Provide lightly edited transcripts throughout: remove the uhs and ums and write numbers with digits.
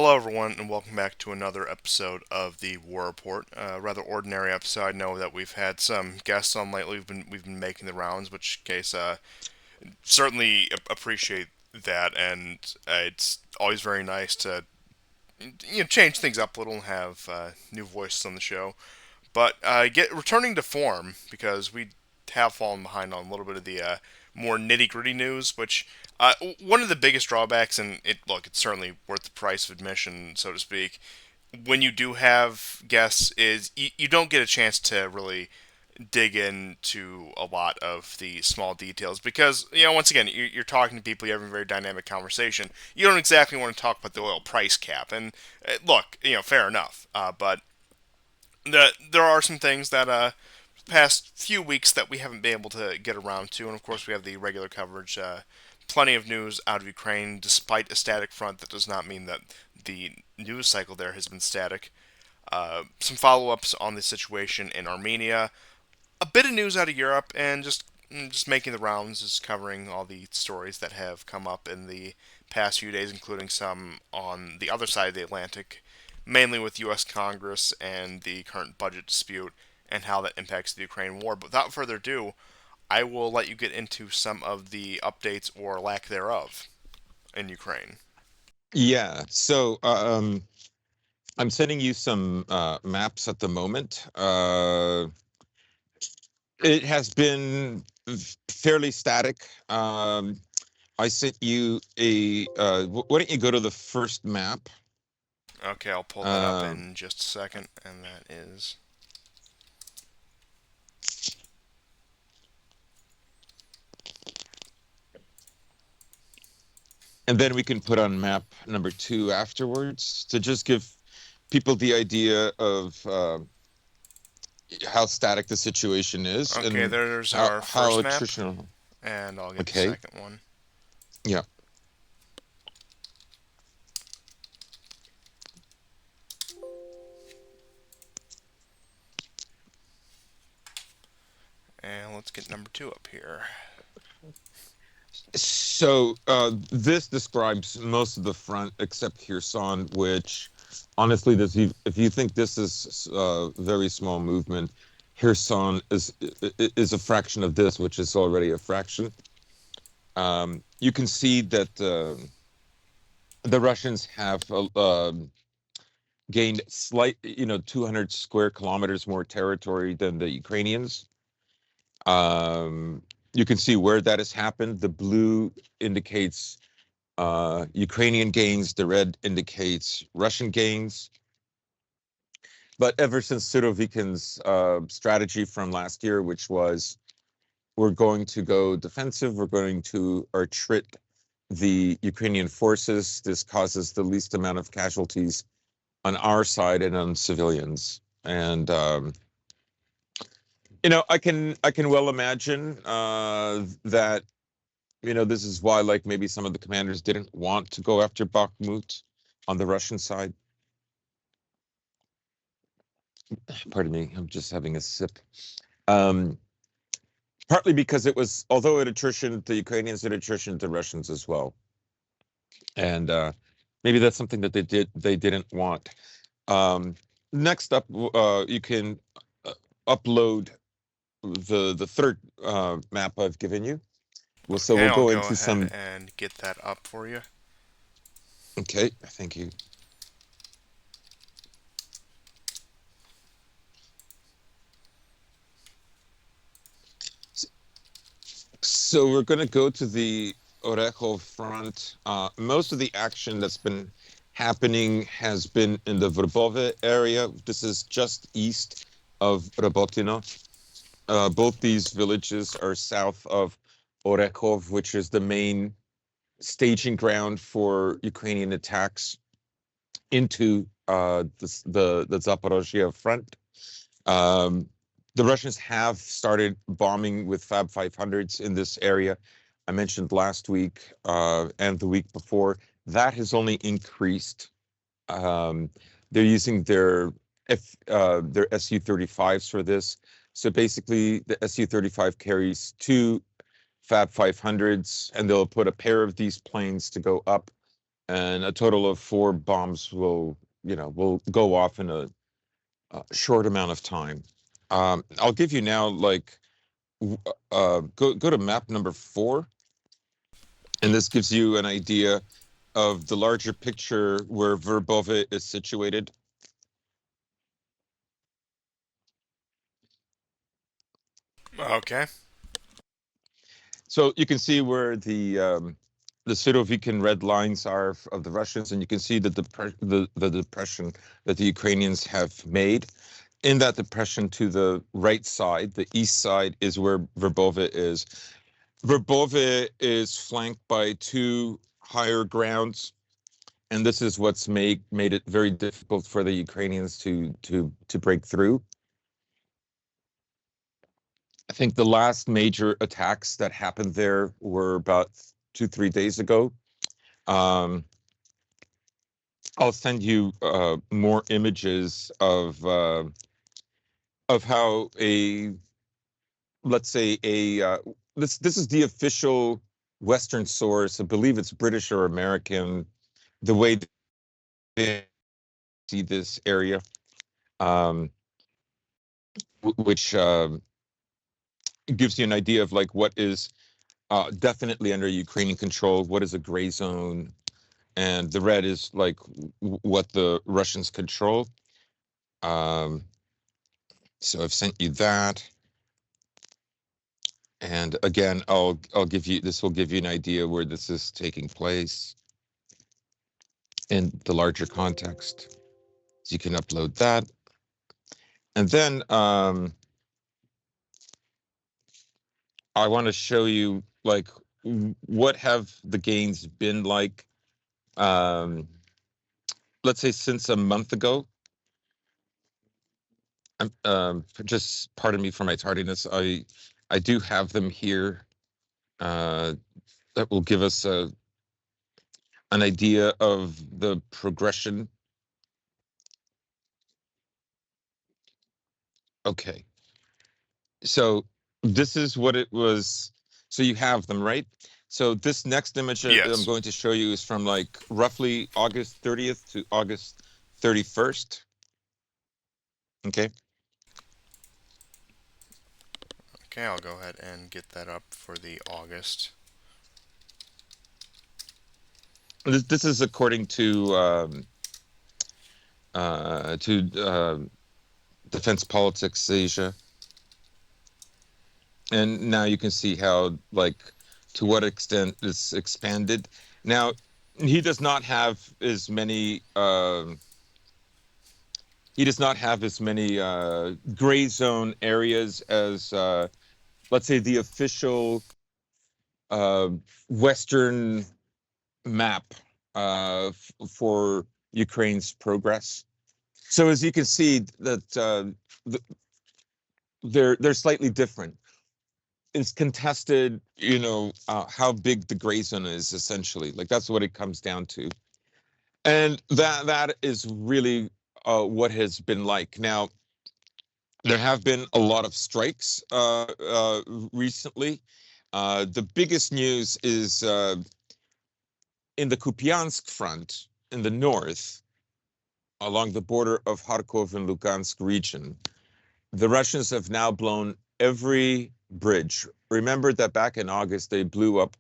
Hello, everyone, and welcome back to another episode of the War Report. Rather ordinary episode. I know that we've had some guests on lately. We've been making the rounds, which case certainly appreciate that, and it's always very nice to change things up a little and have new voices on the show. But get returning to form because we have fallen behind on a little bit of the more nitty gritty news, which one of the biggest drawbacks, and it's certainly worth the price of admission, so to speak. When you do have guests, is you don't get a chance to really dig into a lot of the small details because once again you're talking to people, you're having a very dynamic conversation. You don't exactly want to talk about the oil price cap, and look, fair enough, but there are some things that past few weeks that we haven't been able to get around to, and of course we have the regular coverage. Plenty of news out of Ukraine, despite a static front. That does not mean that the news cycle there has been static. Some follow-ups on the situation in Armenia, a bit of news out of Europe, and just making the rounds, is covering all the stories that have come up in the past few days, including some on the other side of the Atlantic, mainly with U.S. Congress and the current budget dispute and how that impacts the Ukraine war. But without further ado, I will let you get into some of the updates or lack thereof in Ukraine. Yeah, so I'm sending you some maps at the moment. It has been fairly static. I sent you a. Why don't you go to the first map? Okay, I'll pull that up Uh, in just a second, and that is. and then we can put on map number 2 afterwards to just give people the idea of how static the situation is Okay, and there's how our how first map, attritional. and I'll get the Okay. second one. Yeah. And let's get number two up here. So this describes most of the front except Kherson, which honestly, if you think this is a very small movement, Kherson is a fraction of this, which is already a fraction. You can see that the Russians have gained 200 square kilometers more territory than the Ukrainians. Um, you can see where that has happened. The blue indicates Ukrainian gains, the red indicates Russian gains. But ever since Surovikin's strategy from last year, which was we're going to go defensive, we're going to retreat the Ukrainian forces. This causes the least amount of casualties on our side and on civilians. And I can well imagine that this is why, like, maybe some of the commanders didn't want to go after Bakhmut on the Russian side. Pardon me, I'm just having a sip. Um, Partly because it was, although it attrition, the Ukrainians did attrition to Russians as well, and maybe that's something that they didn't want. Um, Next up, you can upload the third map I've given you. Well, so Okay, we'll I'll go go into ahead some. and get that up for you. Okay, thank you. So we're going to go to the Orejo front. Most of the action that's been happening has been in the Verbove area. This is just east of Robotino. Both these villages are south of Orekhov, which is the main staging ground for Ukrainian attacks into the Zaporozhye front. Um, the Russians have started bombing with Fab 500s in this area. I mentioned last week and the week before. That has only increased. Um, they're using their Su-35s for this. So basically, the Su-35 carries two Fab 500s, and they'll put a pair of these planes to go up and a total of 4 bombs will go off in a short amount of time. I'll give you now, like, go to map number 4, and this gives you an idea of the larger picture where Verbove is situated. Okay. So you can see where the Surovikin red lines are of the Russians, and you can see the depression that the Ukrainians have made. In that depression to the right side, the east side, is where Verbove is. Verbove is flanked by 2 higher grounds, and this is what's made it very difficult for the Ukrainians to break through. I think the last major attacks that happened there were about 2-3 days ago. I'll send you more images of how let's say this is the official Western source. I believe it's British or American. The way they see this area, um, which gives you an idea of like what is definitely under Ukrainian control, what is a gray zone, and the red is like what the Russians control. So I've sent you that, and again, I'll give you, this will give you an idea where this is taking place in the larger context. So you can upload that, and then I want to show you like what have the gains been like. Let's say since a month ago. Just pardon me for my tardiness. I do have them here. That will give us an idea of the progression. Okay, so this is what it was. So you have them, right? So this next image that I'm Yes. going to show you is from like roughly August 30th to August 31st. Okay. Okay, I'll go ahead and get that up for the August. This is according to Defense Politics Asia. And now you can see how, like, to what extent it's expanded. Now, he does not have as many gray zone areas as let's say the official uh, Western map for Ukraine's progress. So as you can see that they're slightly different. It's contested, how big the gray zone is, essentially. Like, that's what it comes down to. And that is really what has been like. Now, there have been a lot of strikes recently. The biggest news is in the Kupiansk front in the north, along the border of Kharkov and Lugansk region. The Russians have now blown every bridge. Remember that back in August, they blew up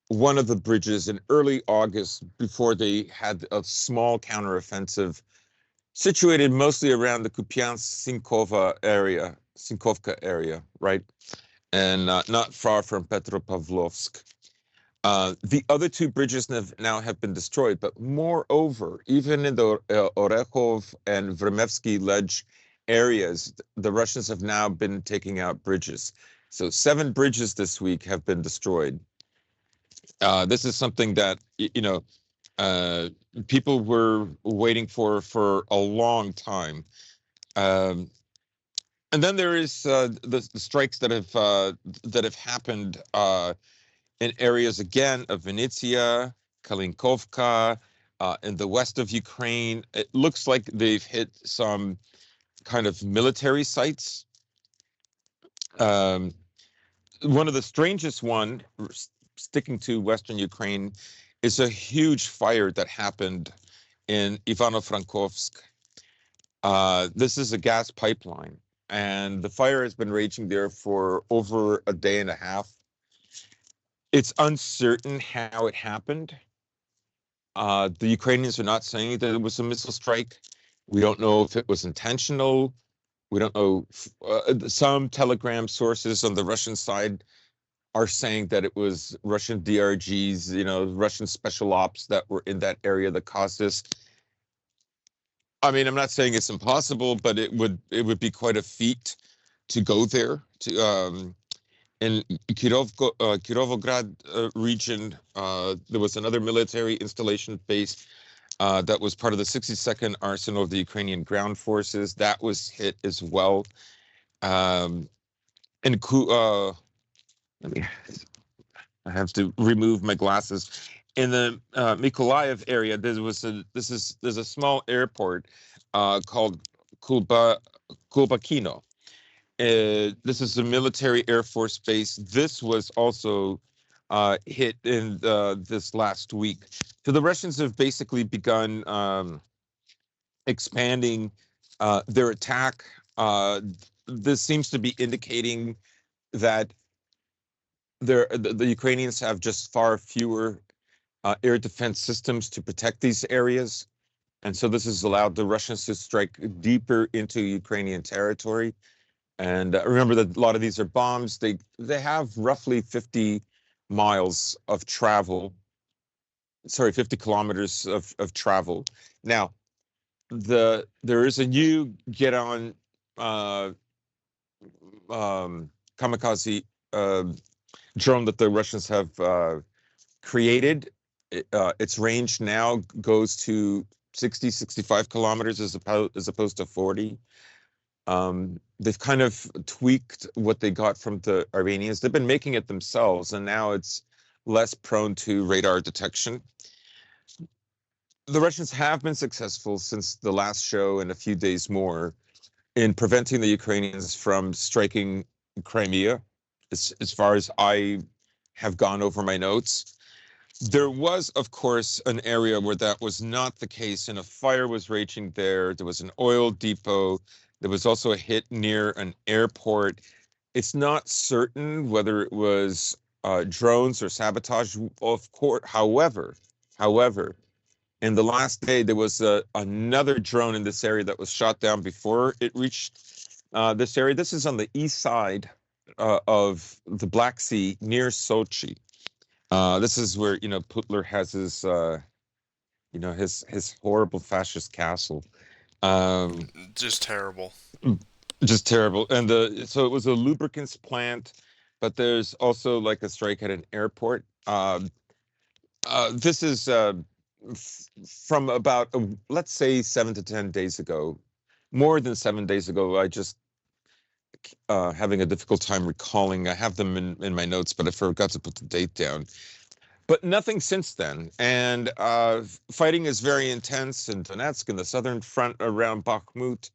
one of the bridges in early August before they had a small counteroffensive situated mostly around the Sinkovka area, right? And not far from Petropavlovsk. The other 2 bridges now have been destroyed, but moreover, even in the Orekhov and Vremevsky Ledge areas, the Russians have now been taking out bridges. So 7 bridges this week have been destroyed. This is something that people were waiting for a long time. And then there is the strikes that have happened in areas again of Vinnytsia, Kalinkovka, in the west of Ukraine. It looks like they've hit some kind of military sites. One of the strangest one, sticking to Western Ukraine, is a huge fire that happened in Ivano-Frankovsk. This is a gas pipeline, and the fire has been raging there for over a day and a half. It's uncertain how it happened. The Ukrainians are not saying that it was a missile strike. We don't know if it was intentional. We don't know. Some Telegram sources on the Russian side are saying that it was Russian DRGs, Russian special ops that were in that area that caused this. I mean, I'm not saying it's impossible, but it would be quite a feat to go there. In Kirovograd region, there was another military installation base that was part of the 62nd Arsenal of the Ukrainian ground forces. That was hit as well. Um, and let me, I have to remove my glasses. In the Mykolaiv area, there's a small airport called Kulbakino. This is a military Air Force base. This was also hit in this last week. So the Russians have basically begun expanding their attack. This seems to be indicating that the Ukrainians have just far fewer air defense systems to protect these areas. And so this has allowed the Russians to strike deeper into Ukrainian territory. And remember that a lot of these are bombs. They have roughly 50 miles of travel. Sorry, 50 kilometers of travel. Now, there is a new get on kamikaze drone that the Russians have created. Its range now goes to 60, 65 kilometers as opposed to 40. They've kind of tweaked what they got from the Iranians. They've been making it themselves, and now it's less prone to radar detection. The Russians have been successful since the last show and a few days more in preventing the Ukrainians from striking Crimea, as far as I have gone over my notes. There was, of course, an area where that was not the case, and a fire was raging there. There was an oil depot. There was also a hit near an airport. It's not certain whether it was drones or sabotage. Of course, however, in the last day, there was another drone in this area that was shot down before it reached this area. This is on the east side of the Black Sea near Sochi. This is where Putler has his horrible fascist castle. Um, Just terrible. just terrible. And so it was a lubricants plant, but there's also like a strike at an airport. This is from about let's say 7 to 10 days ago, more than 7 days ago. I just having a difficult time recalling. I have them in my notes, but I forgot to put the date down. But nothing since then. And fighting is very intense in Donetsk and the southern front around Bakhmut.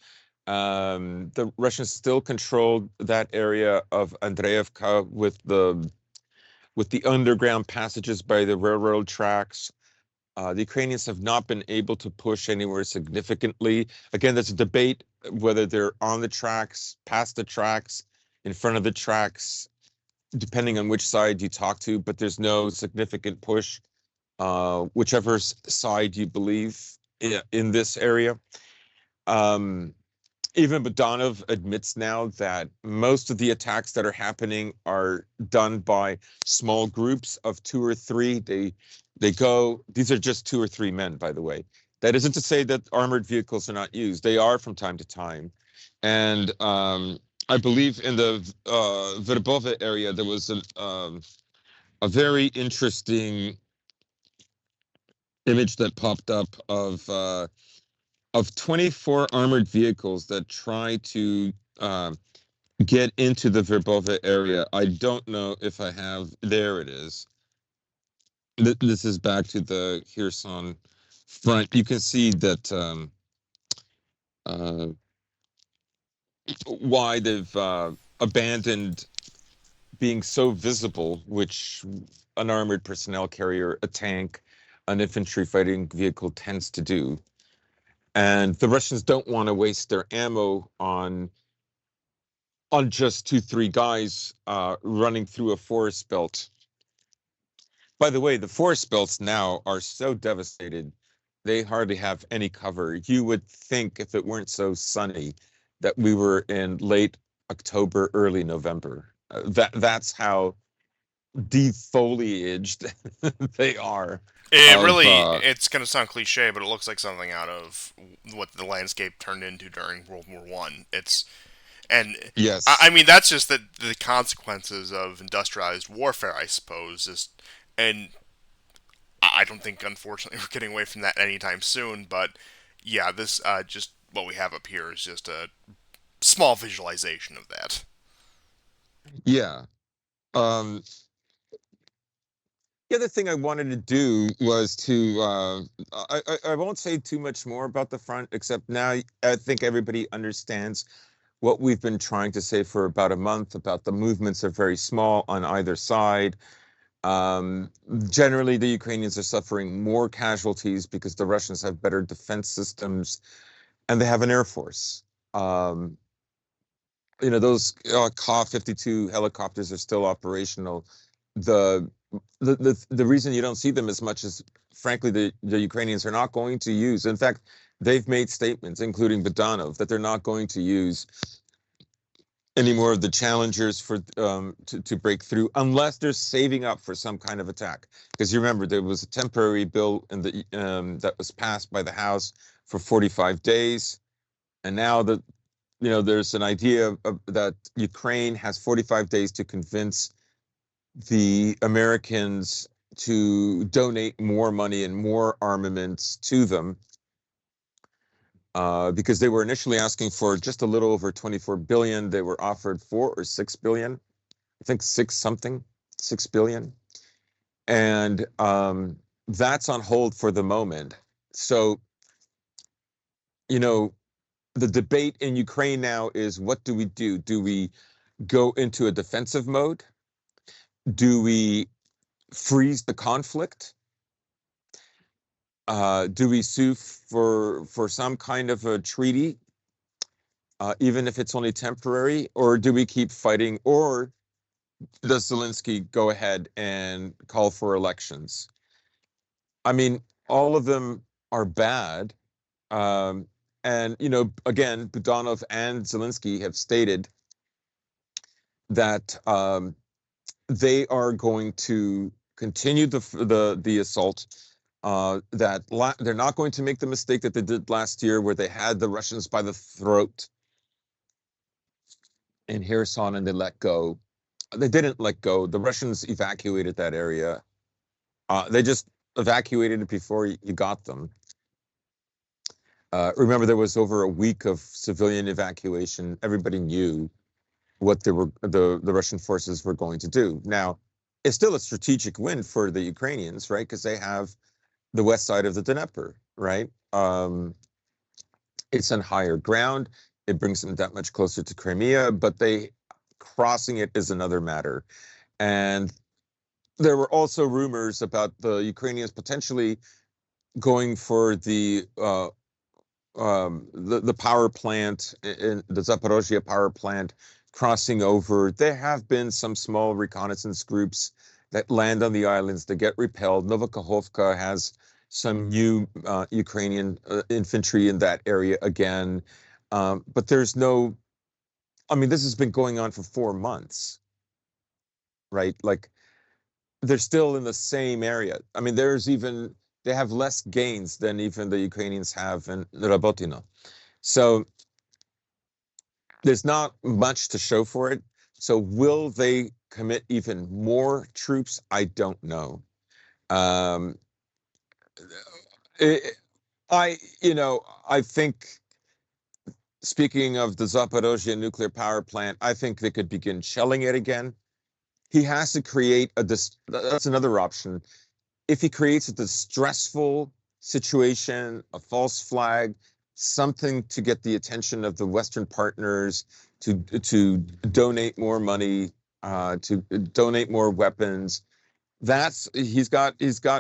The Russians still control that area of Andreevka with the underground passages by the railroad tracks. The Ukrainians have not been able to push anywhere significantly. Again, there's a debate whether they're on the tracks, past the tracks, in front of the tracks, depending on which side you talk to, but there's no significant push, whichever side you believe in this area. Even Bogdanov admits now that most of the attacks that are happening are done by small groups of two or three. These are just two or three men, by the way. That isn't to say that armored vehicles are not used. They are from time to time. And I believe in the Verbove area, there was a very interesting image that popped up of 24 armored vehicles that try to get into the Verbove area. I don't know if I have. There it is. This is back to the Kherson front. You can see that uh, why they've abandoned being so visible, which an armored personnel carrier, a tank, an infantry fighting vehicle tends to do. And the Russians don't want to waste their ammo on just 2, 3 guys running through a forest belt. By the way, the forest belts now are so devastated, they hardly have any cover. You would think if it weren't so sunny that we were in late October, early November. That's how defoliaged they are. It Of really, it's going to sound cliche, but it looks like something out of what the landscape turned into during World War I. And I Yes, mean, that's just the consequences of industrialized warfare, I suppose. And I don't think, unfortunately, we're getting away from that anytime soon. But yeah, this just what we have up here is just a small visualization of that. yeah. Um, the other thing I wanted to do was to I won't say too much more about the front, except now I think everybody understands what we've been trying to say for about a month about the movements are very small on either side. Um, Generally, the Ukrainians are suffering more casualties because the Russians have better defense systems and they have an air force. Um, those Ka-52 helicopters are still operational. The, the reason you don't see them as much is, frankly, the Ukrainians are not going to use. In fact, they've made statements, including Budanov, that they're not going to use any more of the challengers to break through unless they're saving up for some kind of attack. Because you remember there was a temporary bill that was passed by the House for 45 days, and now there's an idea that Ukraine has 45 days to convince the Americans to donate more money and more armaments to them, because they were initially asking for just a little over 24 billion. They were offered 4 or 6 billion. I think 6 billion. And that's on hold for the moment. So, you know, the debate in Ukraine now is, what do we do? Do we go into a defensive mode? Do we freeze the conflict? Do we sue for some kind of a treaty, even if it's only temporary? Or do we keep fighting? Or does Zelensky go ahead and call for elections? I mean, all of them are bad. Um, and, again, Budanov and Zelensky have stated that they are going to continue the assault. They're not going to make the mistake that they did last year, where they had the Russians by the throat in Kherson and they let go. They didn't let go. The Russians evacuated that area. They just evacuated it before you got them. Remember, there was over a week of civilian evacuation. Everybody knew what the Russian forces were going to do. Now, it's still a strategic win for the Ukrainians, right? Because they have the west side of the Dnieper, right? It's on higher ground. It brings them that much closer to Crimea, but crossing it is another matter. And there were also rumors about the Ukrainians potentially going for the power plant in the Zaporozhye power plant, crossing over. There have been some small reconnaissance groups that land on the islands that get repelled. Novokhovka has some new Ukrainian infantry in that area again. But there's no, I mean, this has been going on for 4 months, right? Like, they're still in the same area. I mean, they have less gains than even the Ukrainians have in Rabotino. So there's not much to show for it. So will they commit even more troops? I don't know. Um, it, I think, speaking of the Zaporozhye nuclear power plant, I think they could begin shelling it again. He has to create that's another option. If he creates a distressful situation, a false flag, something to get the attention of the Western partners to donate more money, to donate more weapons, That's he's got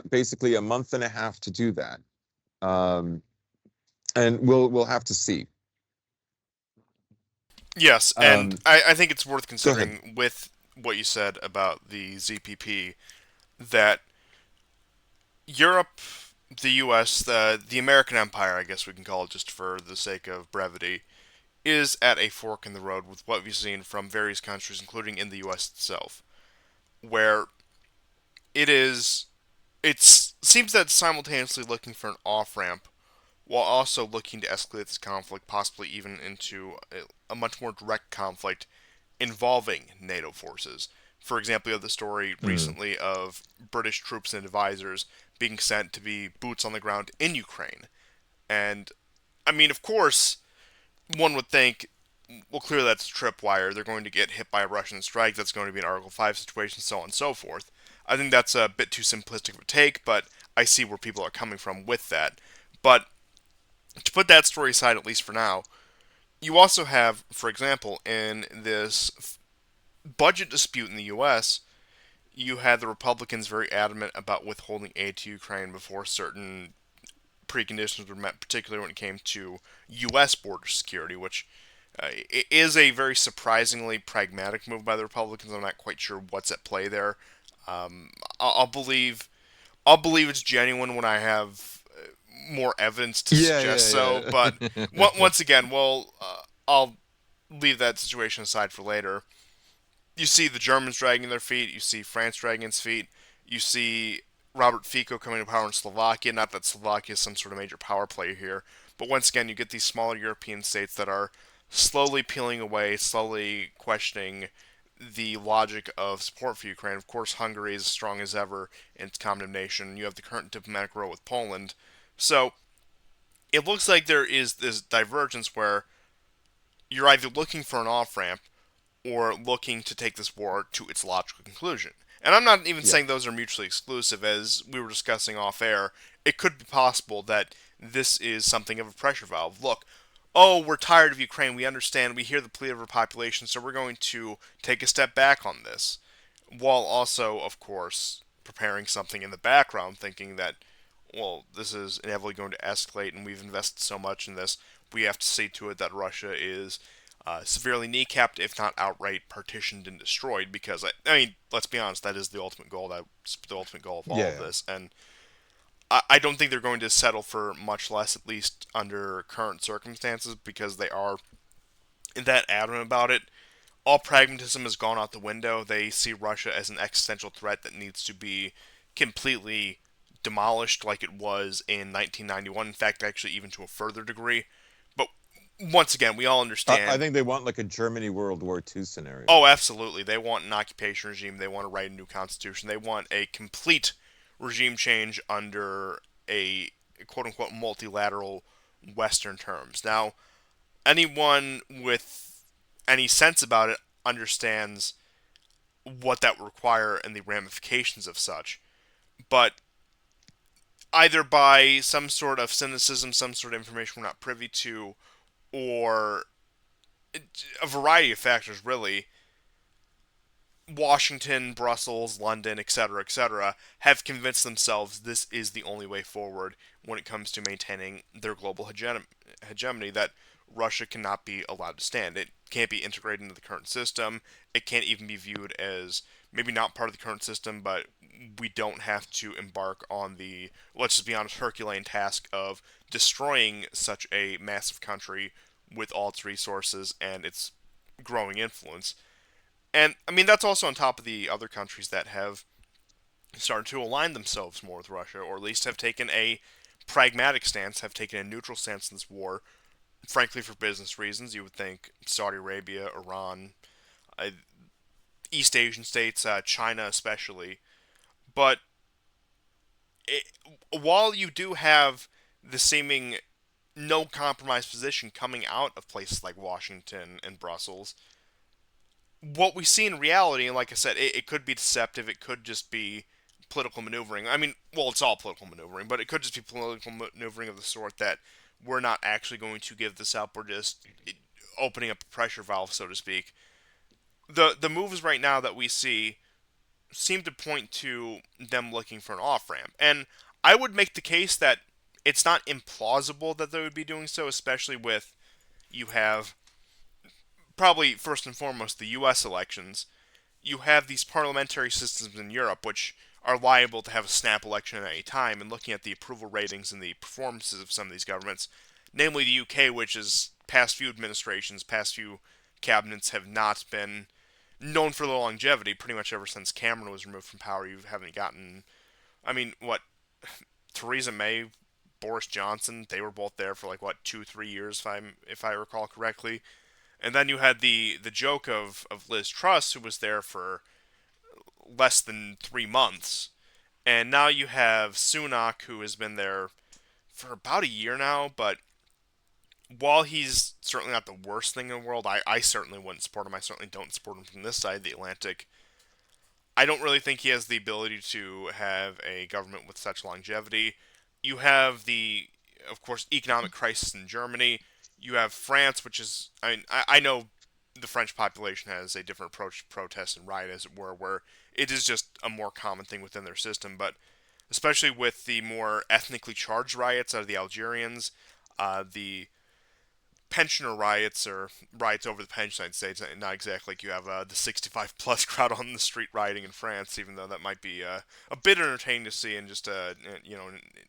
basically a month and a half to do that. Um, and we'll have to see. Yes, and Um, I think it's worth Go ahead. considering with what you said about the ZPP that Europe, the U.S., the American Empire, I guess we can call it just for the sake of brevity, is at a fork in the road with what we've seen from various countries, including in the U.S. itself, where it is. It seems that it's simultaneously looking for an off ramp while also looking to escalate this conflict, possibly even into a much more direct conflict involving NATO forces. For example, you have the story Mm. recently of British troops and advisors being sent to be boots on the ground in Ukraine. And, I mean, of course, one would think, well, clearly that's a tripwire. They're going to get hit by a Russian strike. That's going to be an Article 5 situation, so on and so forth. I think that's a bit too simplistic of a take, but I see where people are coming from with that. But to put that story aside, at least for now, you also have, for example, in this budget dispute in the U.S., you had the Republicans very adamant about withholding aid to Ukraine before certain preconditions were met, particularly when it came to U.S. border security, which is a very surprisingly pragmatic move by the Republicans. I'm not quite sure what's at play there. I'll believe it's genuine when I have more evidence to Yeah, suggest so. But yeah, once again, well, I'll leave that situation aside for later. You see the Germans dragging their feet. You see France dragging its feet. You see Robert Fico coming to power in Slovakia. Not that Slovakia is some sort of major power player here, but once again, you get these smaller European states that are slowly peeling away, slowly questioning the logic of support for Ukraine. Of course, Hungary is as strong as ever in its condemnation. You have the current diplomatic row with Poland. So it looks like there is this divergence where you're either looking for an off ramp or looking to take this war to its logical conclusion. And I'm not even yeah. saying those are mutually exclusive, as we were discussing off air. It could be possible that this is something of a pressure valve. Look, oh, we're tired of Ukraine. We understand. We hear the plea of our population, so we're going to take a step back on this. While also, of course, preparing something in the background, thinking that, well, this is inevitably going to escalate, and we've invested so much in this. We have to see to it that Russia is severely kneecapped, if not outright partitioned and destroyed. Because I mean, let's be honest, that is the ultimate goal. That's the ultimate goal of all of Yeah. this, and I don't think they're going to settle for much less, at least under current circumstances, because they are that adamant about it. All pragmatism has gone out the window. They see Russia as an existential threat that needs to be completely demolished, like it was in 1991. In fact, actually, even to a further degree. But once again, we all I understand. think they want like a Germany World War II Oh, scenario. absolutely. They want an occupation regime. They want to write a new constitution. They want a complete regime change under a quote unquote multilateral Western terms. Now, anyone with any sense about it understands what that would require and the ramifications of such. But either by some sort of cynicism, some sort of information we're not privy to, or a variety of factors, really, Washington, Brussels, London, etc., have convinced themselves this is the only way forward when it comes to maintaining their global hegemony, that Russia cannot be allowed to stand. It can't be integrated into the current system. It can't even be viewed as maybe not part of the current system, but we don't have to embark on the, let's just be honest, Herculean task of destroying such a massive country with all its resources and its growing influence. And I mean, that's also on top of the other countries that have started to align themselves more with Russia, or at least have taken a pragmatic stance, have taken a neutral stance in this war, frankly, for business reasons. You would think Saudi Arabia, Iran, uh, East Asian states, China especially. But it, while you do have the seeming no compromise position coming out of places like Washington and Brussels, what we see in reality, and like I said, it could be deceptive. It could just be political maneuvering. I mean, well, it's all political maneuvering, but it could just be political maneuvering of the sort that we're not actually going to give this up. We're just opening up a pressure valve, so to speak. The moves right now that we see seem to point to them looking for an off ramp. And I would make the case that it's not implausible that they would be doing so, especially with you have probably first and foremost the U.S. elections. You have these parliamentary systems in Europe, which are liable to have a snap election at any time. And looking at the approval ratings and the performances of some of these governments, namely the UK, which is past few administrations, past few cabinets have not been known for the longevity. Pretty much ever since Cameron was removed from power, you haven't gotten. I mean, what Theresa May, Boris Johnson, they were both there for like what 2 3 years, if I recall correctly. And then you had the joke of Liz Truss, who was there for less than 3 months, and now you have Sunak, who has been there for about a year now. But while he's certainly not the worst thing in the world, I certainly wouldn't support him. I certainly don't support him from this side of the Atlantic. I don't really think he has the ability to have a government with such longevity. You have the, of course, economic crisis in Germany. You have France, which is, I know the French population has a different approach to protest and riot, as it were, where it is just a more common thing within their system. But especially with the more ethnically charged riots out of the Algerians, the pensioner riots or riots over the pension, I'd say. It's not exactly like you have the 65 plus crowd on the street rioting in France, even though that might be a bit entertaining to see in just a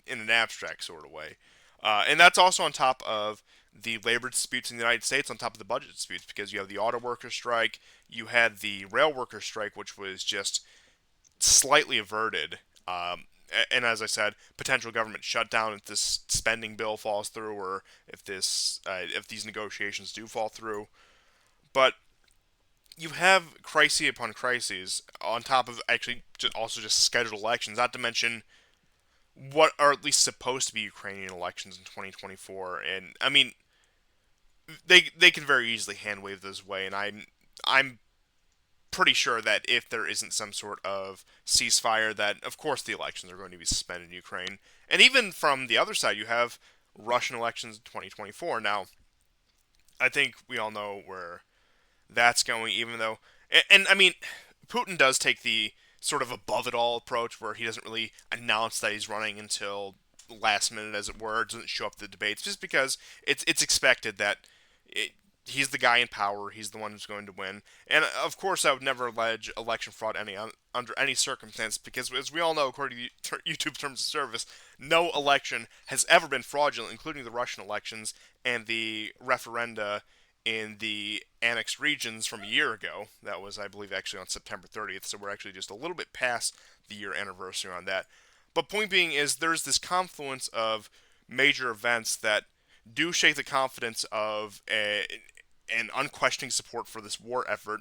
in an abstract sort of way. And that's also on top of the labor disputes in the United States, on top of the budget disputes, because you have the auto worker strike, you had the rail worker strike, which was just slightly averted. And as I said, potential government shutdown if this spending bill falls through, or if these negotiations do fall through. But you have crises upon crises on top of actually also just scheduled elections. Not to mention what are at least supposed to be Ukrainian elections in 2024. And I mean, they can very easily hand wave those away. And I'm pretty sure that if there isn't some sort of ceasefire, that of course the elections are going to be suspended in Ukraine. And even from the other side, you have Russian elections in 2024. Now, I think we all know where that's going, even though, and I mean, Putin does take the sort of above it all approach where he doesn't really announce that he's running until last minute, as it were, doesn't show up at the debates, just because it's expected that it, he's the guy in power, he's the one who's going to win. And of course, I would never allege election fraud under any circumstance, because as we all know, according to YouTube terms of service, no election has ever been fraudulent, including the Russian elections and the referenda in the annexed regions from a year ago. That was, I believe, actually on September 30th, so we're actually just a little bit past the year anniversary on that. But point being is there's this confluence of major events that do shake the confidence of an unquestioning support for this war effort,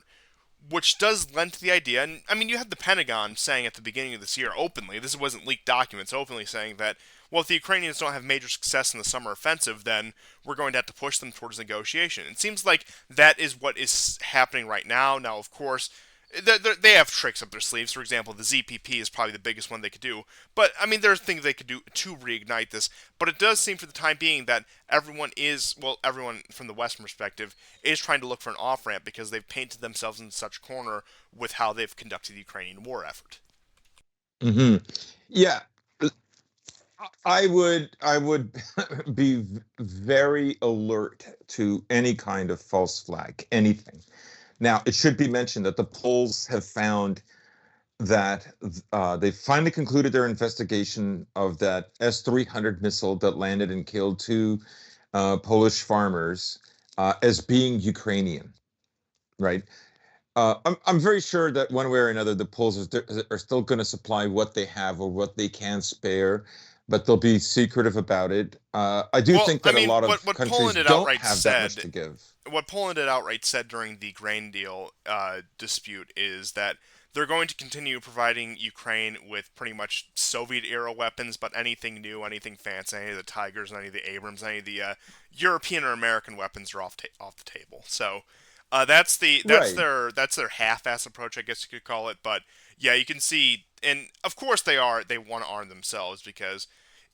which does lend to the idea. And I mean, you had the Pentagon saying at the beginning of this year openly, this wasn't leaked documents, openly saying that, well, if the Ukrainians don't have major success in the summer offensive, then we're going to have to push them towards negotiation. It seems like that is what is happening right now. Now, of course, they have tricks up their sleeves. For example, the ZPP is probably the biggest one they could do. But, I mean, there's things they could do to reignite this. But it does seem for the time being that everyone from the Western perspective is trying to look for an off ramp, because they've painted themselves in such a corner with how they've conducted the Ukrainian war effort. Hmm. Yeah, I would be very alert to any kind of false flag, anything. Now, it should be mentioned that the polls have found that they finally concluded their investigation of that S-300 missile that landed and killed two Polish farmers as being Ukrainian, right? I'm very sure that one way or another, the Poles are still going to supply what they have or what they can spare, but they'll be secretive about it. I do Well, think I that a mean, lot what of what countries Poland had don't outright have that much said to give. what Poland had outright said during the grain deal dispute is that they're going to continue providing Ukraine with pretty much Soviet era weapons, but anything new, anything fancy, any of the Tigers, any of the Abrams, any of the European or American weapons are off the table. So Right. that's their half-ass approach, I guess you could call it. But yeah, you can see, and of course they want to arm themselves, because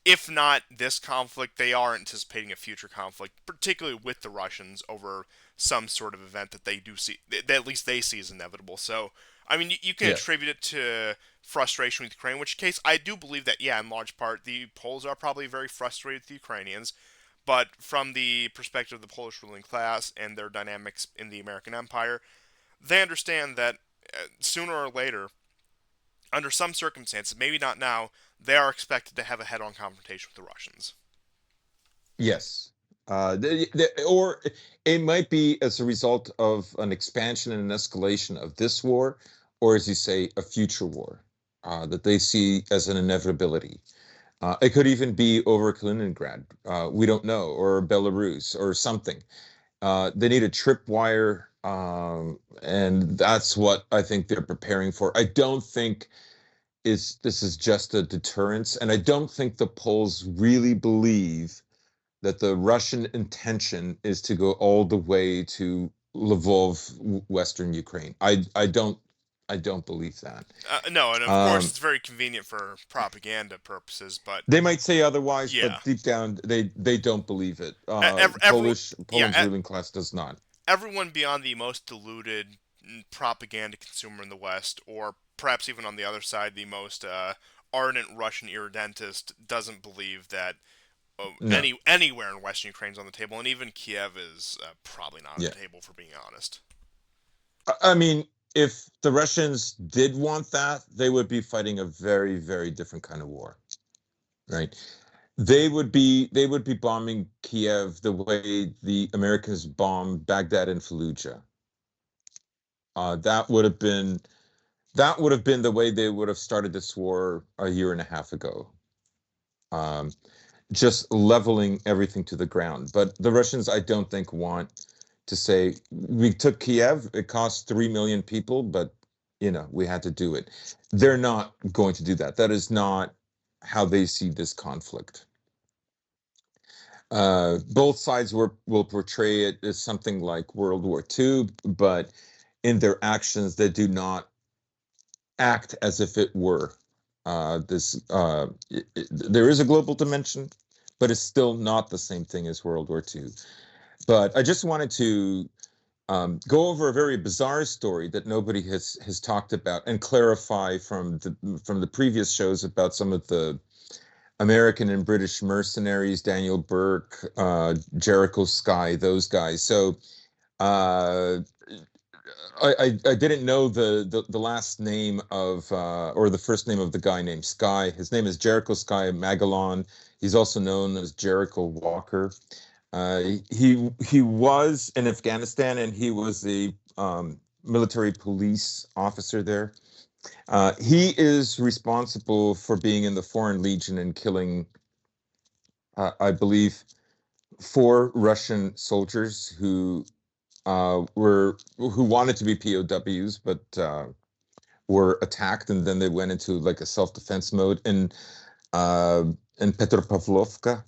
if not this conflict, they are anticipating a future conflict, particularly with the Russians over some sort of event that they do see, that at least they see as inevitable. So I mean, you can Yeah. attribute it to frustration with Ukraine, which case I do believe that, yeah, in large part, the Poles are probably very frustrated with the Ukrainians. But from the perspective of the Polish ruling class and their dynamics in the American Empire, they understand that sooner or later, under some circumstances, maybe not now, they are expected to have a head-on confrontation with the Russians. Yes. Or it might be as a result of an expansion and an escalation of this war, or as you say, a future war that they see as an inevitability. It could even be over Kaliningrad. We don't know, or Belarus, or something. They need a tripwire, and that's what I think they're preparing for. I don't think this is just a deterrence, and I don't think the Poles really believe that the Russian intention is to go all the way to Lvov, Western Ukraine. I don't believe that. No, and of course Um, it's very convenient for propaganda purposes, but they might say otherwise, yeah, but deep down they don't believe it. everyone, Poland's yeah, ruling class does not. everyone beyond the most deluded propaganda consumer in the West, or perhaps even on the other side, the most ardent Russian irredentist, doesn't believe that No, anywhere in Western Ukraine is on the table, and even Kiev is probably not on yeah. the table, for being honest. I mean, if the Russians did want that, they would be fighting a very, very different kind of war, right? They would be bombing Kiev the way the Americans bombed Baghdad and Fallujah. That would have been the way they would have started this war a year and a half ago. Um, just leveling everything to the ground. But the Russians, I don't think, want to say we took Kiev. It cost 3 million people, but we had to do it. They're not going to do that. That is not how they see this conflict. Both sides will portray it as something like World War II, but in their actions, they do not act as if it were. There is a global dimension, but it's still not the same thing as World War II. But I just wanted to go over a very bizarre story that nobody has talked about and clarify from the previous shows about some of the American and British mercenaries, Daniel Burke, Jericho Sky, those guys. So uh, I didn't know the last name of or the first name of the guy named Sky. His name is Jericho Sky Magalon. He's also known as Jericho Walker. He was in Afghanistan and he was the military police officer there. He is responsible for being in the Foreign Legion and killing, I believe, 4 Russian soldiers who wanted to be POWs, but were attacked, and then they went into like a self-defense mode uh, in Petropavlovka.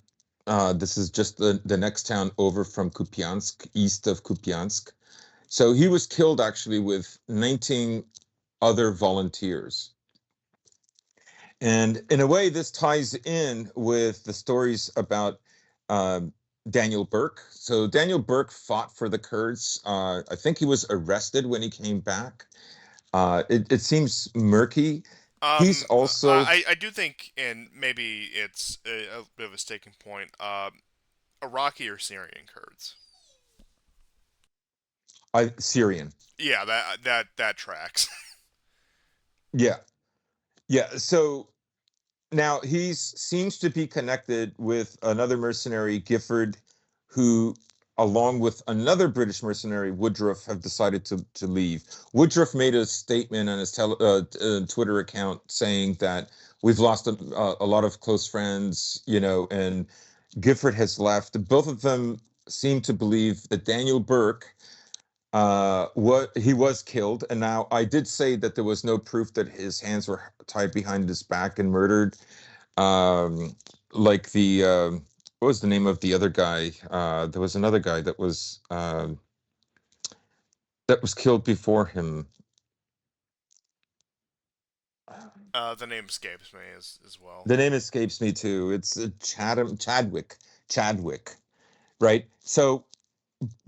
This is just the next town over from Kupiansk, east of Kupiansk. So he was killed actually with 19 other volunteers. And in a way, this ties in with the stories about um, Daniel Burke. So Daniel Burke fought for the Kurds. I think he was arrested when he came back. It seems murky. He's also I do think, and maybe it's a bit of a sticking point, Iraqi or Syrian Kurds. Syrian. Yeah, that tracks. Yeah, yeah. So now he seems to be connected with another mercenary, Gifford, who, along with another British mercenary, Woodruff, have decided to leave. Woodruff made a statement on his Twitter account saying that we've lost a lot of close friends, and Gifford has left. Both of them seem to believe that Daniel Burke what he was killed, and now I did say that there was no proof that his hands were tied behind his back and murdered. Like what was the name of the other guy? There was another guy that was killed before him. The name escapes me as well. The name escapes me too. It's Chadwick, right? So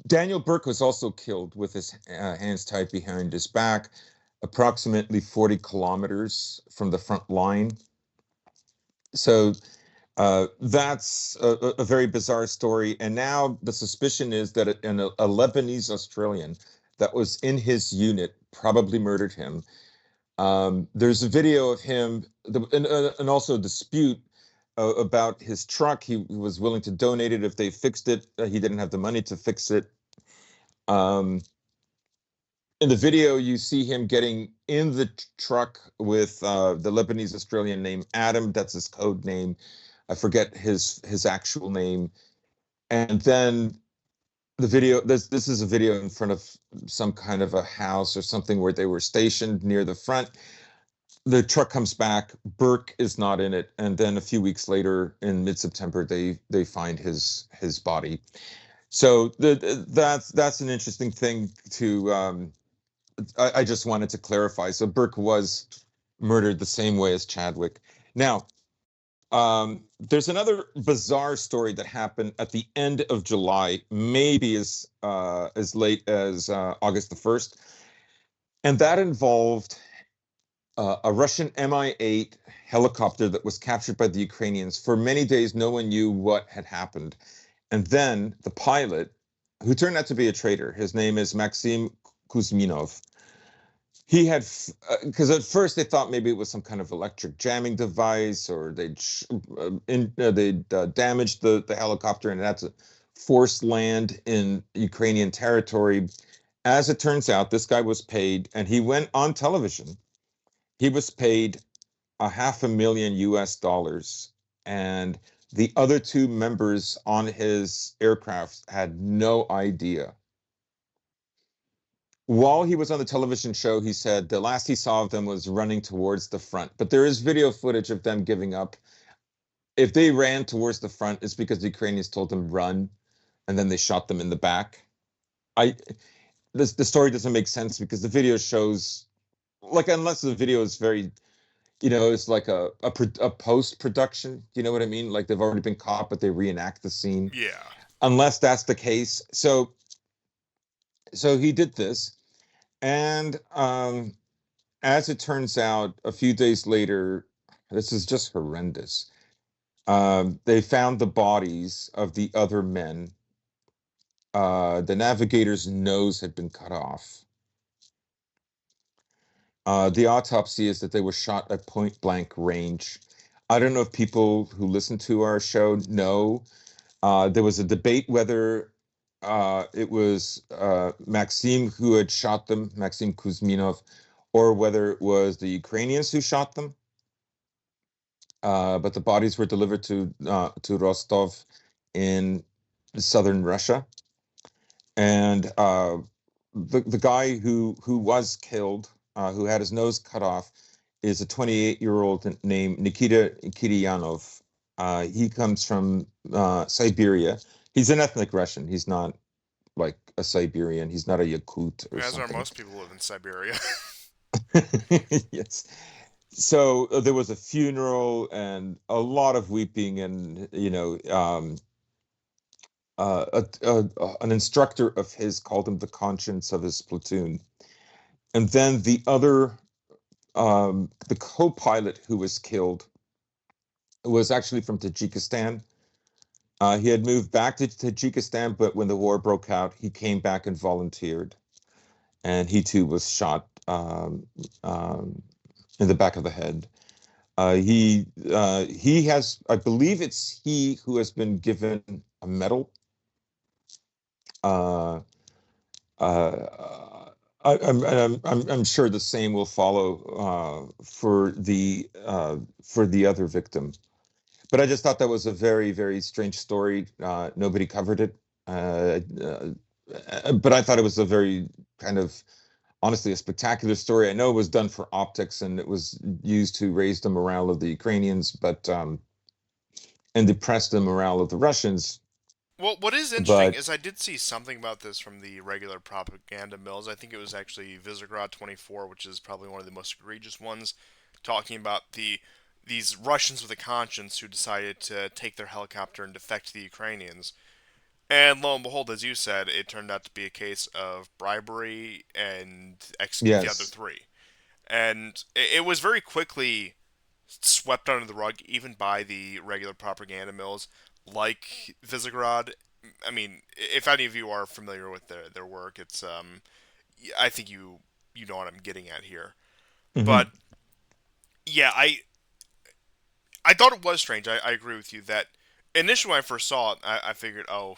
Daniel Burke was also killed with his hands tied behind his back. approximately 40 kilometers from the front line. So that's a very bizarre story. And now the suspicion is that a Lebanese Australian that was in his unit probably murdered him. There's a video of him, and also a dispute about his truck. He was willing to donate it if they fixed it. He didn't have the money to fix it. Um, in the video, you see him getting in the truck with the Lebanese Australian name Adam. That's his code name. I forget his actual name. And then the video. This is a video in front of some kind of a house or something where they were stationed near the front. The truck comes back. Burke is not in it, and then a few weeks later, in mid-September, they find his body. So that's an interesting thing to. I just wanted to clarify. So Burke was murdered the same way as Chadwick. Now, there's another bizarre story that happened at the end of July, maybe as late as August the 1st, and that involved a Russian Mi-8 helicopter that was captured by the Ukrainians. For many days, no one knew what had happened. And then the pilot, who turned out to be a traitor, his name is Maxim Kuzminov. He had, because at first they thought maybe it was some kind of electric jamming device, or they'd damaged the helicopter and it had to force land in Ukrainian territory. As it turns out, this guy was paid, and he went on television. He was paid a half a million US dollars, and the other two members on his aircraft had no idea. While he was on the television show, he said the last he saw of them was running towards the front. But there is video footage of them giving up. If they ran towards the front, it's because the Ukrainians told them run, and then they shot them in the back. I the story doesn't make sense because the video shows, like, unless the video is very, it's like a post production. You know what I mean? Like they've already been caught, but they reenact the scene. Yeah. Unless that's the case. So he did this, and as it turns out, a few days later, this is just horrendous. They found the bodies of the other men. The navigator's nose had been cut off. The autopsy is that they were shot at point blank range. I don't know if people who listen to our show know. There was a debate whether it was Maxim who had shot them, Maxim Kuzminov, or whether it was the Ukrainians who shot them. But the bodies were delivered to Rostov in southern Russia, and the guy who was killed, who had his nose cut off, is a 28-year-old named Nikita Kiryanov. He comes from Siberia. He's an ethnic Russian. He's not like a Siberian. He's not a Yakut or As are something. most people who live in Siberia. Yes. So there was a funeral and a lot of weeping, and an instructor of his called him the conscience of his platoon. And then the co-pilot who was killed was actually from Tajikistan. He had moved back to Tajikistan, but when the war broke out, he came back and volunteered, and he too was shot in the back of the head. He has, I believe it's he who has been given a medal. Uh, I'm sure the same will follow for the other victim. But I just thought that was a very, very strange story. Nobody covered it. But I thought it was a very kind of, honestly, a spectacular story. I know it was done for optics and it was used to raise the morale of the Ukrainians, but and depress the morale of the Russians. Well, what is interesting But is I did see something about this from the regular propaganda mills. I think it was actually Visegrad 24, which is probably one of the most egregious ones, talking about these Russians with a conscience who decided to take their helicopter and defect to the Ukrainians. And lo and behold, as you said, it turned out to be a case of bribery and execute the other yes, three. and it was very quickly swept under the rug, even by the regular propaganda mills like Visegrad. I mean, if any of you are familiar with their work, it's I think you know what I'm getting at here. But Hmm. yeah, I thought it was strange. I agree with you that initially when I first saw it, I figured, oh,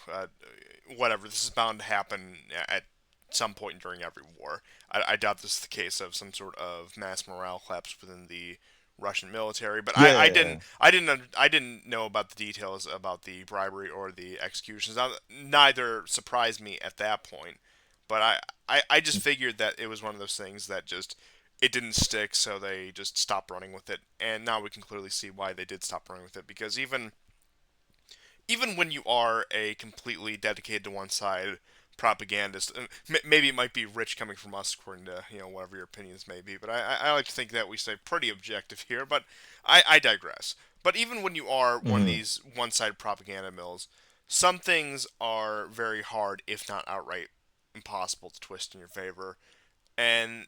whatever, this is bound to happen at some point during every war. I doubt this is the case of some sort of mass morale collapse within the Russian military, but Yeah, yeah, yeah. I didn't know about the details about the bribery or the executions. Now, neither surprised me at that point, but I just figured that it was one of those things that just it didn't stick, so they just stopped running with it. And now we can clearly see why they did stop running with it, because even when you are a completely dedicated to one side propagandist, maybe it might be rich coming from us, according to whatever your opinions may be. But I like to think that we stay pretty objective here. But I digress. But even when you are one of Hmm. these one-sided propaganda mills, some things are very hard, if not outright impossible, to twist in your favor. And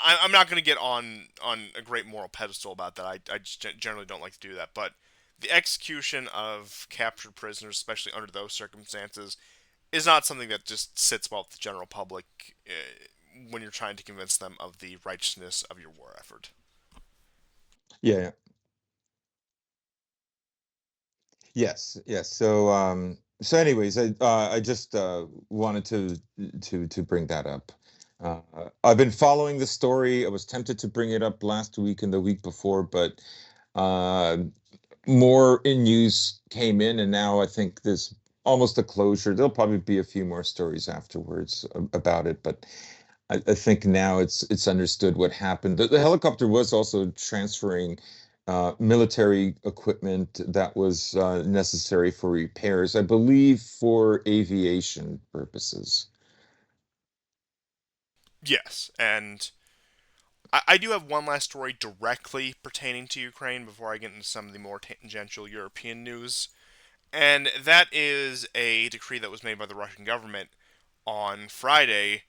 I'm not going to get on a great moral pedestal about that. I just generally don't like to do that. But the execution of captured prisoners, especially under those circumstances, is not something that just sits well with the general public when you're trying to convince them of the righteousness of your war effort. Yeah, yeah. Yes, yes. So anyways, I just wanted to bring that up. Uh, I've been following the story. I was tempted to bring it up last week and the week before, but uh, more in news came in, and now I think there's almost a closure. There'll probably be a few more stories afterwards about it, but I think now it's understood what happened. The helicopter was also transferring military equipment that was necessary for repairs, I believe, for aviation purposes. Yes, and I do have one last story directly pertaining to Ukraine before I get into some of the more tangential European news. And that is a decree that was made by the Russian government on Friday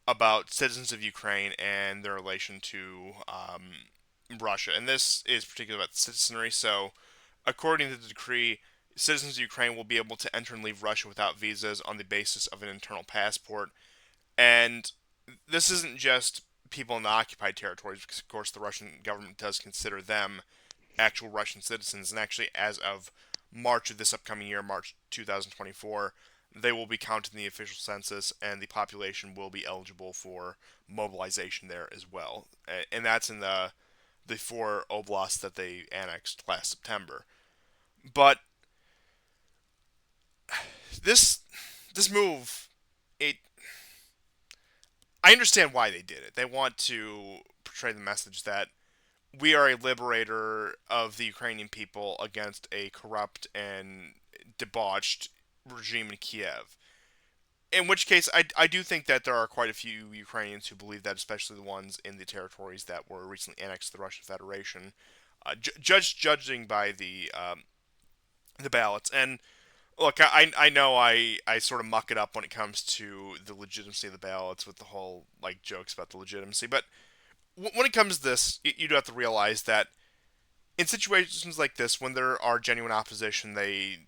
about citizens of Ukraine and their relation to Russia. And this is particularly about citizenry. So, according to the decree, citizens of Ukraine will be able to enter and leave Russia without visas on the basis of an internal passport. And this isn't just people in the occupied territories, because, of course, the Russian government does consider them actual Russian citizens. And actually, as of March of this upcoming year, March 2024, they will be counted in the official census, and the population will be eligible for mobilization there as well. And that's in the four oblasts that they annexed last September. But this this move, it I understand why they did it. They want to portray the message that we are a liberator of the Ukrainian people against a corrupt and debauched regime in Kiev. In which case, I do think that there are quite a few Ukrainians who believe that, especially the ones in the territories that were recently annexed to the Russian Federation, judging by the ballots. And look, I know I sort of muck it up when it comes to the legitimacy of the ballots with the whole like jokes about the legitimacy, but when it comes to this, you do have to realize that in situations like this, when there are genuine opposition, they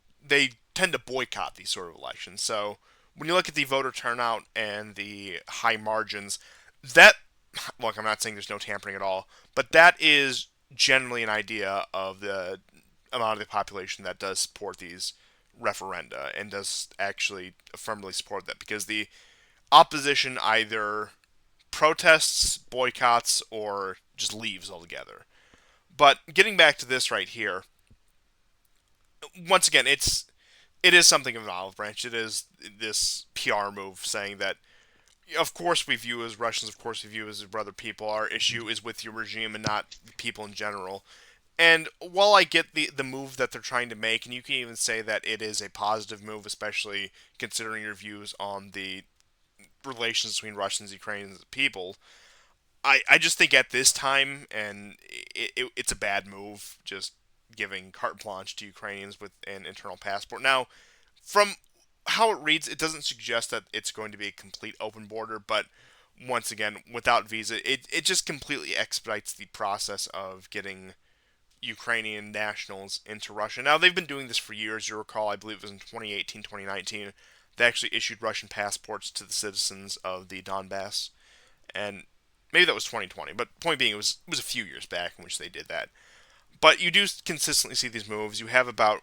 tend to boycott these sort of elections. So when you look at the voter turnout and the high margins, that look, I'm not saying there's no tampering at all, but that is generally an idea of the amount of the population that does support these referenda and does actually firmly support that, because the opposition either protests, boycotts, or just leaves altogether. But getting back to this right here, once again, it is something of an olive branch. It is this PR move saying that, of course, we view as Russians, of course, we view as other people. Our issue is with your regime and not the people in general. And while I get the move that they're trying to make, and you can even say that it is a positive move, especially considering your views on the relations between Russians, Ukrainians, and people, I just think at this time, and it's a bad move, just giving carte blanche to Ukrainians with an internal passport. Now, from how it reads, it doesn't suggest that it's going to be a complete open border, but once again, without visa, it just completely expedites the process of getting Ukrainian nationals into Russia. Now, they've been doing this for years. You recall, I believe it was in 2018, 2019, they actually issued Russian passports to the citizens of the Donbass. And maybe that was 2020, but point being, it was a few years back in which they did that. But you do consistently see these moves. You have about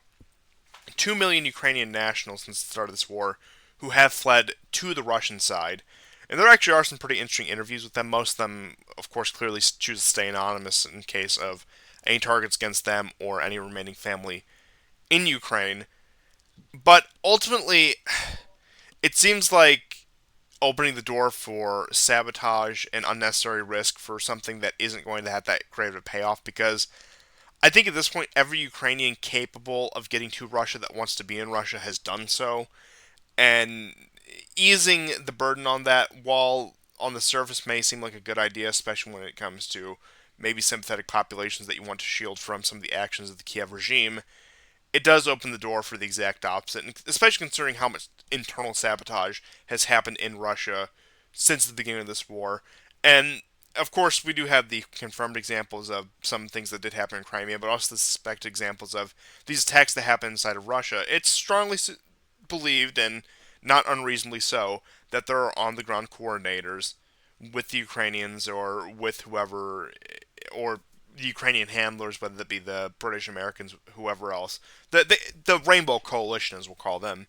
2 million Ukrainian nationals since the start of this war who have fled to the Russian side. And there actually are some pretty interesting interviews with them. Most of them, of course, clearly choose to stay anonymous in case of any targets against them or any remaining family in Ukraine. But ultimately, it seems like opening the door for sabotage and unnecessary risk for something that isn't going to have that great of a payoff, because I think at this point every Ukrainian capable of getting to Russia that wants to be in Russia has done so, and easing the burden on that, while on the surface may seem like a good idea, especially when it comes to maybe sympathetic populations that you want to shield from some of the actions of the Kiev regime, it does open the door for the exact opposite, and especially considering how much internal sabotage has happened in Russia since the beginning of this war. And of course, we do have the confirmed examples of some things that did happen in Crimea, but also the suspected examples of these attacks that happen inside of Russia. It's strongly believed, and not unreasonably so, that there are on the ground coordinators with the Ukrainians or with whoever, or the Ukrainian handlers, whether it be the British, Americans, whoever else, the Rainbow Coalition, as we'll call them,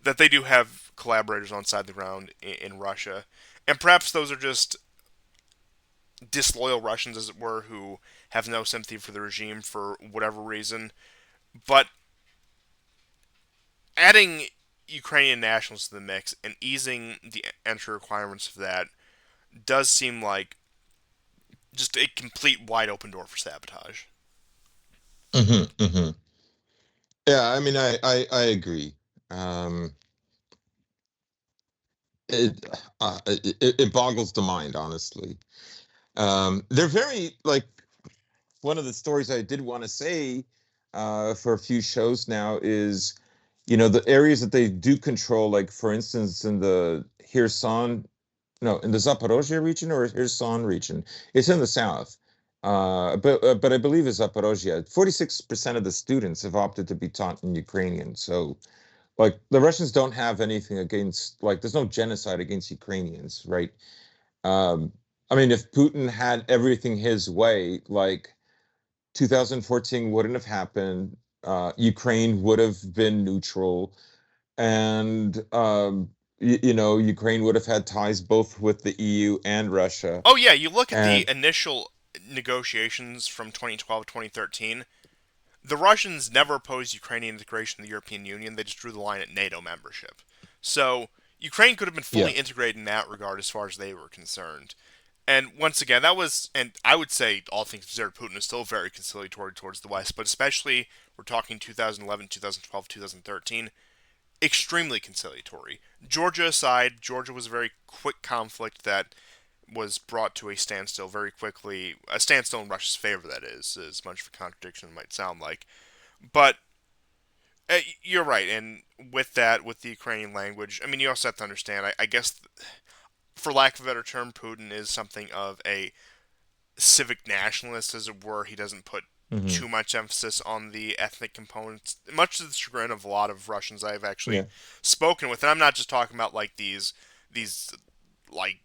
that they do have collaborators on side the ground in Russia, and perhaps those are just disloyal Russians, as it were, who have no sympathy for the regime for whatever reason. But adding Ukrainian nationals to the mix and easing the entry requirements for that does seem like just a complete wide open door for sabotage. Hmm. Hmm. Yeah, I mean, I agree. Um, it, it boggles the mind, honestly. They're very like one of the stories I did want to say for a few shows now is, the areas that they do control, like for instance in the Kherson, no, in the Zaporozhye region or Kherson region. It's in the south. But I believe it's Zaporozhye. 46% of the students have opted to be taught in Ukrainian. So like the Russians don't have anything against, like there's no genocide against Ukrainians, right? Um, I mean, if Putin had everything his way, like 2014 wouldn't have happened. Ukraine would have been neutral, and Ukraine would have had ties both with the EU and Russia. Oh yeah, you look at the And initial negotiations from 2012 2013. The Russians never opposed Ukrainian integration in the European Union. They just drew the line at NATO membership. So Ukraine could have been fully yeah, integrated in that regard as far as they were concerned. And once again, that was, and I would say, all things considered, Putin is still very conciliatory towards the West, but especially we're talking 2011, 2012, 2013, extremely conciliatory. Georgia aside, Georgia was a very quick conflict that was brought to a standstill very quickly. A standstill in Russia's favor, that is, as much of a contradiction as it might sound like. But you're right, and with that, with the Ukrainian language, I mean, you also have to understand, I guess, for lack of a better term, Putin is something of a civic nationalist, as it were. He doesn't put hmm, too much emphasis on the ethnic components, much to the chagrin of a lot of Russians I've actually yeah, spoken with. And I'm not just talking about like these like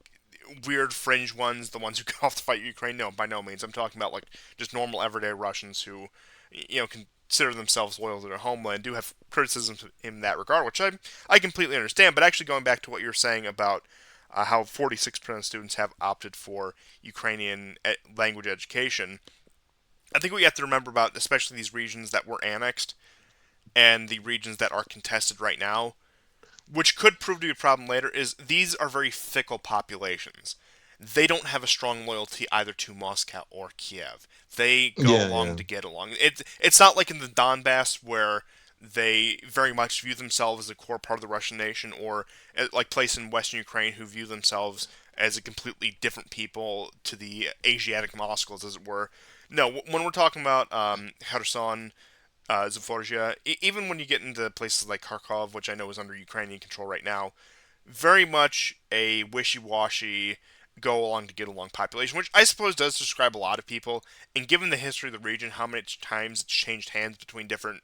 weird fringe ones, the ones who go off to fight Ukraine. No, by no means. I'm talking about like just normal everyday Russians who, consider themselves loyal to their homeland, do have criticisms in that regard, which I completely understand. But actually, going back to what you're saying about how 46% of students have opted for Ukrainian language education, I think what you have to remember about, especially these regions that were annexed and the regions that are contested right now, which could prove to be a problem later, is these are very fickle populations. They don't have a strong loyalty either to Moscow or Kiev. They go yeah, along yeah, to get along. It's not like in the Donbass where they very much view themselves as a core part of the Russian nation, or like places in Western Ukraine who view themselves as a completely different people to the Asiatic Mongols, as it were. No, when we're talking about Kherson, Zaporizhia, even when you get into places like Kharkov, which I know is under Ukrainian control right now, very much a wishy-washy, go along to get along population, which I suppose does describe a lot of people. And given the history of the region, how many times it's changed hands between different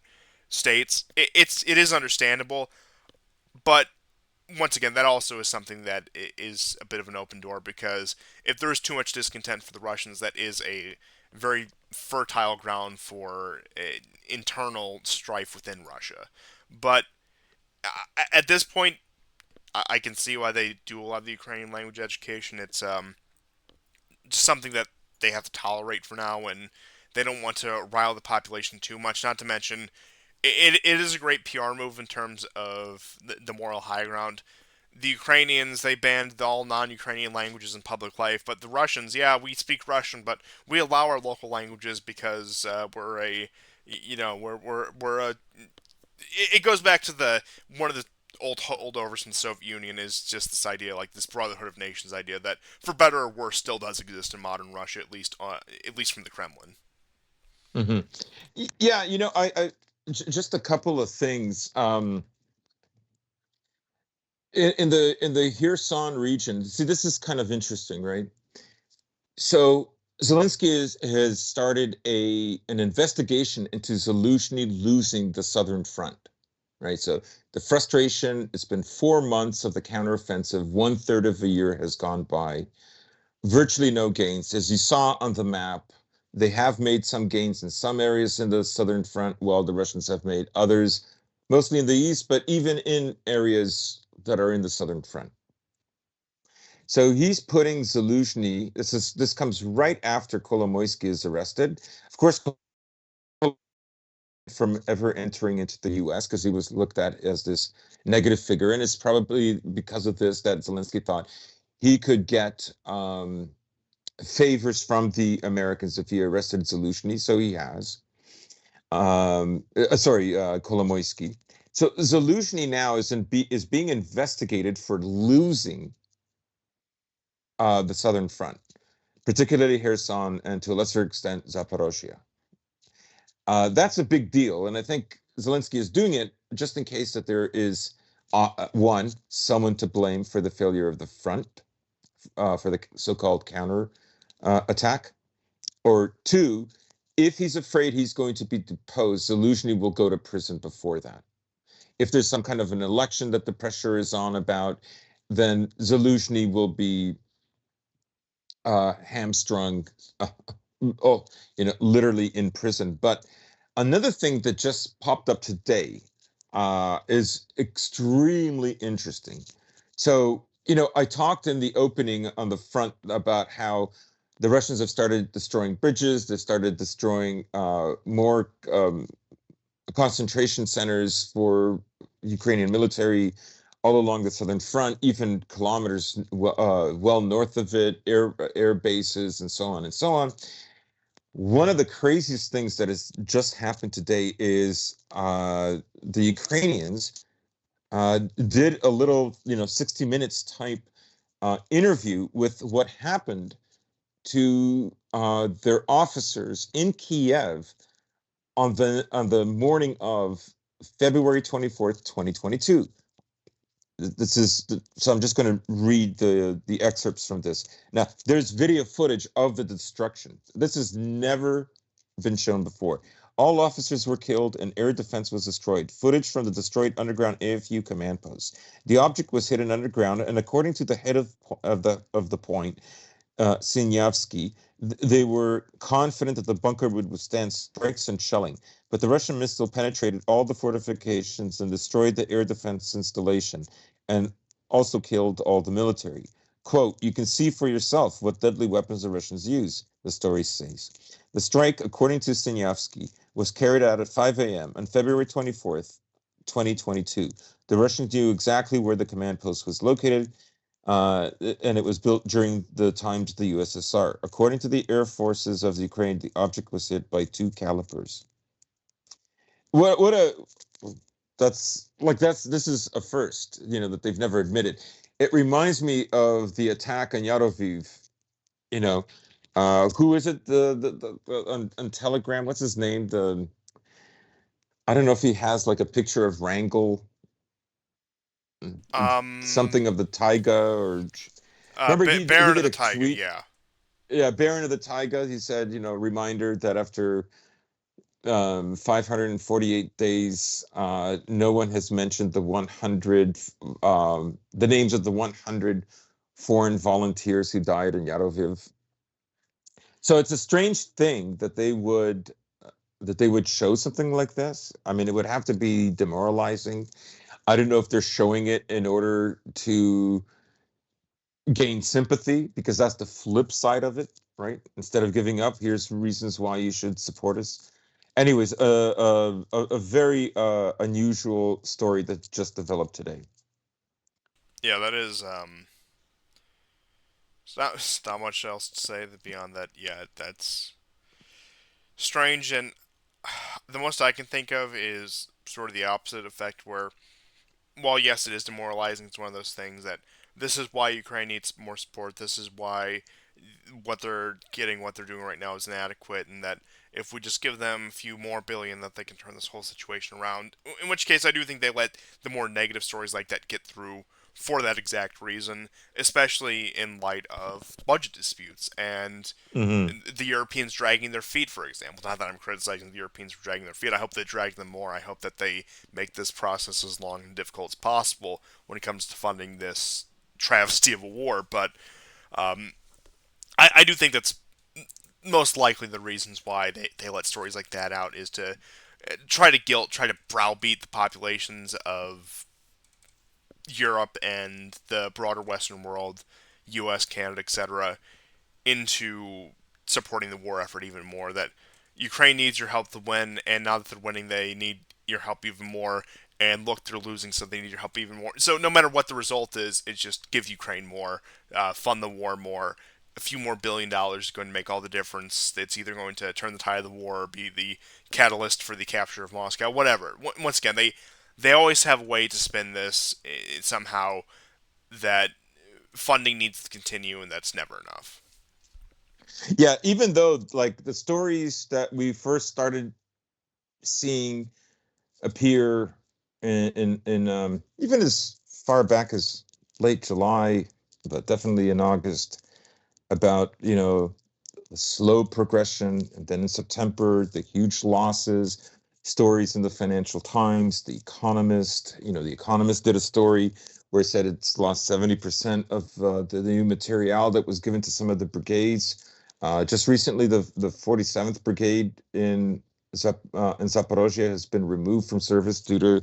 states, it is understandable. But once again, that also is something that is a bit of an open door because if there is too much discontent for the Russians, that is a very fertile ground for internal strife within Russia. But at this point, I can see why they do a lot of the Ukrainian language education. It's just something that they have to tolerate for now, and they don't want to rile the population too much. Not to mention, it is a great PR move in terms of the moral high ground. The Ukrainians, they banned all non-Ukrainian languages in public life, but the Russians, yeah, we speak Russian, but we allow our local languages because we're a, we're a. It goes back to the one of the old holdovers from the Soviet Union is just this idea, like this brotherhood of nations idea, that for better or worse still does exist in modern Russia, at least from the Kremlin. Hmm. Yeah, just a couple of things. In the Kherson region, see, this is kind of interesting, right? So Zelensky has started an investigation into Zelensky losing the southern front, right? So the frustration, it's been 4 months of the counteroffensive, one third of a year has gone by, virtually no gains. As you saw on the map, they have made some gains in some areas in the southern front, while the Russians have made others, mostly in the east, but even in areas that are in the southern front. So he's putting Zaluzhny. This comes right after Kolomoisky is arrested. Of course, from ever entering into the U.S. because he was looked at as this negative figure, and it's probably because of this that Zelensky thought he could get favors from the Americans if he arrested Zaluzhny. So he has. Kolomoisky. So Zaluzhny now is being investigated for losing the southern front, particularly Kherson and to a lesser extent Zaporozhye. That's a big deal, and I think Zelensky is doing it just in case that there is one someone to blame for the failure of the front, for the so-called counter attack, or two, if he's afraid he's going to be deposed, Zelensky will go to prison before that. If there's some kind of an election that the pressure is on about, then Zelensky will be hamstrung, oh, literally in prison. But another thing that just popped up today is extremely interesting. So, I talked in the opening on the front about how the Russians have started destroying bridges, they've started destroying more concentration centers for Ukrainian military all along the southern front, even kilometers well north of it, air bases, and so on and so on. One of the craziest things that has just happened today is the Ukrainians did a little, 60 minutes type interview with what happened to their officers in Kiev on the morning of February 24th, 2022. This is so I'm just going to read the excerpts from this. Now, there's video footage of the destruction. This has never been shown before. All officers were killed and air defense was destroyed. Footage from the destroyed underground AFU command post. The object was hidden underground, and according to the head of the point, Sinyavsky, they were confident that the bunker would withstand strikes and shelling, but the Russian missile penetrated all the fortifications and destroyed the air defense installation, and also killed all the military. Quote, you can see for yourself what deadly weapons the Russians use, the story says. The strike, according to Sinyavsky, was carried out at 5 a.m. on February 24th, 2022. The Russians knew exactly where the command post was located, and it was built during the times of the USSR. According to the air forces of the Ukraine, the object was hit by 2 calibers. What a this is a first, that they've never admitted. It reminds me of the attack on Yaroviv. Who is it? On Telegram, what's his name? I don't know if he has like a picture of Wrangel, Um, something of the taiga or. Remember, he Baron of did the a Taiga, tweet. yeah. Yeah, Baron of the Taiga. He said, reminder that after 548 days, no one has mentioned the names of the 100 foreign volunteers who died in Yaroviv. So it's a strange thing that they would show something like this. I mean, it would have to be demoralizing. I don't know if they're showing it in order to gain sympathy, because that's the flip side of it, right? Instead of giving up, here's reasons why you should support us. Anyways, a very unusual story that just developed today. Yeah, that is it's not much else to say beyond that. Yeah, that's strange, and the most I can think of is sort of the opposite effect where, while yes, it is demoralizing, it's one of those things that this is why Ukraine needs more support. This is why what they're getting, what they're doing right now is inadequate, and that if we just give them a few more billion, that they can turn this whole situation around. In which case, I do think they let the more negative stories like that get through for that exact reason, especially in light of budget disputes and Hmm. the Europeans dragging their feet, for example. Not that I'm criticizing the Europeans for dragging their feet. I hope they drag them more. I hope that they make this process as long and difficult as possible when it comes to funding this travesty of a war. But um, I do think that's most likely the reasons why they let stories like that out is to try to browbeat the populations of Europe and the broader Western world, U.S., Canada, etc., into supporting the war effort even more. That Ukraine needs your help to win, and now that they're winning, they need your help even more. And look, they're losing, so they need your help even more. So no matter what the result is, it's just give Ukraine more, fund the war more. A few more $1 billion is going to make all the difference. It's either going to turn the tide of the war, or be the catalyst for the capture of Moscow, whatever. Once again, they always have a way to spin this somehow that funding needs to continue, and that's never enough. Yeah, even though like the stories that we first started seeing appear in even as far back as late July, but definitely in August, about the slow progression, and then in September the huge losses. Stories in the Financial Times, The Economist. The Economist did a story where it said it's lost 70% of the new material that was given to some of the brigades. Just recently, the 47th Brigade in Zaporozhye has been removed from service due to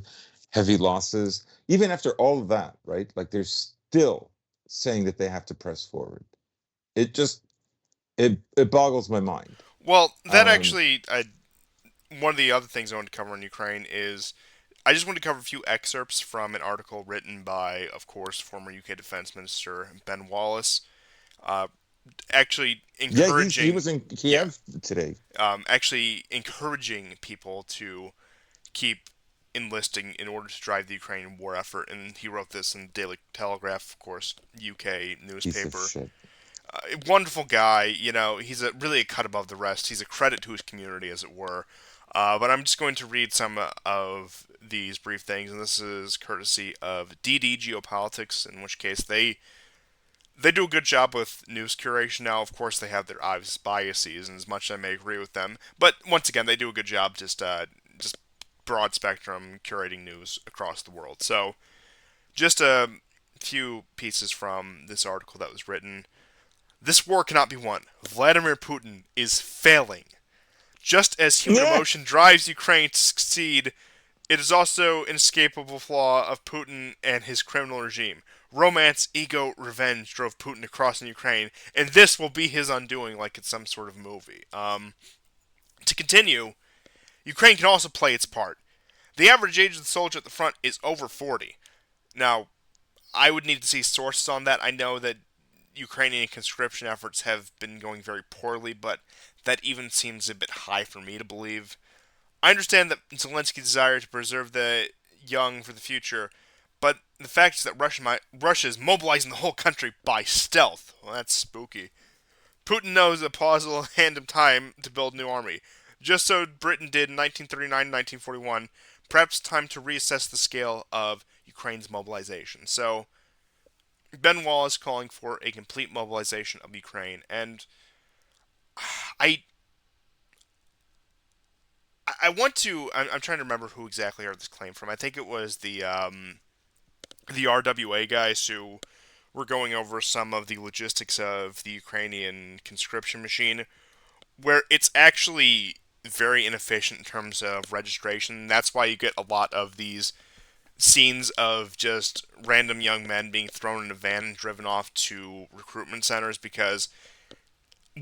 heavy losses. Even after all of that, right? Like they're still saying that they have to press forward. It just it boggles my mind. Well, that Um, actually, one of the other things I want to cover in Ukraine is I just want to cover a few excerpts from an article written by, of course, former UK Defense Minister Ben Wallace, uh, actually yeah, he encouraging, was in yeah, Kiev today. actually encouraging people to keep enlisting in order to drive the Ukrainian war effort. And he wrote this in the Daily Telegraph, of course, UK Piece of newspaper. shit. Wonderful guy. He's really a cut above the rest. He's a credit to his community, as it were. But I'm just going to read some of these brief things, and this is courtesy of DD Geopolitics, in which case they do a good job with news curation. Now, of course, they have their obvious biases, and as much as I may agree with them, but once again, they do a good job just broad spectrum curating news across the world. So, just a few pieces from this article that was written. This war cannot be won. Vladimir Putin is failing. Just as human Yeah. emotion drives Ukraine to succeed, it is also an inescapable flaw of Putin and his criminal regime. Romance, ego, revenge drove Putin across in Ukraine, and this will be his undoing like it's some sort of movie. To continue, Ukraine can also play its part. The average age of the soldier at the front is over 40. Now, I would need to see sources on that. I know that Ukrainian conscription efforts have been going very poorly, but that even seems a bit high for me to believe. I understand that Zelensky's desire to preserve the young for the future, but the fact is that Russia is mobilizing the whole country by stealth. Well, that's spooky. Putin knows a pause will hand him time to build a new army. Just so Britain did in 1939 and 1941, perhaps time to reassess the scale of Ukraine's mobilization. So, Ben Wallace calling for a complete mobilization of Ukraine, and I I want to. I'm trying to remember who exactly heard this claim from. I think it was the RWA guys who were going over some of the logistics of the Ukrainian conscription machine, where it's actually very inefficient in terms of registration. That's why you get a lot of these scenes of just random young men being thrown in a van and driven off to recruitment centers because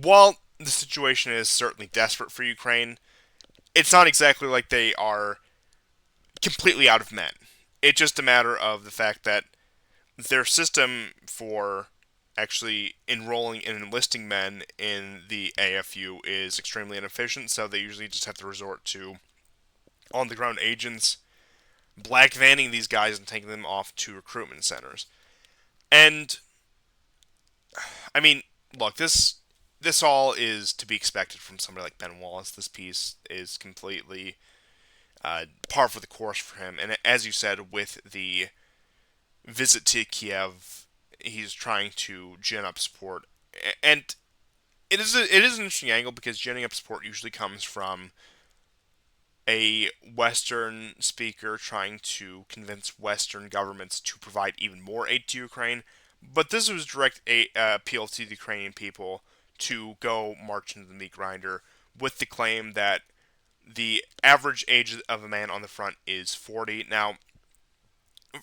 while the situation is certainly desperate for Ukraine, it's not exactly like they are completely out of men. It's just a matter of the fact that their system for actually enrolling and enlisting men in the AFU is extremely inefficient, so they usually just have to resort to on the ground agents black vanning these guys and taking them off to recruitment centers. And I mean, look, this all is to be expected from somebody like Ben Wallace. This piece is completely par for the course for him. And as you said, with the visit to Kiev, he's trying to gin up support. And it is an interesting angle because ginning up support usually comes from a Western speaker trying to convince Western governments to provide even more aid to Ukraine. But this was direct appeal to the Ukrainian people to go march into the meat grinder with the claim that the average age of a man on the front is 40. Now,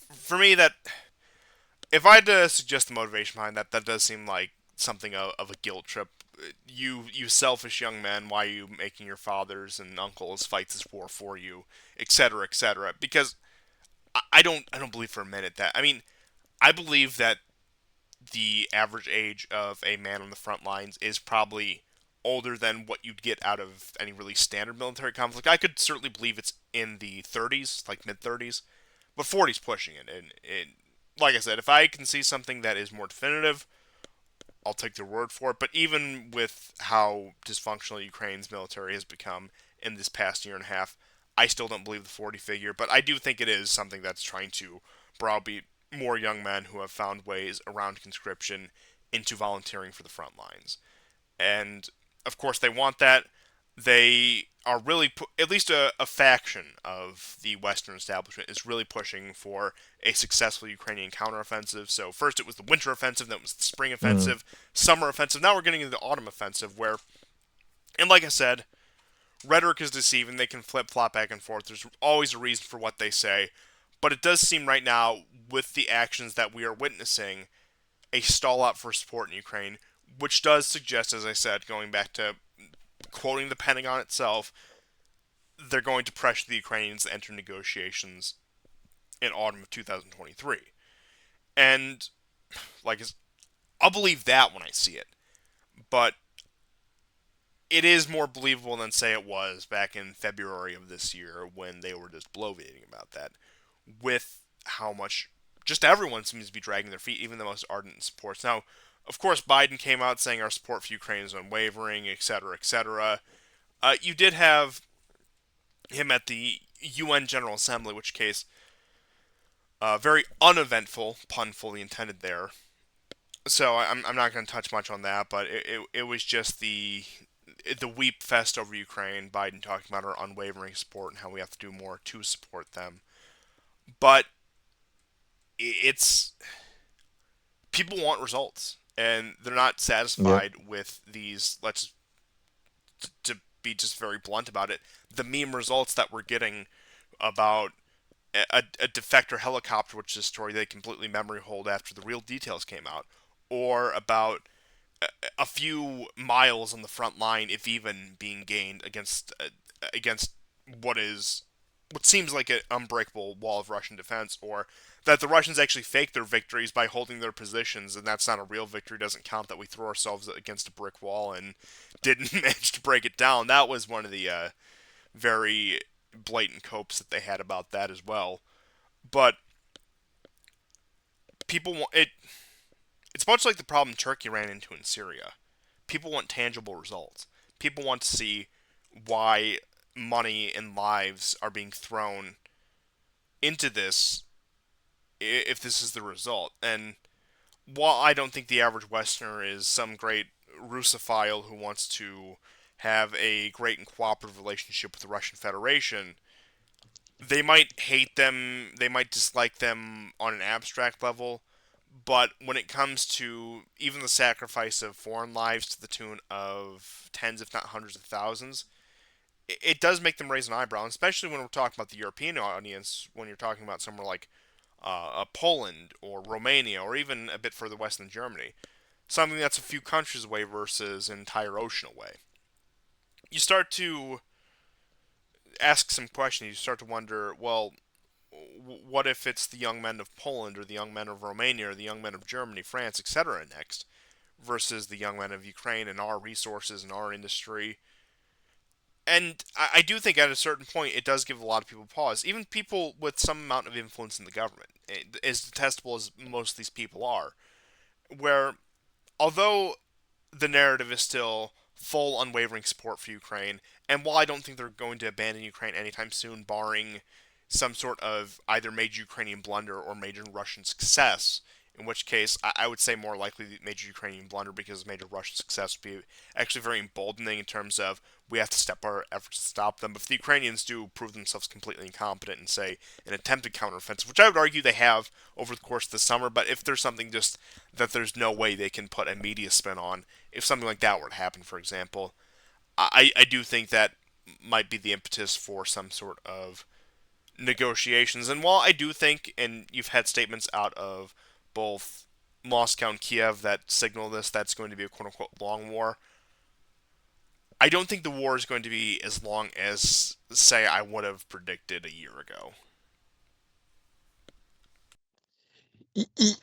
for me, that if I had to suggest the motivation behind that, that does seem like something of a guilt trip. You selfish young men, why are you making your fathers and uncles fight this war for you, etc., etc.? Because I don't believe for a minute that. I mean, I believe that the average age of a man on the front lines is probably older than what you'd get out of any really standard military conflict. I could certainly believe it's in the 30s, like mid 30s, but 40's pushing it. And like I said, if I can see something that is more definitive, I'll take their word for it. But even with how dysfunctional Ukraine's military has become in this past year and a half, I still don't believe the 40 figure. But I do think it is something that's trying to browbeat more young men who have found ways around conscription into volunteering for the front lines. And of course, they want that. They are really, at least a faction of the Western establishment is really pushing for a successful Ukrainian counteroffensive. So first it was the winter offensive, then it was the spring Mm. offensive, summer offensive. Now we're getting into the autumn offensive, where, and like I said, rhetoric is deceiving. They can flip flop back and forth. There's always a reason for what they say, but it does seem right now with the actions that we are witnessing a stall out for support in Ukraine, which does suggest, as I said, going back to quoting the Pentagon itself, they're going to pressure the Ukrainians to enter negotiations in autumn of 2023. And like I'll believe that when I see it, but it is more believable than say it was back in February of this year when they were just bloviating about that. With how much just everyone seems to be dragging their feet, even the most ardent supports. Now, of course, Biden came out saying our support for Ukraine is unwavering, etc., etc. You did have him at the UN General Assembly, which case very uneventful, pun fully intended there. So I'm not going to touch much on that, but it was just the weep fest over Ukraine. Biden talking about our unwavering support and how we have to do more to support them. But it's people want results, and they're not Yep. satisfied with these. Let's to be just very blunt about it. The meme results that we're getting about a defector helicopter, which is a story they completely memory hold after the real details came out, or about a few miles on the front line, if even, being gained against what is what seems like an unbreakable wall of Russian defense, or that the Russians actually fake their victories by holding their positions, and that's not a real victory. Doesn't count that we threw ourselves against a brick wall and didn't manage to break it down. That was one of the very blatant copes that they had about that as well. But people want it. It's much like the problem Turkey ran into in Syria. People want tangible results. People want to see why money and lives are being thrown into this if this is the result. And while I don't think the average Westerner is some great Russophile who wants to have a great and cooperative relationship with the Russian Federation, they might hate them, they might dislike them on an abstract level, but when it comes to even the sacrifice of foreign lives to the tune of tens, if not hundreds of thousands, it does make them raise an eyebrow, especially when we're talking about the European audience, when you're talking about somewhere like Poland or Romania or even a bit further west than Germany. Something that's a few countries away versus an entire ocean away. You start to ask some questions. You start to wonder, well, what if it's the young men of Poland or the young men of Romania or the young men of Germany, France, etc. next, versus the young men of Ukraine and our resources and our industry? And I do think at a certain point it does give a lot of people pause. Even people with some amount of influence in the government, as detestable as most of these people are, where although the narrative is still full unwavering support for Ukraine, and while I don't think they're going to abandon Ukraine anytime soon, barring some sort of either major Ukrainian blunder or major Russian success, in which case I would say more likely the major Ukrainian blunder because major Russian success would be actually very emboldening in terms of we have to step our efforts to stop them. But if the Ukrainians do prove themselves completely incompetent and say an attempted counteroffensive, which I would argue they have over the course of the summer, but if there's something just that there's no way they can put a media spin on, if something like that were to happen, for example, I do think that might be the impetus for some sort of negotiations. And while I do think, and you've had statements out of both Moscow and Kiev that signal this, that's going to be a quote unquote long war, I don't think the war is going to be as long as, say, I would have predicted a year ago. Y- y-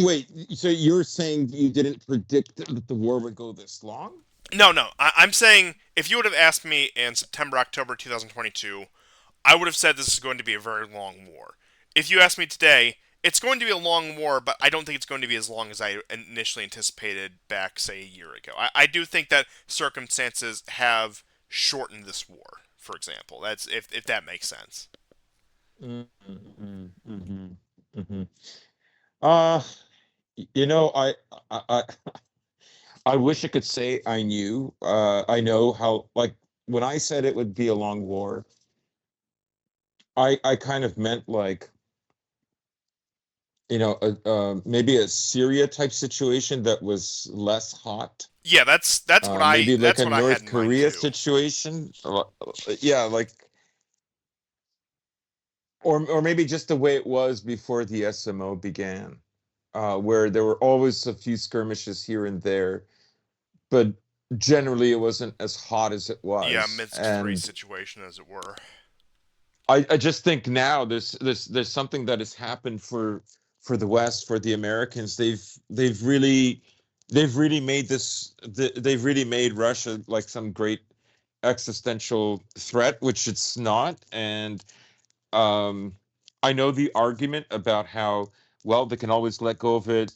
Wait, so you're saying you didn't predict that the war would go this long? No, no. I'm saying if you would have asked me in September, October 2022, I would have said this is going to be a very long war. If you ask me today, it's going to be a long war, but I don't think it's going to be as long as I initially anticipated back, say, a year ago. I do think that circumstances have shortened this war, for example. That's if that makes sense. Mm-hmm, mm-hmm, mm-hmm. Uh, you know, I I wish I could say I knew. I know how, like, when I said it would be a long war, I kind of meant like, maybe a Syria type situation that was less hot. Yeah, Maybe like that's a what I had North in mind Korea too. situation. Yeah, like, or maybe just the way it was before the SMO began, where there were always a few skirmishes here and there, but generally it wasn't as hot as it Yeah, was. midst freeze And situation, as it were. I just think now there's something that has happened for the West, for the Americans. They've really made they've really made Russia like some great existential threat, which it's not. And um, I know the argument about how well they can always let go of it.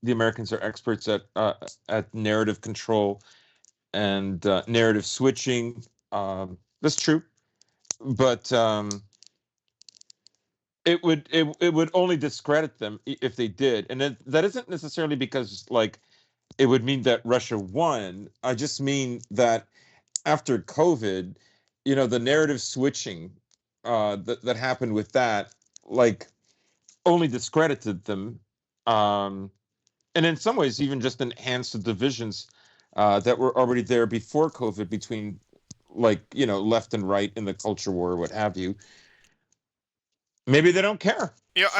The Americans are experts at narrative control and narrative switching. That's true, but it would only discredit them if they did, and that isn't necessarily because like it would mean that Russia won. I just mean that after COVID, the narrative switching that happened with that, like, only discredited them, um, and in some ways even just enhanced the divisions that were already there before COVID between, like, left and right in the culture war, or what have you. Maybe they don't care. You know,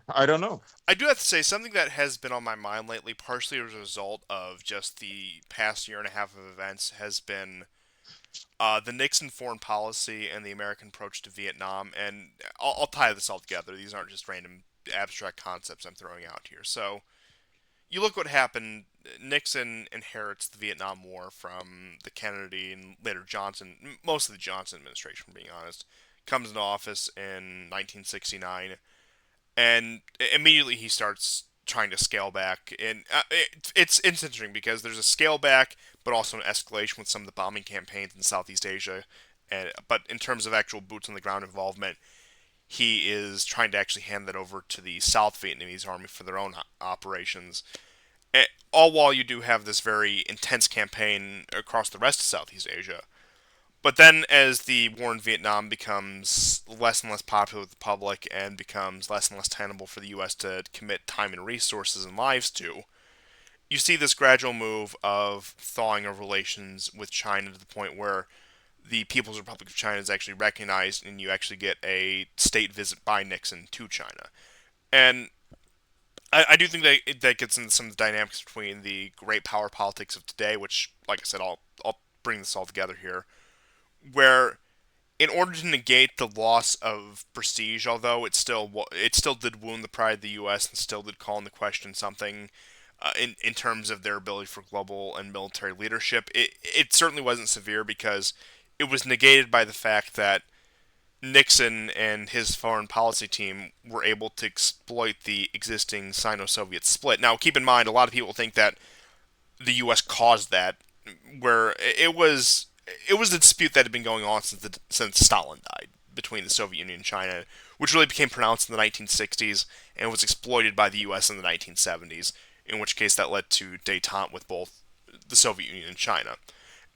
I don't know. I do have to say something that has been on my mind lately, partially as a result of just the past year and a half of events, has been the Nixon foreign policy and the American approach to Vietnam. And I'll tie this all together. These aren't just random abstract concepts I'm throwing out here. So you look what happened. Nixon inherits the Vietnam War from the Kennedy and later Johnson, most of the Johnson administration, being honest. Comes into office in 1969, and immediately he starts trying to scale back. And it's interesting because there's a scale back, but also an escalation with some of the bombing campaigns in Southeast Asia. And but in terms of actual boots on the ground involvement, he is trying to actually hand that over to the South Vietnamese army for their own operations. All while you do have this very intense campaign across the rest of Southeast Asia. But then, as the war in Vietnam becomes less and less popular with the public and becomes less and less tenable for the U.S. to commit time and resources and lives to, you see this gradual move of thawing of relations with China to the point where the People's Republic of China is actually recognized, and you actually get a state visit by Nixon to China. And I do think that gets into some of the dynamics between the great power politics of today, which, like I said, I'll bring this all together here, where in order to negate the loss of prestige, although it still did wound the pride of the U.S. and still did call into question something in terms of their ability for global and military leadership. It certainly wasn't severe because it was negated by the fact that Nixon and his foreign policy team were able to exploit the existing Sino-Soviet split. Now, keep in mind, a lot of people think that the U.S. caused that, where it was a dispute that had been going on since Stalin died between the Soviet Union and China, which really became pronounced in the 1960s and was exploited by the U.S. in the 1970s. In which case, that led to détente with both the Soviet Union and China.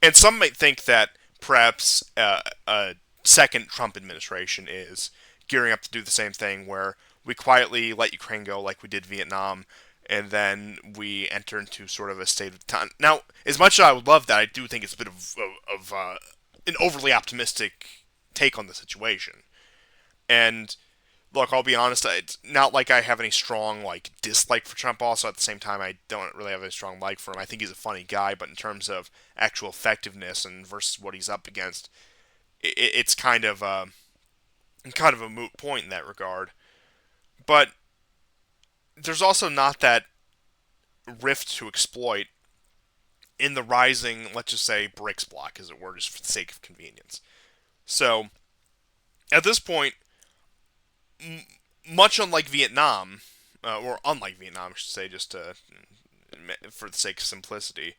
And some might think that perhaps a second Trump administration is gearing up to do the same thing, where we quietly let Ukraine go like we did Vietnam, and then we enter into sort of a state of time. Now, as much as I would love that, I do think it's a bit of an overly optimistic take on the situation. And look, I'll be honest, it's not like I have any strong dislike for Trump. Also, at the same time, I don't really have any strong like for him. I think he's a funny guy, but in terms of actual effectiveness and versus what he's up against, it's kind of a moot point in that regard. But there's also not that rift to exploit in the rising, let's just say, BRICS bloc, as it were, just for the sake of convenience. So at this point, much unlike Vietnam, or unlike Vietnam, I should say, just for the sake of simplicity,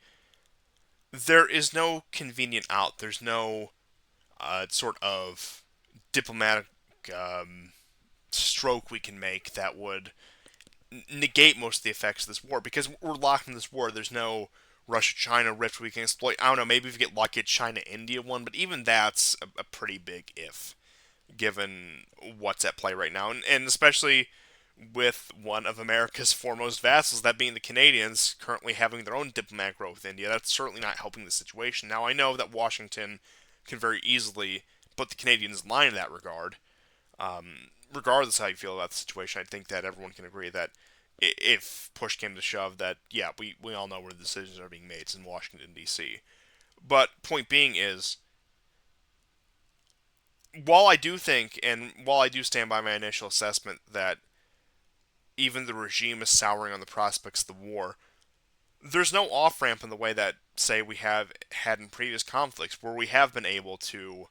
there is no convenient out. There's no sort of diplomatic stroke we can make that would negate most of the effects of this war because we're locked in this war. There's no Russia-China rift we can exploit. I don't know. Maybe if we get lucky, it's China-India one, but even that's a pretty big if, given what's at play right now, and especially with one of America's foremost vassals, that being the Canadians, currently having their own diplomatic row with India. That's certainly not helping the situation. Now, I know that Washington can very easily put the Canadians in line in that regard. Regardless of how you feel about the situation, I think that everyone can agree that if push came to shove, that yeah, we all know where the decisions are being made. It's in Washington D.C. But point being is, while I do think, and while I do stand by my initial assessment that even the regime is souring on the prospects of the war, there's no off ramp in the way that, say, we have had in previous conflicts, where we have been able to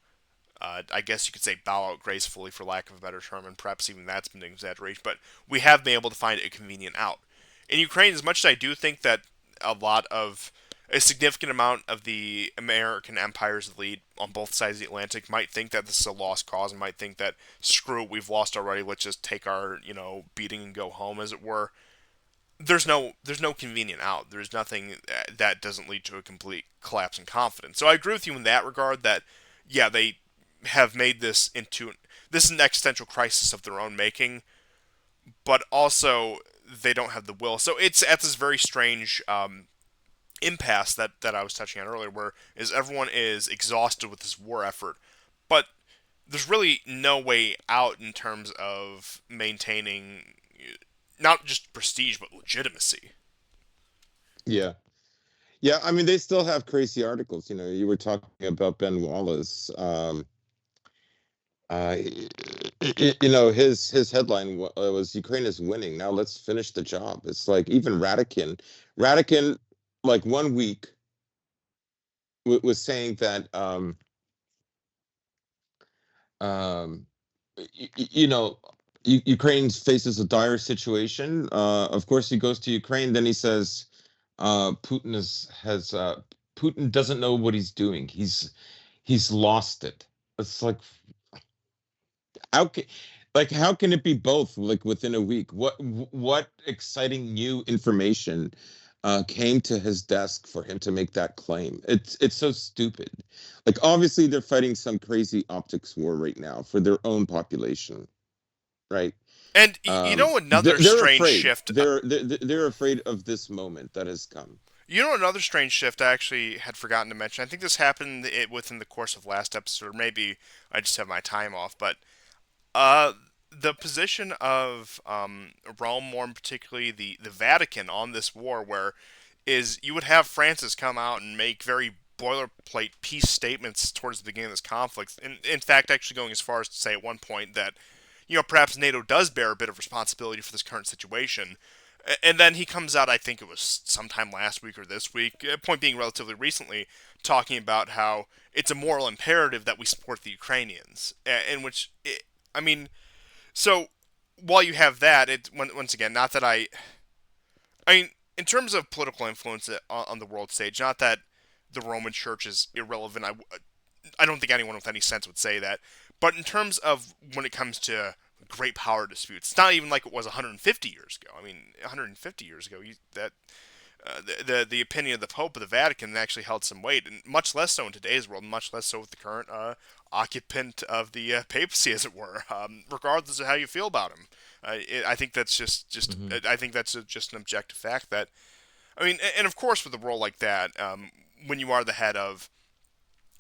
I guess you could say bow out gracefully, for lack of a better term, and perhaps even that's been an exaggeration, but we have been able to find a convenient out. In Ukraine, as much as I do think that a significant amount of the American empire's elite on both sides of the Atlantic might think that this is a lost cause and might think that, screw it, we've lost already, let's just take our, beating and go home, as it were. There's no convenient out. There's nothing that doesn't lead to a complete collapse in confidence. So I agree with you in that regard that, yeah, they have made this is an existential crisis of their own making, but also they don't have the will. So it's at this very strange impasse that I was touching on earlier, where is everyone is exhausted with this war effort, but there's really no way out in terms of maintaining not just prestige but legitimacy. Yeah. Yeah, I mean, they still have crazy articles. You were talking about Ben Wallace. Uh, his headline was Ukraine is winning. Now let's finish the job. It's like even Radican, like one week was saying that um, Ukraine faces a dire situation. Of course, he goes to Ukraine. Then he says Putin has Putin doesn't know what he's doing. He's lost it. It's like, okay. Like, how can it be both? Like within a week, what exciting new information came to his desk for him to make that claim? It's so stupid. Like, obviously, they're fighting some crazy optics war right now for their own population, right? And you know another They're strange afraid. shift. They're afraid of this moment that has come. You know another strange shift I actually had forgotten to mention. I think this happened within the course of last episode, or maybe I just have my time off. But uh, the position of Rome, more particularly the Vatican, on this war, where is you would have Francis come out and make very boilerplate peace statements towards the beginning of this conflict. In fact, actually going as far as to say at one point that perhaps NATO does bear a bit of responsibility for this current situation. And then he comes out, I think it was sometime last week or this week, point being relatively recently, talking about how it's a moral imperative that we support the Ukrainians. In which, I mean, so while you have that, once again, not that I mean, in terms of political influence on the world stage, not that the Roman Church is irrelevant. I don't think anyone with any sense would say that. But in terms of when it comes to great power disputes, it's not even like it was 150 years ago. I mean, 150 years ago, that the opinion of the Pope of the Vatican actually held some weight, and much less so in today's world, much less so with the current occupant of the papacy, as it were. Regardless of how you feel about him, I think that's just Hmm. I think that's just an objective fact that I mean, and of course with a role like that, when you are the head of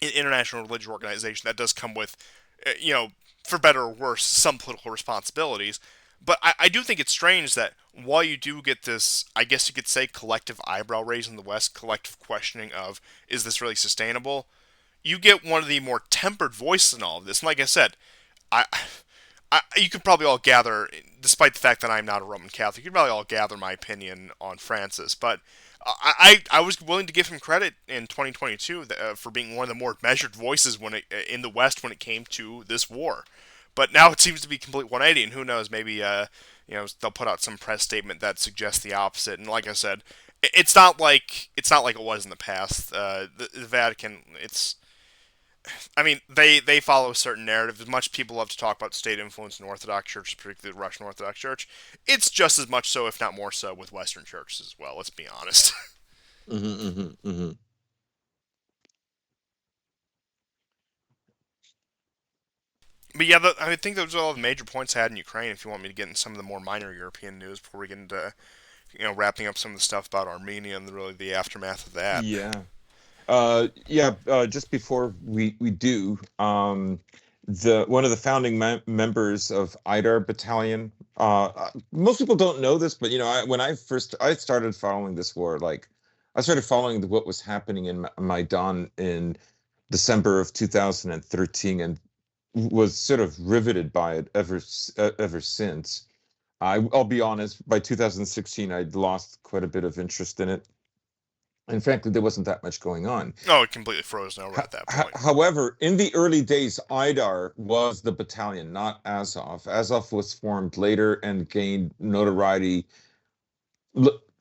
an international religious organization, that does come with, for better or worse, some political responsibilities. But I do think it's strange that while you do get this, I guess you could say, collective eyebrow raise in the West, collective questioning of, is this really sustainable? You get one of the more tempered voices in all of this. And like I said, I, you could probably all gather, despite the fact that I'm not a Roman Catholic, you could probably all gather my opinion on Francis. But I was willing to give him credit in 2022 for being one of the more measured voices in the West when it came to this war. But now it seems to be complete 180, and who knows? Maybe they'll put out some press statement that suggests the opposite. And like I said, it's not like it was in the past. The Vatican, I mean, they follow a certain narrative. As much people love to talk about state influence in Orthodox churches, particularly the Russian Orthodox Church, it's just as much so, if not more so, with Western churches as well. Let's be honest. Hmm. Hmm. Hmm. But yeah, I think those are all the major points I had in Ukraine. If you want me to get into some of the more minor European news before we get into wrapping up some of the stuff about Armenia and really the aftermath of that. Yeah. Yeah, just before we do, the one of the founding members of IDAR Battalion. Most people don't know this, but when I started following this war, like I started following what was happening in Maidan in December of 2013, and was sort of riveted by it ever since. I'll be honest, by 2016, I'd lost quite a bit of interest in it. And frankly, there wasn't that much going on. Oh, it completely frozen over at that point. However, in the early days, IDAR was the battalion, not Azov. Azov was formed later and gained notoriety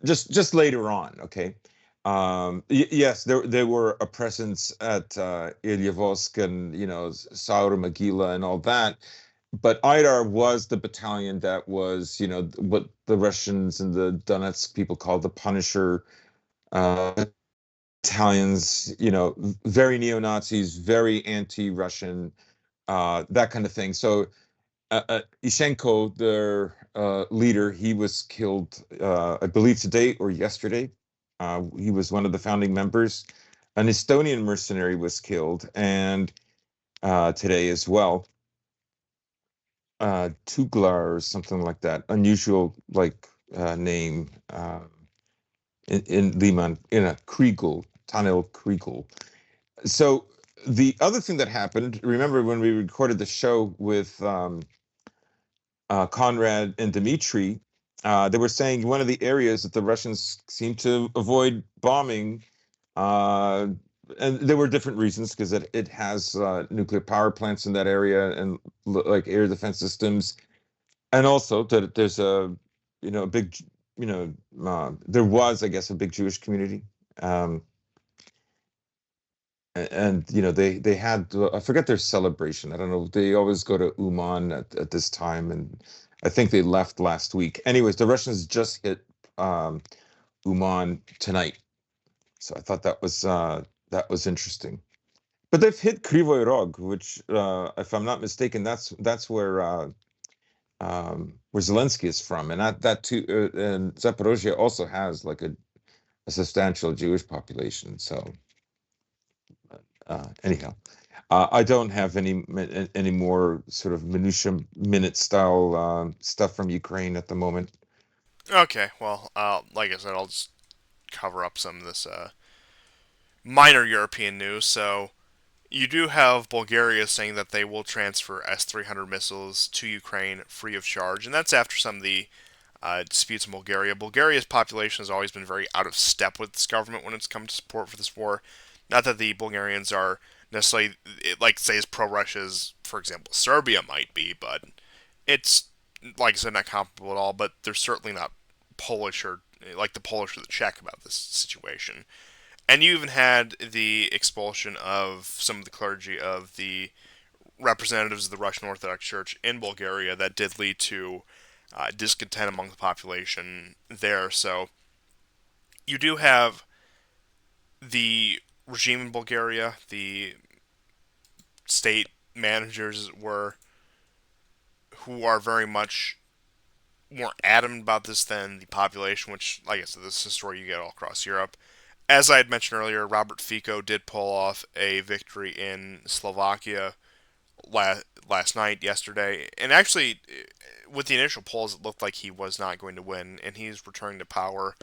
just later on. Okay. Yes, there were a presence at Ilyevosk and Saur Magila and all that, but IDAR was the battalion that was what the Russians and the Donetsk people called the Punisher uh, Italians, very neo-Nazis, very anti-Russian, that kind of thing. So Ishenko, their leader, he was killed, I believe today or yesterday. He was one of the founding members. An Estonian mercenary was killed, and today as well. Tuglar or something like that, unusual like name in Liman, in a Kriegel, Tanel Kriegel. So the other thing that happened, remember when we recorded the show with Conrad and Dmitry, they were saying one of the areas that the Russians seem to avoid bombing, uh, and there were different reasons because it has nuclear power plants in that area and like air defense systems, and also that there's a big, there was, I guess, a big Jewish community. Um, and they had I forget their celebration. I don't know. They always go to Uman at this time, and I think they left last week. Anyways, the Russians just hit um, Uman tonight, so I thought that was interesting. But they've hit Krivoy Rog, which, if I'm not mistaken, that's where Zelensky is from, and that too, and Zaporozhye also has like a substantial Jewish population. So anyhow, I don't have any more sort of minutia minute style stuff from Ukraine at the moment. Okay, well, like I said, I'll just cover up some of this minor European news. So you do have Bulgaria saying that they will transfer S-300 missiles to Ukraine free of charge, and that's after some of the disputes in Bulgaria. Bulgaria's population has always been very out of step with this government when it's come to support for this war. Not that the Bulgarians are necessarily, like, say, as pro-Russia as, for example, Serbia might be, but it's, like I said, not comparable at all, but they're certainly not Polish or, like, the Polish or the Czech about this situation. And you even had the expulsion of some of the clergy of the representatives of the Russian Orthodox Church in Bulgaria that did lead to discontent among the population there. So you do have the regime in Bulgaria, the state managers, as it were, who are very much more adamant about this than the population, which, like I said, this is a story you get all across Europe. As I had mentioned earlier, Robert Fico did pull off a victory in Slovakia last night, yesterday, and actually, with the initial polls, it looked like he was not going to win, and he's returning to power.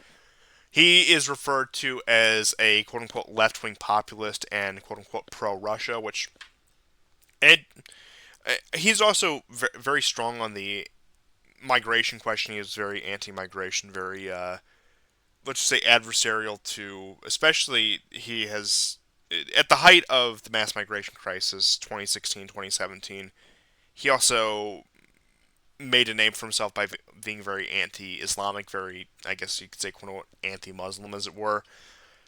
He is referred to as a quote unquote left wing populist and quote unquote pro Russia, which it, he's also very strong on the migration question. He is very anti migration, very, let's just say, adversarial to, especially, he has, at the height of the mass migration crisis, 2016, 2017, he also made a name for himself by being very anti-Islamic, very, I guess you could say, quote unquote, anti-Muslim, as it were.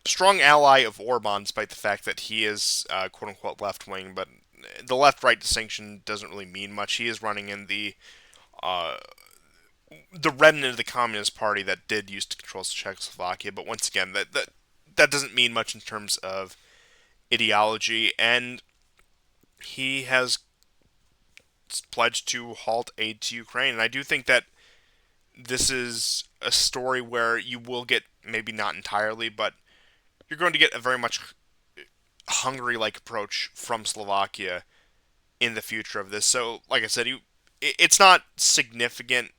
Strong ally of Orban, despite the fact that he is, quote unquote, left wing, but the left right distinction doesn't really mean much. He is running in uh, the remnant of the Communist Party that did used to control Czechoslovakia, but once again, that doesn't mean much in terms of ideology, and he has pledged to halt aid to Ukraine. And I do think that this is a story where you will get, maybe not entirely, but you're going to get a very much Hungary-like approach from Slovakia in the future of this. So, like I said, it's not significant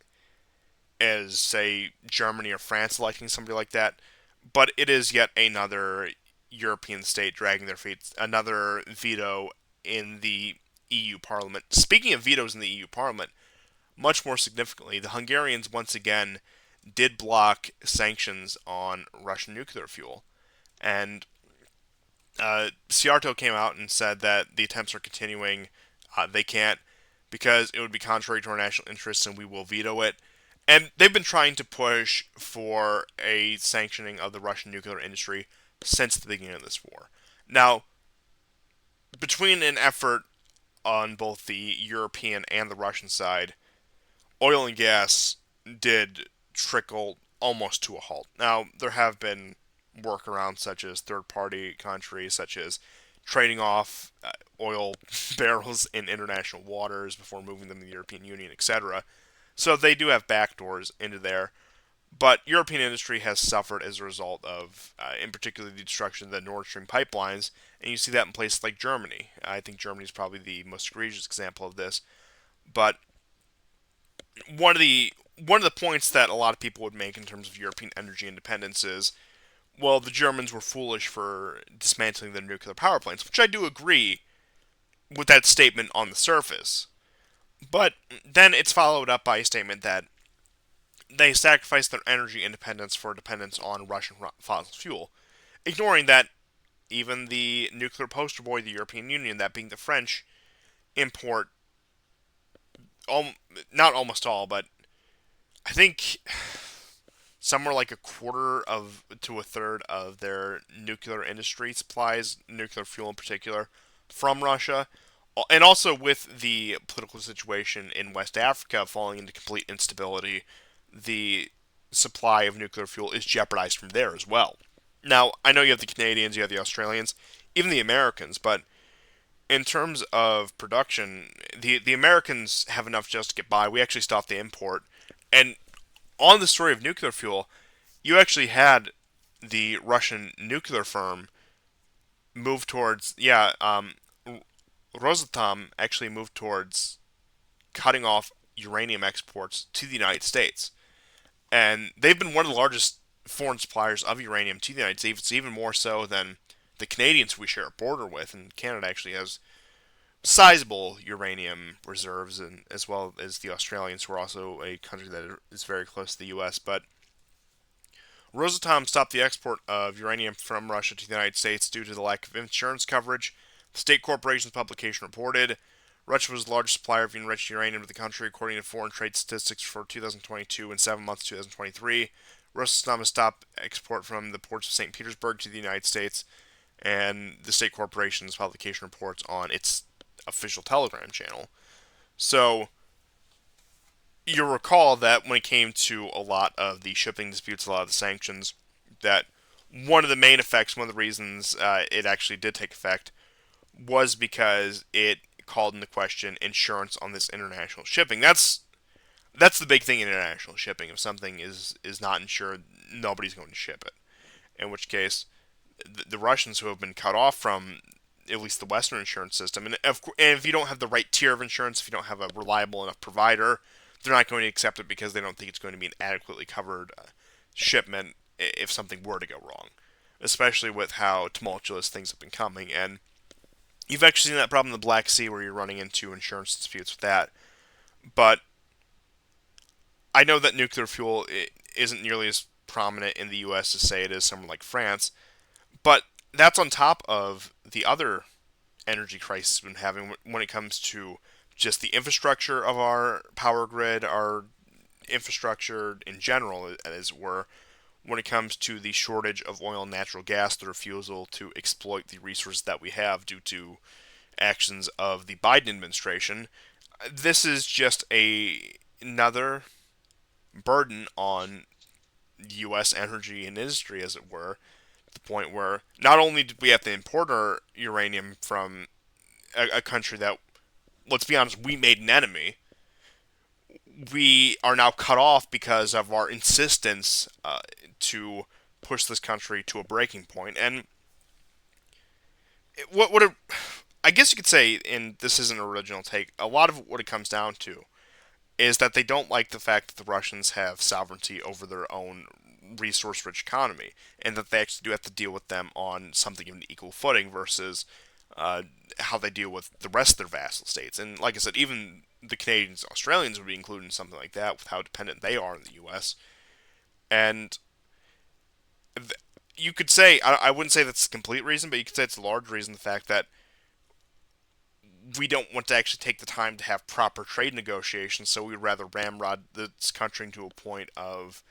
as, say, Germany or France electing somebody like that, but it is yet another European state dragging their feet, another veto in the EU Parliament. Speaking of vetoes in the EU Parliament, much more significantly, the Hungarians once again did block sanctions on Russian nuclear fuel. And Siarto came out and said that the attempts are continuing. They can't because it would be contrary to our national interests and we will veto it. And they've been trying to push for a sanctioning of the Russian nuclear industry since the beginning of this war. Now, between an effort on both the European and the Russian side, oil and gas did trickle almost to a halt. Now, there have been workarounds such as third party countries, such as trading off oil barrels in international waters before moving them to the European Union, etc. So they do have backdoors into there. But European industry has suffered as a result of, in particular, the destruction of the Nord Stream pipelines, and you see that in places like Germany. I think Germany is probably the most egregious example of this. But one of the points that a lot of people would make in terms of European energy independence is, well, the Germans were foolish for dismantling their nuclear power plants, which I do agree with that statement on the surface. But then it's followed up by a statement that they sacrificed their energy independence for dependence on Russian fossil fuel, ignoring that even the nuclear poster boy, the European Union, that being the French, import not almost all, but I think somewhere like a quarter of to a third of their nuclear industry supplies, nuclear fuel in particular, from Russia. And also with the political situation in West Africa falling into complete instability, the supply of nuclear fuel is jeopardized from there as well. Now, I know you have the Canadians, you have the Australians, even the Americans, but in terms of production, the Americans have enough just to get by. We actually stopped the import. And on the story of nuclear fuel, you actually had the Russian nuclear firm move towards, Rosatom actually moved towards cutting off uranium exports to the United States. And they've been one of the largest foreign suppliers of uranium to the United States. It's even more so than the Canadians we share a border with, and Canada actually has sizable uranium reserves, and as well as the Australians, who are also a country that is very close to the U.S. But Rosatom stopped the export of uranium from Russia to the United States due to the lack of insurance coverage. The state corporation's publication reported Russia was the largest supplier of enriched uranium to the country, according to foreign trade statistics for 2022 and 7 months 2023. Rosatom has stopped export from the ports of St. Petersburg to the United States, and the state corporation's publication reports on its official Telegram channel. So you'll recall that when it came to a lot of the shipping disputes, a lot of the sanctions, that one of the main effects, one of the reasons it actually did take effect, was because it called into question insurance on this international shipping. That's the big thing in international shipping. If something is not insured, nobody's going to ship it. In which case, the Russians, who have been cut off from at least the Western insurance system, and if you don't have the right tier of insurance, if you don't have a reliable enough provider, they're not going to accept it because they don't think it's going to be an adequately covered shipment if something were to go wrong, especially with how tumultuous things have been coming. And you've actually seen that problem in the Black Sea where you're running into insurance disputes with that. But I know that nuclear fuel isn't nearly as prominent in the U.S. as, say, it is somewhere like France, but that's on top of the other energy crisis we've been having when it comes to just the infrastructure of our power grid, our infrastructure in general, as it were, when it comes to the shortage of oil and natural gas, the refusal to exploit the resources that we have due to actions of the Biden administration. This is just another burden on U.S. energy and industry, as it were, to the point where not only did we have to import our uranium from a country that, let's be honest, we made an enemy, we are now cut off because of our insistence to push this country to a breaking point. And what it, I guess you could say, and this isn't an original take, a lot of what it comes down to is that they don't like the fact that the Russians have sovereignty over their own resource-rich economy, and that they actually do have to deal with them on something of an equal footing versus how they deal with the rest of their vassal states. And like I said, even the Canadians, Australians would be included in something like that with how dependent they are on the U.S. And you could say, I wouldn't say that's the complete reason, but you could say it's a large reason, the fact that we don't want to actually take the time to have proper trade negotiations, so we'd rather ramrod this country into a point of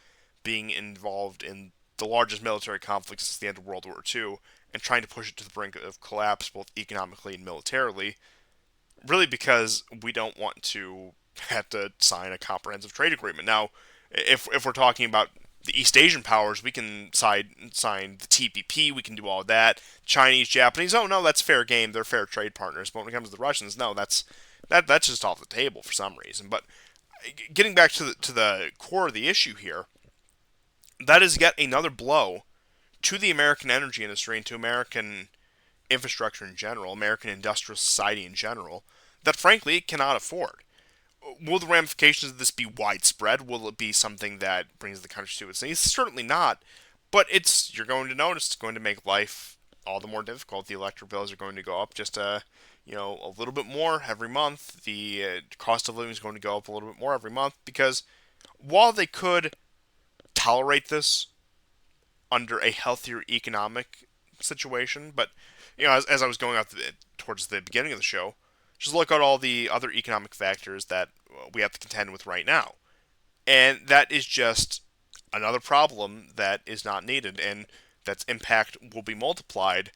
being involved in the largest military conflict since the end of World War II and trying to push it to the brink of collapse both economically and militarily, really because we don't want to have to sign a comprehensive trade agreement. Now, if we're talking about the East Asian powers, we can sign the TPP, we can do all of that. Chinese, Japanese, oh no, that's fair game, they're fair trade partners. But when it comes to the Russians, no, that's just off the table for some reason. But getting back to the core of the issue here, that is yet another blow to the American energy industry and to American infrastructure in general, American industrial society in general, that frankly it cannot afford. Will the ramifications of this be widespread? Will it be something that brings the country to its knees? Certainly not. But you're going to notice it's going to make life all the more difficult. The electric bills are going to go up just a little bit more every month. The cost of living is going to go up a little bit more every month because while they could tolerate this under a healthier economic situation, but as I was going towards the beginning of the show, just look at all the other economic factors that we have to contend with right now. And that is just another problem that is not needed, and that's impact will be multiplied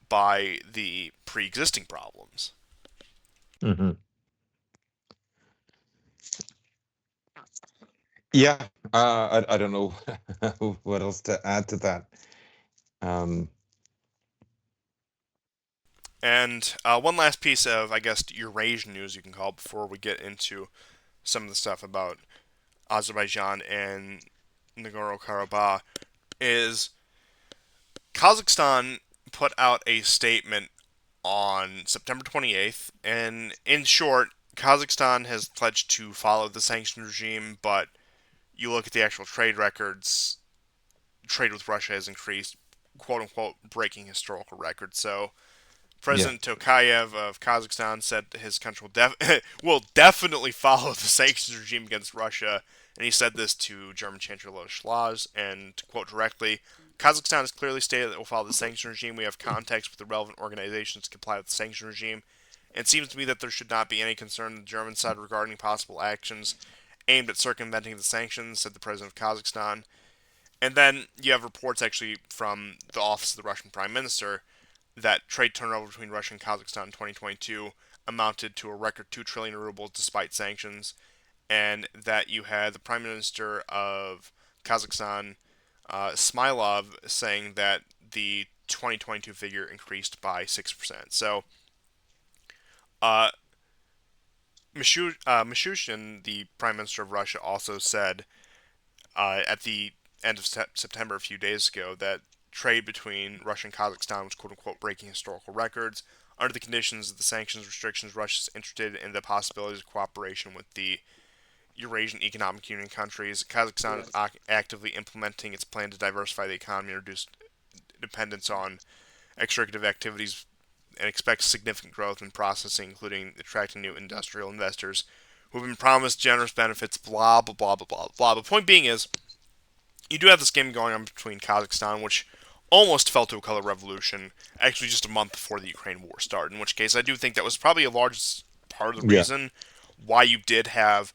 by the pre-existing problems. Hmm. Yeah, I don't know what else to add to that. Um, And one last piece of, I guess, Eurasian news you can call it before we get into some of the stuff about Azerbaijan and Nagorno-Karabakh is Kazakhstan put out a statement on September 28th, and in short, Kazakhstan has pledged to follow the sanction regime, but you look at the actual trade records, trade with Russia has increased, quote unquote, breaking historical records. So yeah. President Tokayev of Kazakhstan said his country will definitely follow the sanctions regime against Russia, and he said this to German Chancellor Scholz, and to quote directly, Kazakhstan has clearly stated that it will follow the sanction regime. We have contacts with the relevant organizations to comply with the sanction regime. It seems to me that there should not be any concern on the German side regarding possible actions aimed at circumventing the sanctions, said the president of Kazakhstan. And then you have reports actually from the office of the Russian Prime Minister that trade turnover between Russia and Kazakhstan in 2022 amounted to a record 2 trillion rubles despite sanctions, and that you had the Prime Minister of Kazakhstan, Smilov, saying that the 2022 figure increased by 6%. So, uh, Mishustin, the Prime Minister of Russia, also said at the end of September, a few days ago, that trade between Russia and Kazakhstan was quote unquote breaking historical records. Under the conditions of the sanctions restrictions, Russia is interested in the possibilities of cooperation with the Eurasian Economic Union countries. Kazakhstan is actively implementing its plan to diversify the economy and reduce dependence on extractive activities and expects significant growth in processing, including attracting new industrial investors who have been promised generous benefits, blah, blah, blah, blah, blah, blah. The point being is, you do have this game going on between Kazakhstan, which almost fell to a color revolution, actually just a month before the Ukraine war started, in which case I do think that was probably a large part of the Yeah. reason why you did have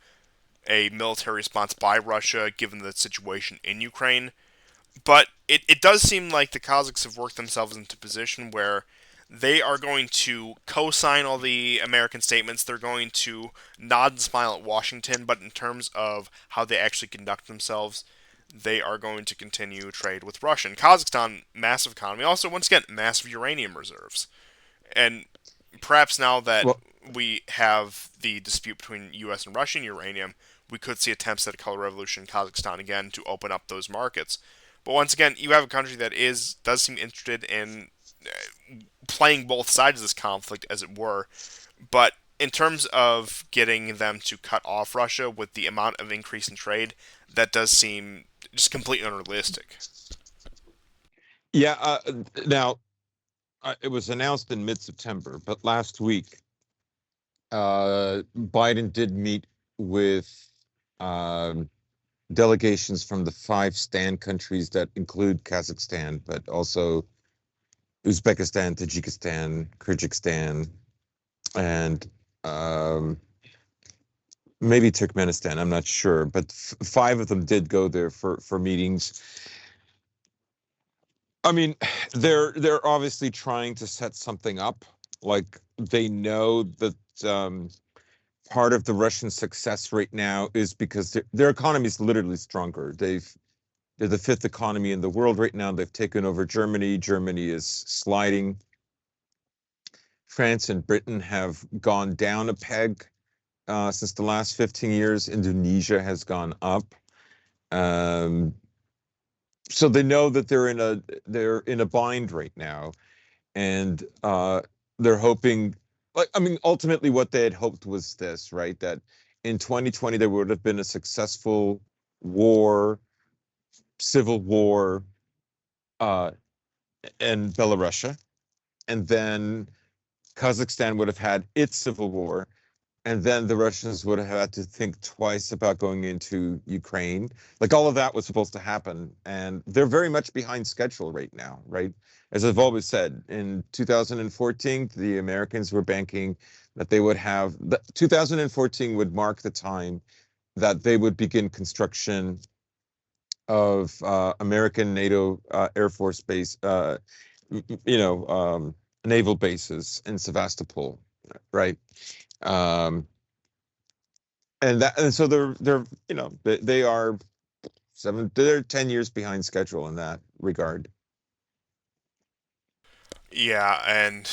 a military response by Russia given the situation in Ukraine. But it does seem like the Kazakhs have worked themselves into a position where they are going to co-sign all the American statements. They're going to nod and smile at Washington, but in terms of how they actually conduct themselves, they are going to continue trade with Russia. And Kazakhstan, massive economy, also once again massive uranium reserves. And perhaps now that Well, we have the dispute between U.S. and Russian uranium, we could see attempts at a color revolution in Kazakhstan again to open up those markets. But once again, you have a country that does seem interested in playing both sides of this conflict, as it were. But in terms of getting them to cut off Russia with the amount of increase in trade, that does seem just completely unrealistic. yeah. Now, it was announced in mid-September, but last week, Biden did meet with um, delegations from the five stand countries that include Kazakhstan, but also Uzbekistan, Tajikistan, Kyrgyzstan, and um, maybe Turkmenistan. I'm not sure, but five of them did go there for meetings. I mean, they're obviously trying to set something up. Like they know that part of the Russian success right now is because their economy is literally stronger. They're the fifth economy in the world right now. They've taken over Germany. Germany is sliding. France and Britain have gone down a peg since the last 15 years. Indonesia has gone up. Um, so they know that they're in a bind right now, and they're hoping. Like, I mean, ultimately, what they had hoped was this, right? That in 2020 there would have been a successful war, civil war, uh, in Belarusia, and then Kazakhstan would have had its civil war, and then the Russians would have had to think twice about going into Ukraine. Like all of that was supposed to happen, and they're very much behind schedule right now, right? As I've always said, in 2014, the Americans were banking that they would have 2014 would mark the time that they would begin construction of American NATO Air Force base, you know, naval bases in Sevastopol, right? Um, and so they're they are they're 10 years behind schedule in that regard. Yeah, and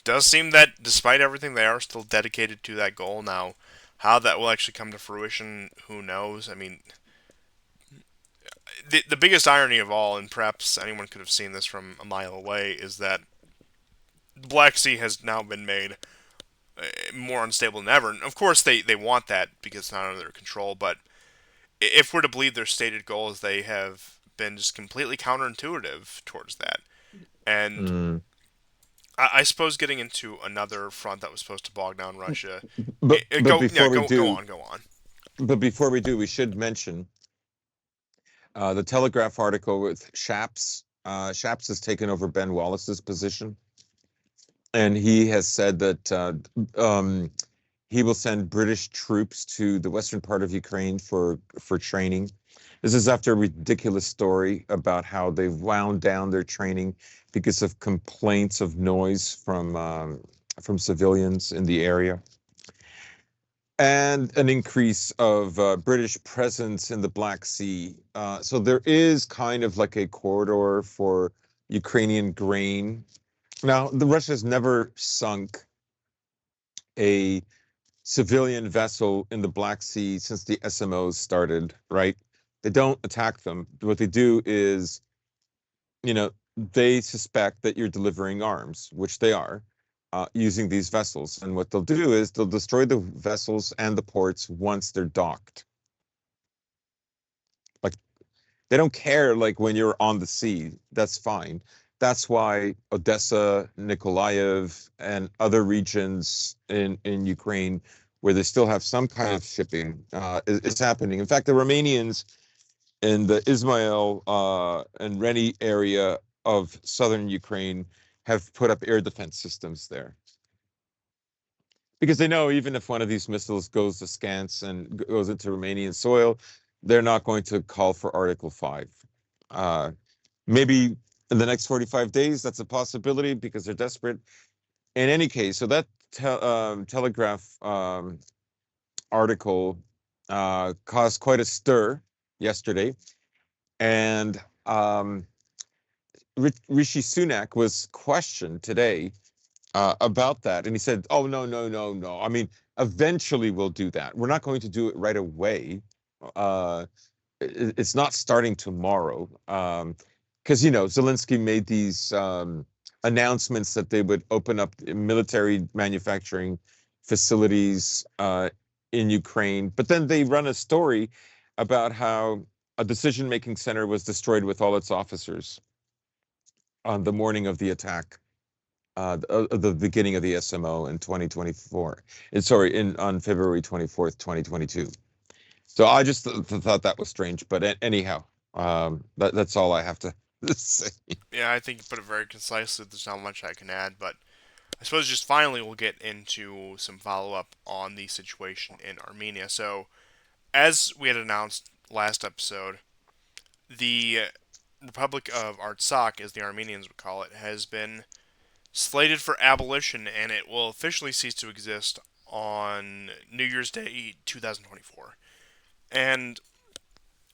does seem that despite everything, they are still dedicated to that goal. Now, how that will actually come to fruition, who knows? I mean, the biggest irony of all, and perhaps anyone could have seen this from a mile away, is that the Black Sea has now been made more unstable than ever. And of course, they want that because it's not under their control. But if we're to believe their stated goals, they have been just completely counterintuitive towards that. And Mm. I suppose getting into another front that was supposed to bog down Russia. But before we Go do, on, go on. we should mention the Telegraph article with Shaps. Shaps has taken over Ben Wallace's position, and he has said that he will send British troops to the western part of Ukraine for training. This is after a ridiculous story about how they've wound down their training because of complaints of noise from civilians in the area, and an increase of British presence in the Black Sea. So there is kind of like a corridor for Ukrainian grain. Now, the Russia's never sunk a civilian vessel in the Black Sea since the SMOs started, right? They don't attack them. What they do is, you know, they suspect that you're delivering arms, which they are, using these vessels. And what they'll do is they'll destroy the vessels and the ports once they're docked. Like they don't care like when you're on the sea. That's fine. That's why Odessa, Nikolaev, and other regions in Ukraine where they still have some kind of shipping is happening. In fact, the Romanians in the Ismail and Reni area of southern Ukraine have put up air defense systems there because they know even if one of these missiles goes askance and goes into Romanian soil, they're not going to call for Article 5. Uh, Maybe in the next 45 days, that's a possibility because they're desperate. In any case, so that Telegraph article caused quite a stir yesterday. And Rishi Sunak was questioned today about that. And he said, oh, no, no, no, no. I mean, eventually we'll do that. We're not going to do it right away. Uh, it's not starting tomorrow. Because, Zelensky made these announcements that they would open up military manufacturing facilities in Ukraine. But then they run a story about how a decision-making center was destroyed with all its officers on the morning of the attack, the beginning of the SMO in 2024. Sorry, on February 24th, 2022. So I just thought that was strange. But anyhow, that's all I have to say. Yeah, I think you put it very concisely. There's not much I can add, but I suppose just finally we'll get into some follow up on the situation in Armenia. So, as we had announced last episode, the Republic of Artsakh, as the Armenians would call it, has been slated for abolition, and it will officially cease to exist on New Year's Day 2024. And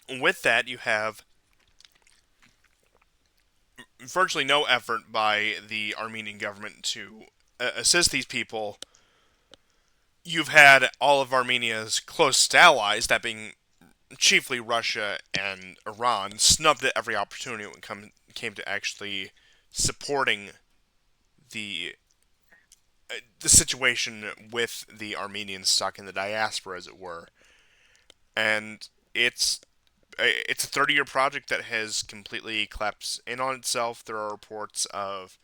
with that, you have virtually no effort by the Armenian government to assist these people. You've had all of Armenia's closest allies, that being chiefly Russia and Iran, snubbed at every opportunity when it came to actually supporting the the situation with the Armenians stuck in the diaspora, as it were. And it's a 30-year project that has completely collapsed in on itself. There are reports of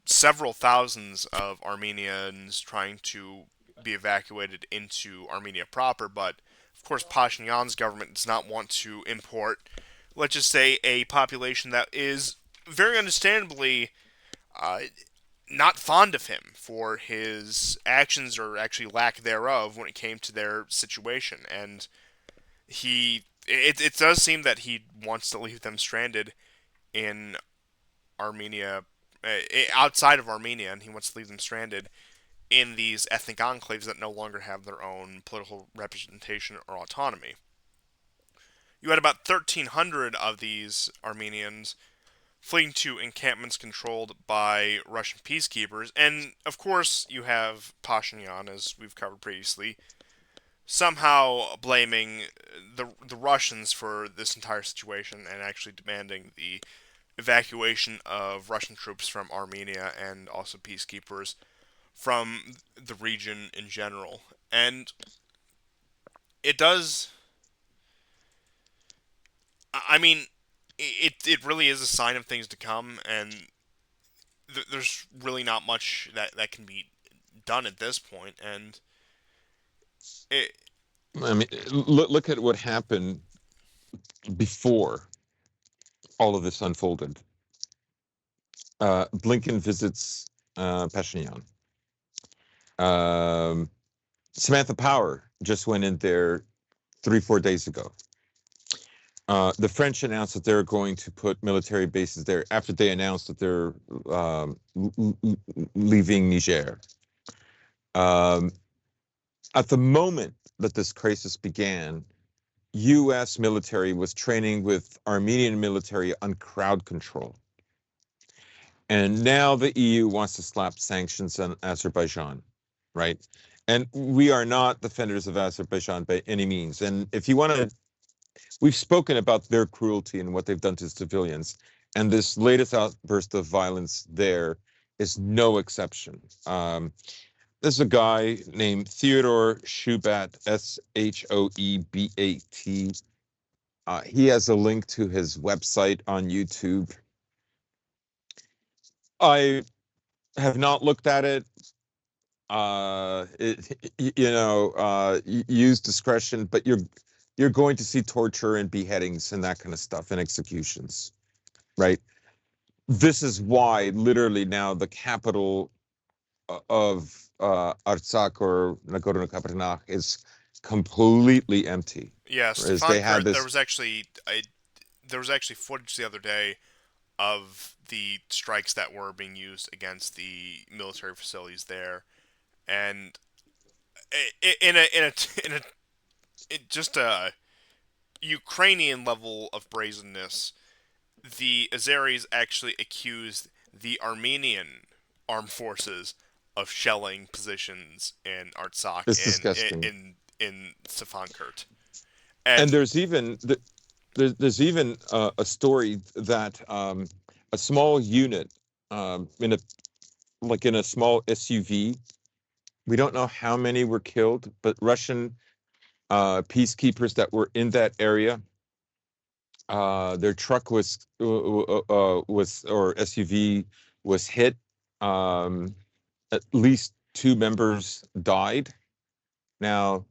several thousands of Armenians trying to be evacuated into Armenia proper, but of course Pashinyan's government does not want to import, let's just say, a population that is very understandably uh, not fond of him for his actions or actually lack thereof when it came to their situation. And he it does seem that he wants to leave them stranded in Armenia, outside of Armenia, and he wants to leave them stranded in these ethnic enclaves that no longer have their own political representation or autonomy. You had about 1,300 of these Armenians fleeing to encampments controlled by Russian peacekeepers, and of course you have Pashinyan, as we've covered previously, somehow blaming the Russians for this entire situation and actually demanding the evacuation of Russian troops from Armenia and also peacekeepers from the region in general. And it does. I mean, it really is a sign of things to come, and there's really not much that can be done at this point. And it, I mean, look at what happened before all of this unfolded. Blinken visits Pashinyan. Um, Samantha Power just went in there 3, 4 days ago. The French announced that they're going to put military bases there after they announced that they're leaving Niger. Um, at the moment that this crisis began, U.S. military was training with Armenian military on crowd control. And now the EU wants to slap sanctions on Azerbaijan, right? And we are not defenders of Azerbaijan by any means. And if you want to, we've spoken about their cruelty and what they've done to civilians. And this latest outburst of violence there is no exception. There's a guy named Theodore Shubat, Shoebat. He has a link to his website on YouTube. I have not looked at it. Use discretion, but you're going to see torture and beheadings and that kind of stuff and executions, right? This is why literally now the capital of Artsakh or Nagorno-Karabakh is completely empty. yeah, Whereas they had Stefankert, this. there was actually footage the other day of the strikes that were being used against the military facilities there, and in just a Ukrainian level of brazenness, the Azeris actually accused the Armenian armed forces of shelling positions in Artsakh It's and disgusting. in Stefankert. And And there's even a story that a small unit in a like in a small SUV. We don't know how many were killed, but Russian peacekeepers that were in that area, their truck was or SUV was hit. Um, at least 2 members died. Now,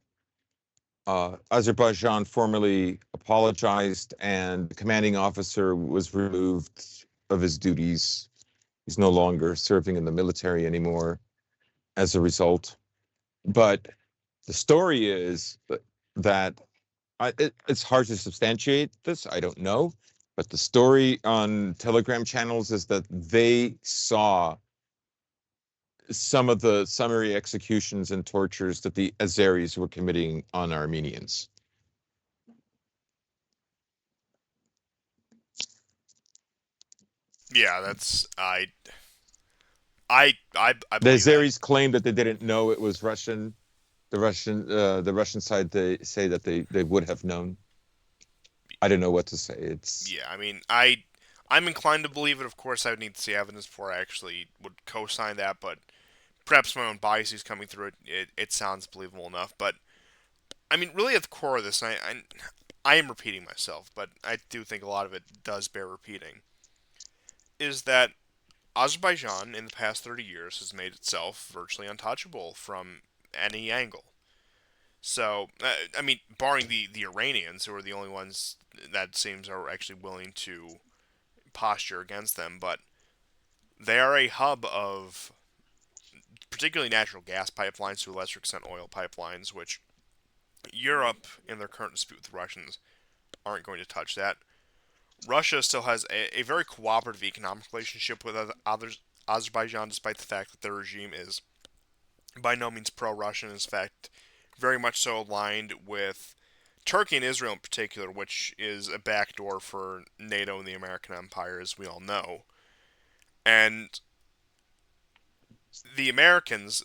Azerbaijan formally apologized, and the commanding officer was removed of his duties. He's no longer serving in the military anymore as a result. But the story is that it's hard to substantiate this. I don't know. But the story on Telegram channels is that they saw some of the summary executions and tortures that the Azeris were committing on Armenians. yeah, I The believe that. Azeris claim that they didn't know it was Russian. The Russian side, they say that they would have known. I don't know what to say. It's Yeah, I mean, I'm inclined to believe it. Of course, I would need to see evidence before I actually would co-sign that, but perhaps my own biases coming through it sounds believable enough. But I mean, really at the core of this, and I am repeating myself, but I do think a lot of it does bear repeating, is that Azerbaijan in the past 30 years has made itself virtually untouchable from any angle. So, I mean, barring the Iranians, who are the only ones that seems are actually willing to posture against them, but they are a hub of particularly natural gas pipelines, to a lesser extent oil pipelines, which Europe, in their current dispute with the Russians, aren't going to touch that. Russia still has a very cooperative economic relationship with others, Azerbaijan, despite the fact that their regime is by no means pro-Russian. In fact, very much so aligned with Turkey and Israel in particular, which is a backdoor for NATO and the American empire, as we all know. And the Americans,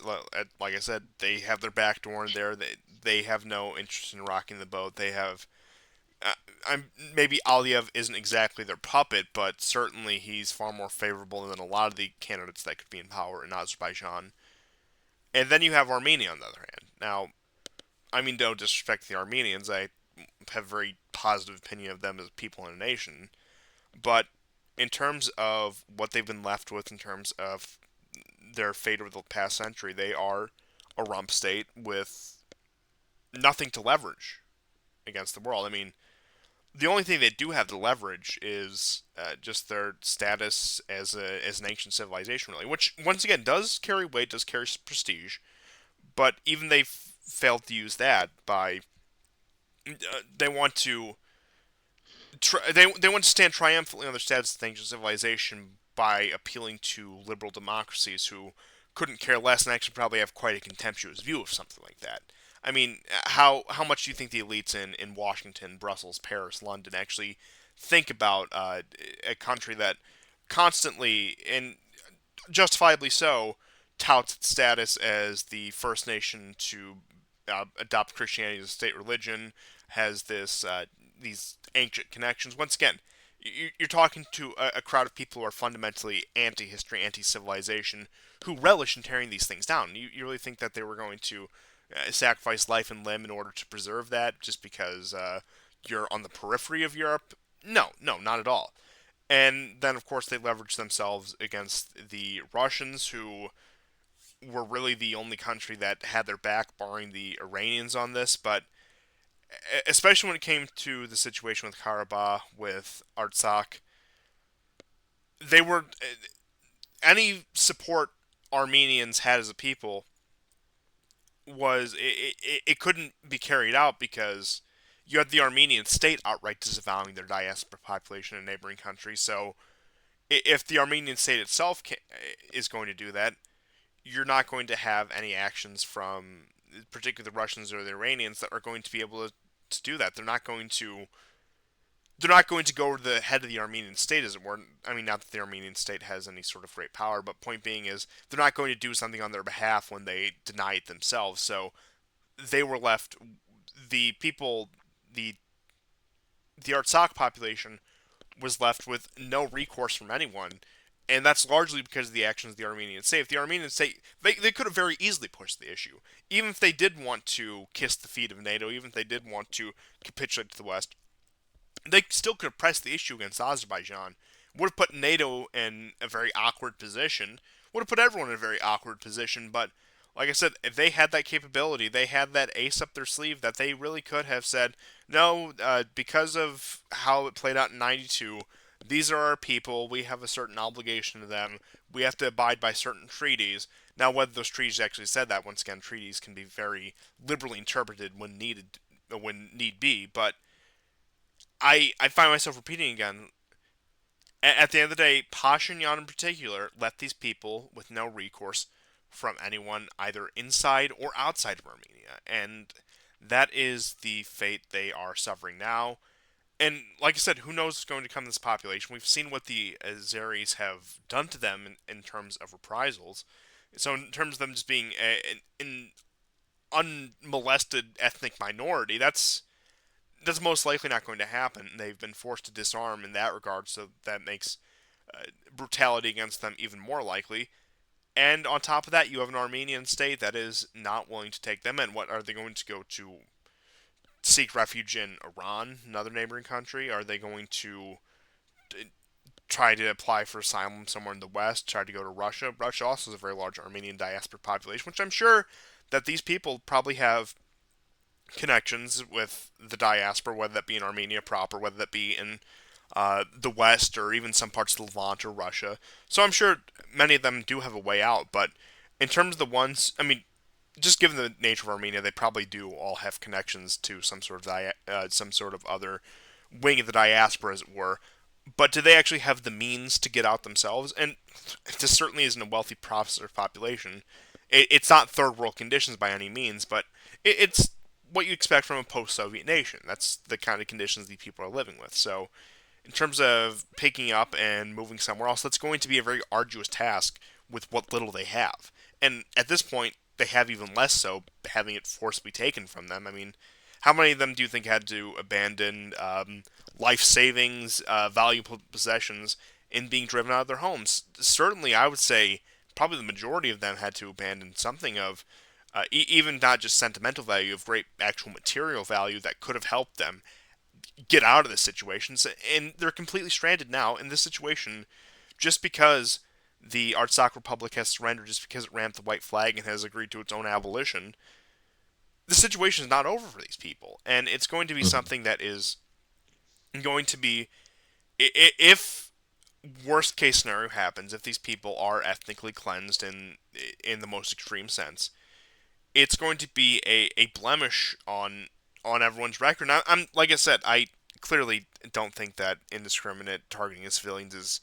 like I said, they have their backdoor in there. They have no interest in rocking the boat. They have maybe Aliyev isn't exactly their puppet, but certainly he's far more favorable than a lot of the candidates that could be in power in Azerbaijan. And then you have Armenia on the other hand. Now, I mean, no disrespect to the Armenians. I have a very positive opinion of them as people in a nation. But in terms of what they've been left with, in terms of their fate over the past century, they are a rump state with nothing to leverage against the world. I mean, the only thing they do have to leverage is just their status as an ancient civilization, really, which once again does carry weight, does carry prestige. But even they failed to use that by they want to they want to stand triumphantly on their status as an ancient civilization by appealing to liberal democracies who couldn't care less and actually probably have quite a contemptuous view of something like that. I mean, how much do you think the elites in Washington, Brussels, Paris, London actually think about a country that constantly and justifiably so touts its status as the first nation to adopt Christianity as a state religion, has these ancient connections. Once again, you're talking to a crowd of people who are fundamentally anti-history, anti-civilization, who relish in tearing these things down. You really think that they were going to sacrifice life and limb in order to preserve that just because you're on the periphery of Europe? No, no, not at all. And then, of course, they leverage themselves against the Russians, who were really the only country that had their back, barring the Iranians on this. But especially when it came to the situation with Karabakh, with Artsakh, they were any support Armenians had as a people was it couldn't be carried out because you had the Armenian state outright disavowing their diaspora population in neighboring countries. So if the Armenian state itself is going to do that, you're not going to have any actions from particularly the Russians or the Iranians that are going to be able to do that. They're not going to go to the head of the Armenian state, as it were. I mean, not that the Armenian state has any sort of great power, but point being is they're not going to do something on their behalf when they deny it themselves. So they were left, the people, the Artsakh population was left with no recourse from anyone, and that's largely because of the actions of the Armenian state. If the Armenian state, they could have very easily pushed the issue. Even if they did want to kiss the feet of NATO, even if they did want to capitulate to the West, they still could have pressed the issue against Azerbaijan. Would have put NATO in a very awkward position. Would have put everyone in a very awkward position. But like I said, if they had that capability, they had that ace up their sleeve that they really could have said, no, because of how it played out in '92, these are our people. We have a certain obligation to them. We have to abide by certain treaties. Now, whether those treaties actually said that, once again, treaties can be very liberally interpreted when needed, when need be. But I find myself repeating again. At the end of the day, Pashinyan in particular left these people with no recourse from anyone either inside or outside of Armenia, and that is the fate they are suffering now. And like I said, who knows what's going to come to this population? We've seen what the Azeris have done to them in terms of reprisals. So in terms of them just being an unmolested ethnic minority, that's most likely not going to happen. They've been forced to disarm in that regard, so that makes brutality against them even more likely. And on top of that, you have an Armenian state that is not willing to take them in. What are they going to go to seek refuge in Iran, another neighboring country? Are they going to try to apply for asylum somewhere in the West? Try to go to Russia? Russia also has a very large Armenian diaspora population, which I'm sure that these people probably have connections with the diaspora, whether that be in Armenia proper, whether that be in the West or even some parts of Levant or Russia. So I'm sure many of them do have a way out. But in terms of the ones, I mean, just given the nature of Armenia, they probably do all have connections to some sort of some sort of other wing of the diaspora, as it were. But do they actually have the means to get out themselves? And this certainly isn't a wealthy processor population. It's not third world conditions by any means, but it's what you expect from a post-Soviet nation. That's the kind of conditions these people are living with. So, in terms of picking up and moving somewhere else, that's going to be a very arduous task with what little they have. And at this point, they have even less so, having it forcibly taken from them. I mean, how many of them do you think had to abandon life savings, valuable possessions, in being driven out of their homes? Certainly, I would say probably the majority of them had to abandon something of even not just sentimental value, of great actual material value that could have helped them get out of this situation. And they're completely stranded now in this situation just because the Artsakh Republic has surrendered, just because it ramped the white flag and has agreed to its own abolition. The situation is not over for these people, and it's going to be Mhm. something that is going to be, if worst case scenario happens, if these people are ethnically cleansed in the most extreme sense, it's going to be a blemish on everyone's record. Now, I'm like I said, I clearly don't think that indiscriminate targeting of civilians is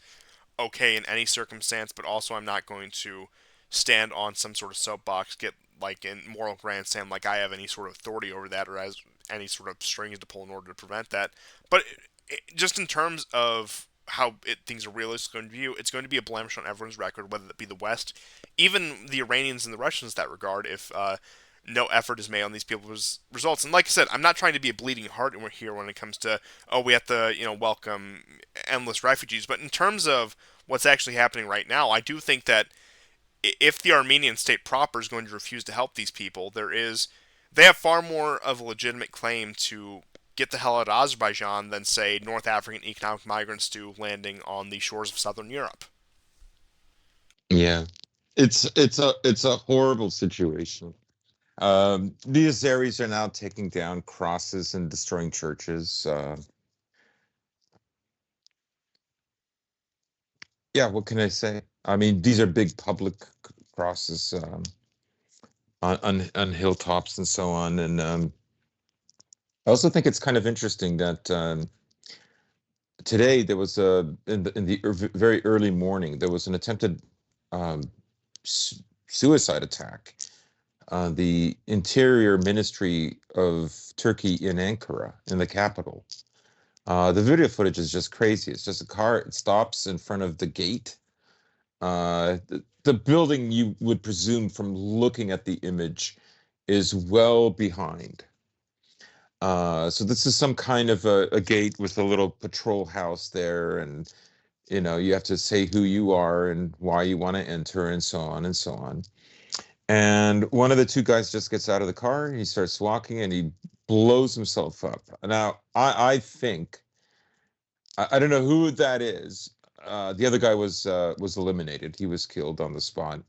okay in any circumstance, but also I'm not going to stand on some sort of soapbox, get like in moral grandstand, like I have any sort of authority over that or has any sort of strings to pull in order to prevent that. But just in terms of how things are realistically going to view, it's going to be a blemish on everyone's record, whether it be the West, even the Iranians and the Russians in that regard, if no effort is made on these people's results. And like I said, I'm not trying to be a bleeding heart here when it comes to, oh, we have to welcome endless refugees. But in terms of what's actually happening right now, I do think that if the Armenian state proper is going to refuse to help these people, they have far more of a legitimate claim to get the hell out of Azerbaijan than say North African economic migrants do landing on the shores of southern Europe. Yeah, it's a horrible situation. The Azeris are now taking down crosses and destroying churches. Yeah, what can I say? I mean, these are big public crosses on hilltops and so on. And I also think it's kind of interesting that today there was a very early morning there was an attempted um, suicide attack on the Interior Ministry of Turkey in Ankara, in the capital. The video footage is just crazy. It's just a car. It stops in front of the gate. The building, you would presume from looking at the image, is well behind. So this is some kind of a gate with a little patrol house there, and you have to say who you are and why you want to enter, and so on and so on. And one of the two guys just gets out of the car, he starts walking, and he blows himself up. Now, I think I don't know who that is. The other guy was eliminated. He was killed on the spot.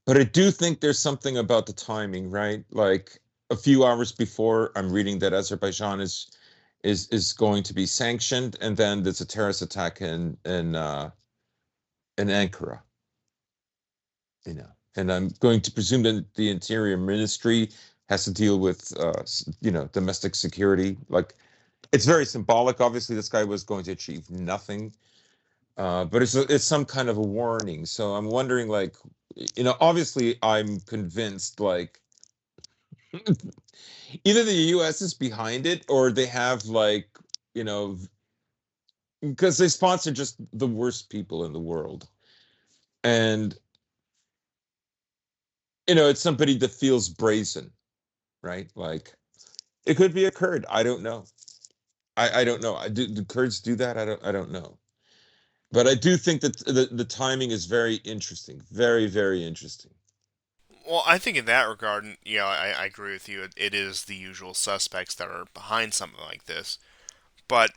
But I do think there's something about the timing, right? Like a few hours before, I'm reading that Azerbaijan is going to be sanctioned, and then there's a terrorist attack in Ankara. And I'm going to presume that the Interior Ministry has to deal with domestic security. Like, it's very symbolic. Obviously, this guy was going to achieve nothing, but it's some kind of a warning. So I'm wondering, like, obviously, I'm convinced, like, either the U.S. is behind it, or they have, like, you know, because they sponsor just the worst people in the world. And it's somebody that feels brazen, right? Like, it could be a Kurd. I don't know. I don't know. Do Kurds do that? I don't know. But I do think that the timing is very interesting. Very, very interesting. Well, I think in that regard, I agree with you. It is the usual suspects that are behind something like this. But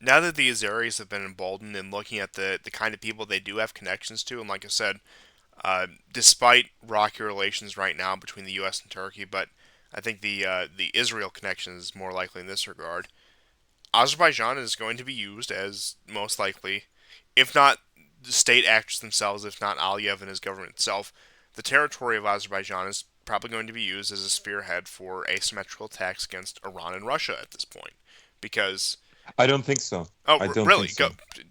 now that the Azeris have been emboldened and looking at the kind of people they do have connections to, and like I said, despite rocky relations right now between the U.S. and Turkey, but I think the Israel connection is more likely in this regard. Azerbaijan is going to be used as most likely, if not the state actors themselves, if not Aliyev and his government itself, the territory of Azerbaijan is probably going to be used as a spearhead for asymmetrical attacks against Iran and Russia at this point. Because I don't think so. oh, I don't think really? Go, so.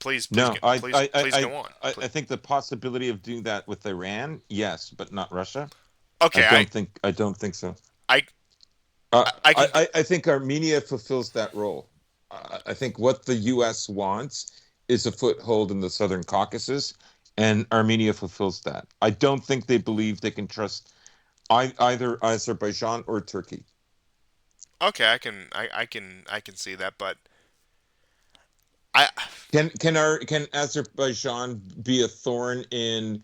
please, please, No, get, please, please go on. I think the possibility of doing that with Iran, yes, but not Russia. Okay, I don't think so. I, I can. I think Armenia fulfills that role. I think what the U.S. wants is a foothold in the Southern Caucasus, and Armenia fulfills that. I don't think they believe they can trust either Azerbaijan or Turkey. Okay, I can see that, but I. Can Azerbaijan be a thorn in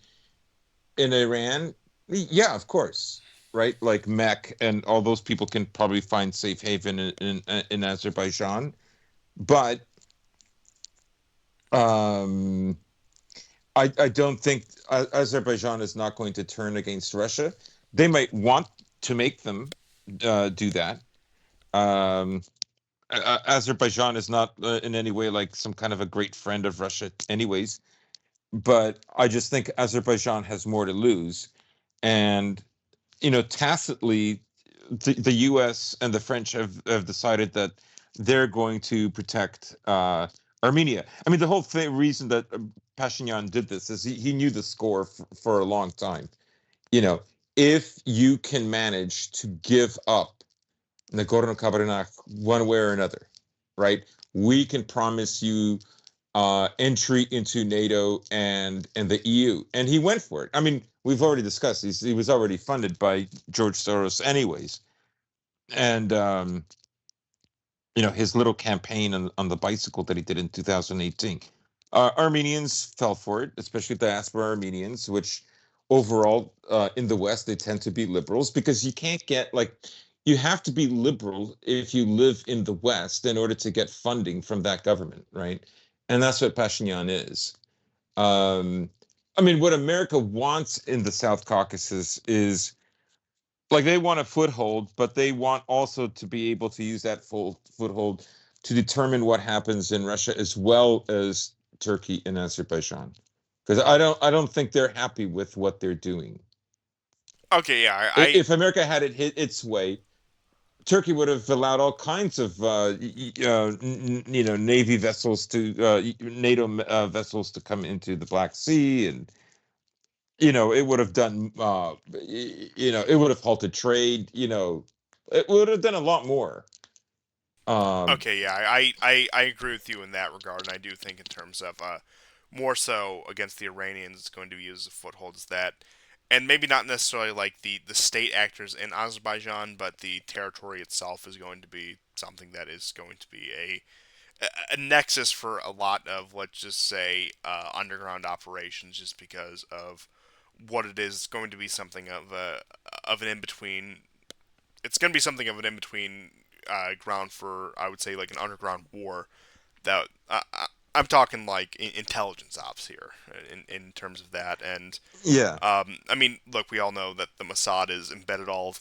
Iran? Yeah, of course. Right, like Mech and all those people can probably find safe haven in Azerbaijan, but um, I don't think Azerbaijan is not going to turn against Russia. They might want to make them do that. Um, Azerbaijan is not in any way like some kind of a great friend of Russia, anyways. But I just think Azerbaijan has more to lose, and tacitly, the U.S. and the French have decided that they're going to protect Armenia. I mean, the whole reason that Pashinyan did this is he knew the score for a long time. You know, if you can manage to give up Nagorno-Karabakh one way or another, right? We can promise you entry into NATO and the EU, and he went for it. I mean, we've already discussed he was already funded by George Soros, anyways, and his little campaign on the bicycle that he did in 2018. Armenians fell for it, especially diaspora Armenians, which overall in the West they tend to be liberals because you can't get like you have to be liberal if you live in the West in order to get funding from that government, right? And that's what Pashinyan is. Um, I mean, what America wants in the South Caucasus is like they want a foothold, but they want also to be able to use that full foothold to determine what happens in Russia as well as Turkey and Azerbaijan. Because I don't think they're happy with what they're doing. Okay, yeah, If America had it hit its way, Turkey would have allowed all kinds of Navy vessels to NATO vessels to come into the Black Sea, and it would have done it would have halted trade. It would have done a lot more. Um, okay, yeah, I agree with you in that regard, and I do think in terms of more so against the Iranians, it's going to be used as a foothold as that, and maybe not necessarily like the state actors in Azerbaijan, but the territory itself is going to be something that is going to be a nexus for a lot of, let's just say, underground operations, just because of what it is. It's going to be something of an in between. It's going to be something of an in between ground for, I would say, like an underground war. That I'm talking like intelligence ops here in terms of that. And yeah, I mean, look, we all know that the Mossad is embedded all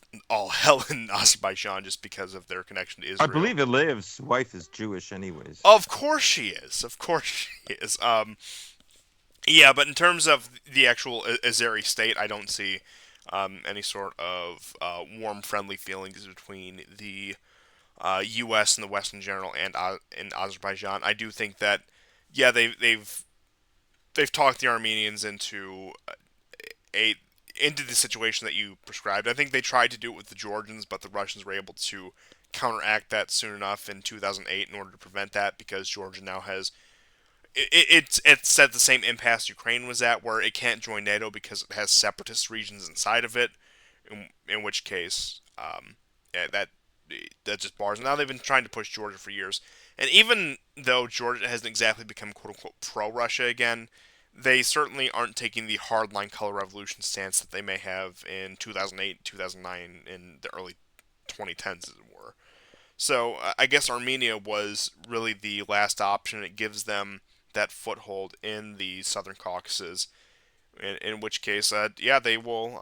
hell in Azerbaijan just because of their connection to I Israel. believe Aliyev's wife is Jewish, anyways. Of course she is. Of course she is. Yeah, but in terms of the actual Azeri state, I don't see any sort of warm, friendly feelings between the U.S. and the West in general and in Azerbaijan. I do think that, yeah, they've talked the Armenians a into the situation that you prescribed. I think they tried to do it with the Georgians, but the Russians were able to counteract that soon enough in 2008 in order to prevent that because Georgia now has it's at the same impasse Ukraine was at, where it can't join NATO because it has separatist regions inside of it. In which case, yeah, that just bars. Now they've been trying to push Georgia for years, and even though Georgia hasn't exactly become quote unquote pro Russia again, they certainly aren't taking the hardline color revolution stance that they may have in 2008, 2009, in the early 2010s, as it were. So I guess Armenia was really the last option. It gives them that foothold in the Southern Caucasus, in which case, yeah, they will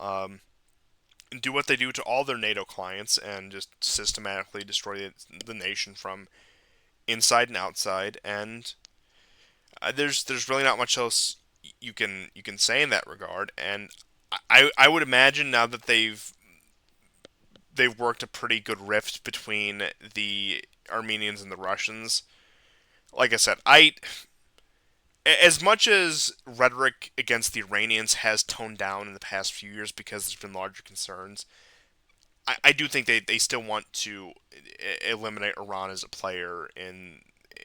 do what they do to all their NATO clients and just systematically destroy the nation from inside and outside. And there's really not much else you can say in that regard. And I would imagine now that they've worked a pretty good rift between the Armenians and the Russians. Like I said, I as much as rhetoric against the Iranians has toned down in the past few years because there's been larger concerns, I do think they still want to eliminate Iran as a player in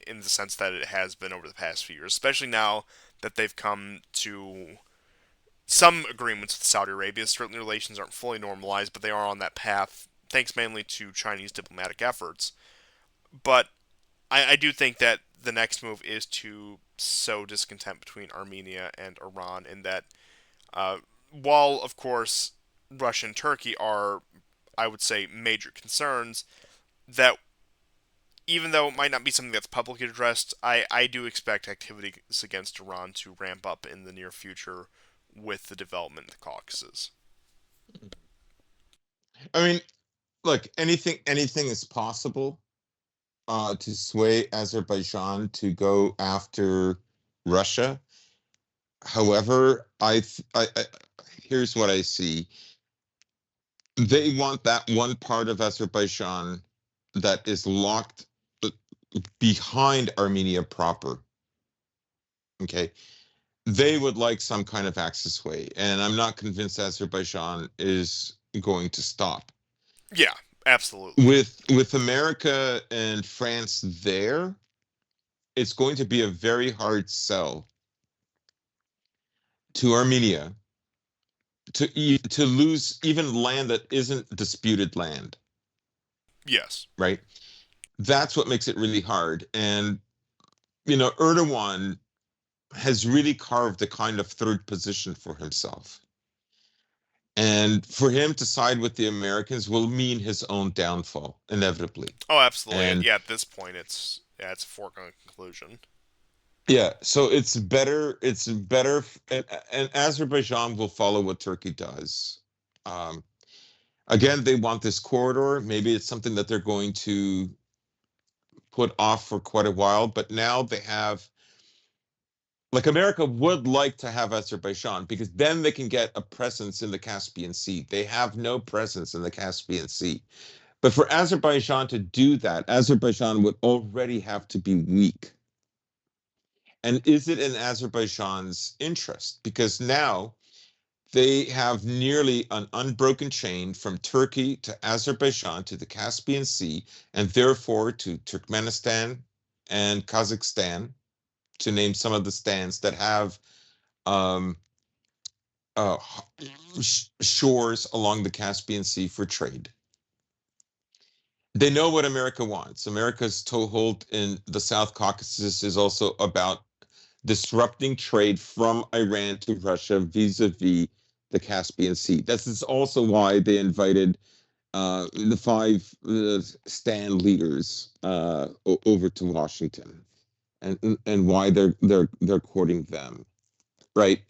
the sense that it has been over the past few years, especially now that they've come to some agreements with Saudi Arabia. Certainly, relations aren't fully normalized, but they are on that path, thanks mainly to Chinese diplomatic efforts. But I do think that the next move is to sow discontent between Armenia and Iran, in that uh, while, of course, Russia and Turkey are, I would say, major concerns, that even though it might not be something that's publicly addressed, I do expect activities against Iran to ramp up in the near future with the development of the Caucasus. I mean, look, anything is possible to sway Azerbaijan to go after Russia. However, here's what I see. They want that one part of Azerbaijan that is locked behind Armenia proper. Okay. They would like some kind of access way, and I'm not convinced Azerbaijan is going to stop. Yeah, absolutely. With America and France there, it's going to be a very hard sell to Armenia to lose even land that isn't disputed land, Yes. right? That's what makes it really hard. And Erdogan has really carved a kind of third position for himself. And for him to side with the Americans will mean his own downfall, inevitably. Oh, absolutely. And Yeah, at this point, it's a foregone conclusion. yeah, so it's better, and Azerbaijan will follow what Turkey does. Um, Again, they want this corridor. Maybe it's something that they're going to put off for quite a while, but now they have, like, America would like to have Azerbaijan because then they can get a presence in the Caspian Sea. They have no presence in the Caspian Sea. But for Azerbaijan to do that, Azerbaijan would already have to be weak. And is it in Azerbaijan's interest? Because now they have nearly an unbroken chain from Turkey to Azerbaijan to the Caspian Sea, and therefore to Turkmenistan and Kazakhstan, to name some of the stands that have um, uh, shores along the Caspian Sea for trade. They know what America wants. America's toehold in the South Caucasus is also about disrupting trade from Iran to Russia vis-a-vis the Caspian Sea. This is also why they invited the five stand leaders over to Washington, and why they're courting them, right?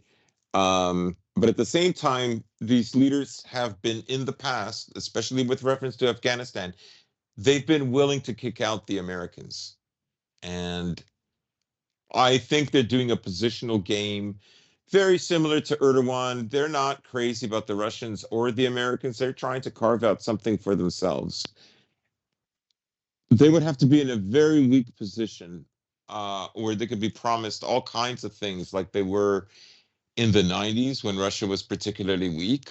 But at the same time, these leaders have been in the past, especially with reference to Afghanistan, they've been willing to kick out the Americans. And I think they're doing a positional game very similar to Erdogan. They're not crazy about the Russians or the Americans. They're trying to carve out something for themselves. They would have to be in a very weak position where they could be promised all kinds of things like they were in the 90s when Russia was particularly weak.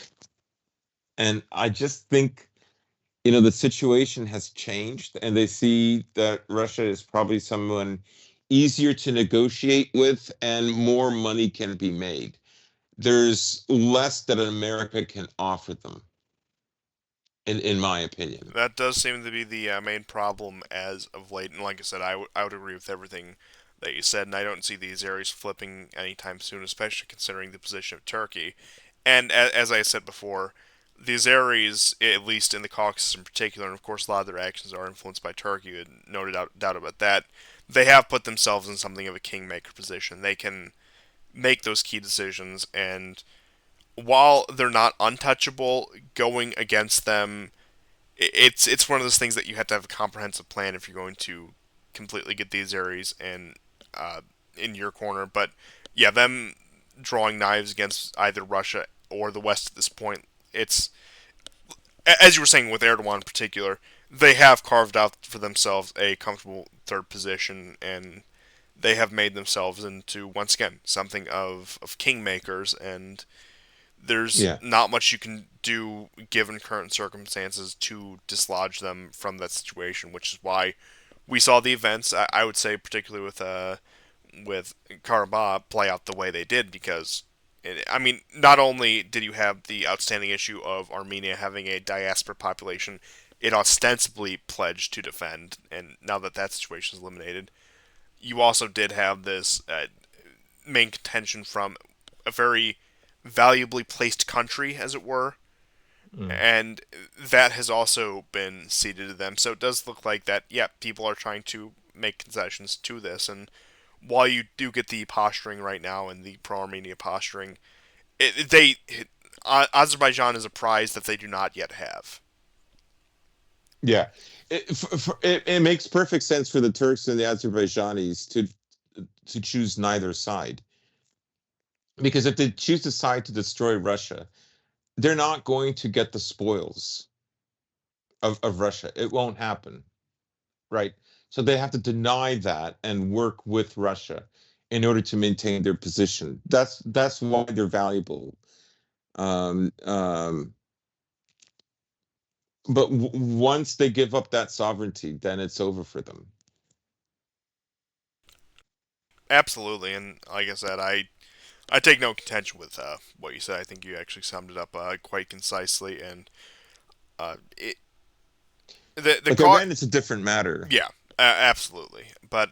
And I just think, the situation has changed, and they see that Russia is probably someone easier to negotiate with and more money can be made. There's less that America can offer them, in my opinion. That does seem to be the main problem as of late. And like I said, I would agree with everything that you said, and I don't see these areas flipping anytime soon, especially considering the position of Turkey. And as I said before, these areas, at least in the Caucasus in particular, and of course a lot of their actions are influenced by Turkey, and no doubt about that, they have put themselves in something of a kingmaker position. They can make those key decisions, and while they're not untouchable, going against them, it's one of those things that you have to have a comprehensive plan if you're going to completely get these areas in your corner. But yeah, them drawing knives against either Russia or the West at this point. It's as you were saying with Erdogan in particular, they have carved out for themselves a comfortable third position, and they have made themselves into once again something of kingmakers, and there's Yeah. not much you can do given current circumstances to dislodge them from that situation, which is why we saw the events. I would say particularly with Karabakh play out the way they did because. I mean, not only did you have the outstanding issue of Armenia having a diaspora population it ostensibly pledged to defend, and now that that situation is eliminated, you also did have this main contention from a very valuably placed country, as it were, Mm. and that has also been ceded to them. So it does look like that, yeah, people are trying to make concessions to this, and while you do get the posturing right now and the pro-Armenia posturing, Azerbaijan is a prize that they do not yet have. Yeah. It makes perfect sense for the Turks and the Azerbaijanis to choose neither side. Because if they choose the side to destroy Russia, they're not going to get the spoils of Russia. It won't happen, right? So they have to deny that and work with Russia in order to maintain their position. That's why they're valuable. Um, um, but once they give up that sovereignty, then it's over for them. Absolutely, and like I said, I take no contention with what you said. I think you actually summed it up quite concisely, and it the Like Iran is a different matter. yeah, absolutely. But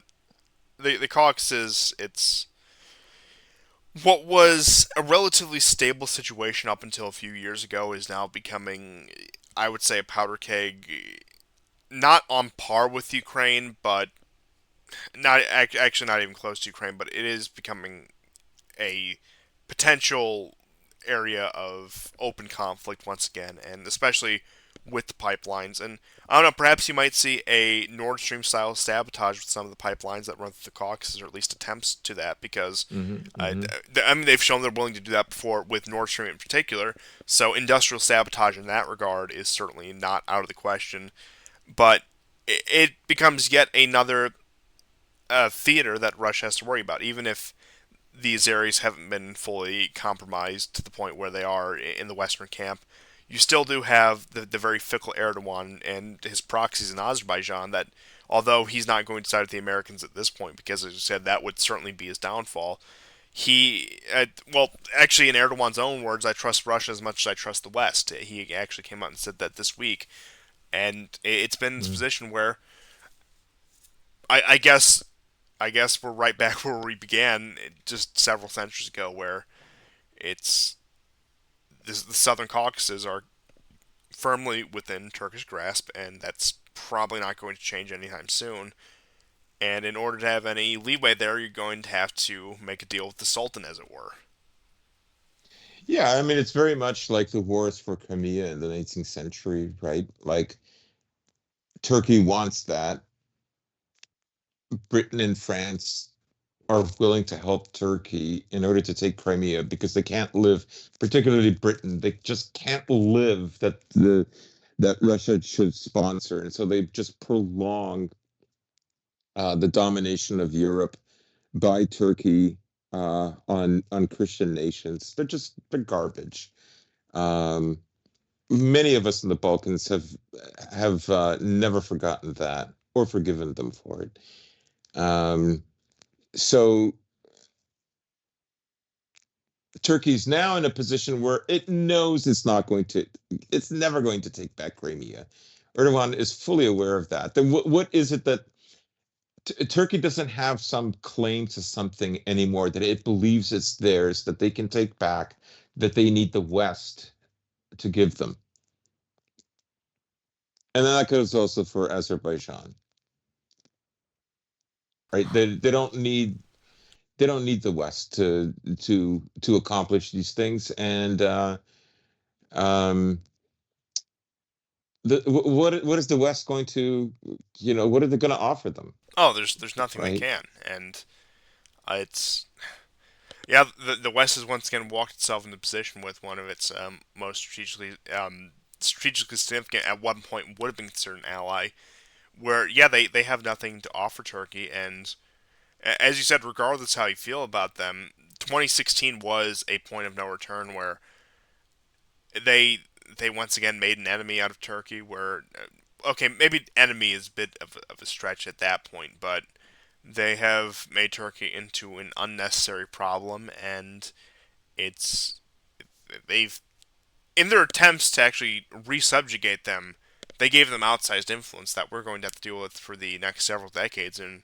the Caucasus, it's what was a relatively stable situation up until a few years ago is now becoming, I would say, a powder keg. Not on par with Ukraine, but not actually not even close to Ukraine. But it is becoming a potential area of open conflict once again, and especially with the pipelines. And I don't know, perhaps you might see a Nord Stream style sabotage with some of the pipelines that run through the Caucasus, or at least attempts to that, because Hmm. Hmm. I mean they've shown they're willing to do that before with Nord Stream in particular. So industrial sabotage in that regard is certainly not out of the question. But it becomes yet another theater that Russia has to worry about, even if these areas haven't been fully compromised to the point where they are in the Western camp. You still do have the very fickle Erdogan and his proxies in Azerbaijan that, although he's not going to side with the Americans at this point, because as you said, that would certainly be his downfall. Well, actually, in Erdogan's own words, I trust Russia as much as I trust the West. He actually came out and said that this week. And it's been this Mm. position where I guess we're right back where we began just several centuries ago, where it's the Southern Caucasus are firmly within Turkish grasp, and that's probably not going to change anytime soon. And in order to have any leeway there, you're going to have to make a deal with the Sultan, as it were. Yeah, I mean, it's very much like the wars for Crimea in the 19th century, right? Like Turkey wants that. Britain and France are willing to help Turkey in order to take Crimea because they can't live, particularly Britain, they just can't live that Russia should sponsor, and so they just prolong the domination of Europe by Turkey on Christian nations. They're garbage. Um, Many of us in the Balkans have never forgotten that or forgiven them for it. Um, so Turkey's now in a position where it knows it's never going to take back Crimea. Erdogan is fully aware of that. Then what is it that Turkey doesn't have some claim to something anymore that it believes it's theirs, that they can take back, that they need the West to give them? And then that goes also for Azerbaijan, right? They don't need the West to accomplish these things. And um, what is the West going to, what are they going to offer them, Oh, there's nothing they right? can, and it's Yeah, the West has once again walked itself into position with one of its most strategically significant, at one point would have been considered an ally, where yeah they have nothing to offer Turkey, and as you said, regardless how you feel about them, 2016 was a point of no return where they they once again made an enemy out of Turkey. Where okay, maybe enemy is a bit of a stretch at that point, but they have made Turkey into an unnecessary problem, and it's they've in their attempts to actually resubjugate them, they gave them outsized influence that we're going to have to deal with for the next several decades. And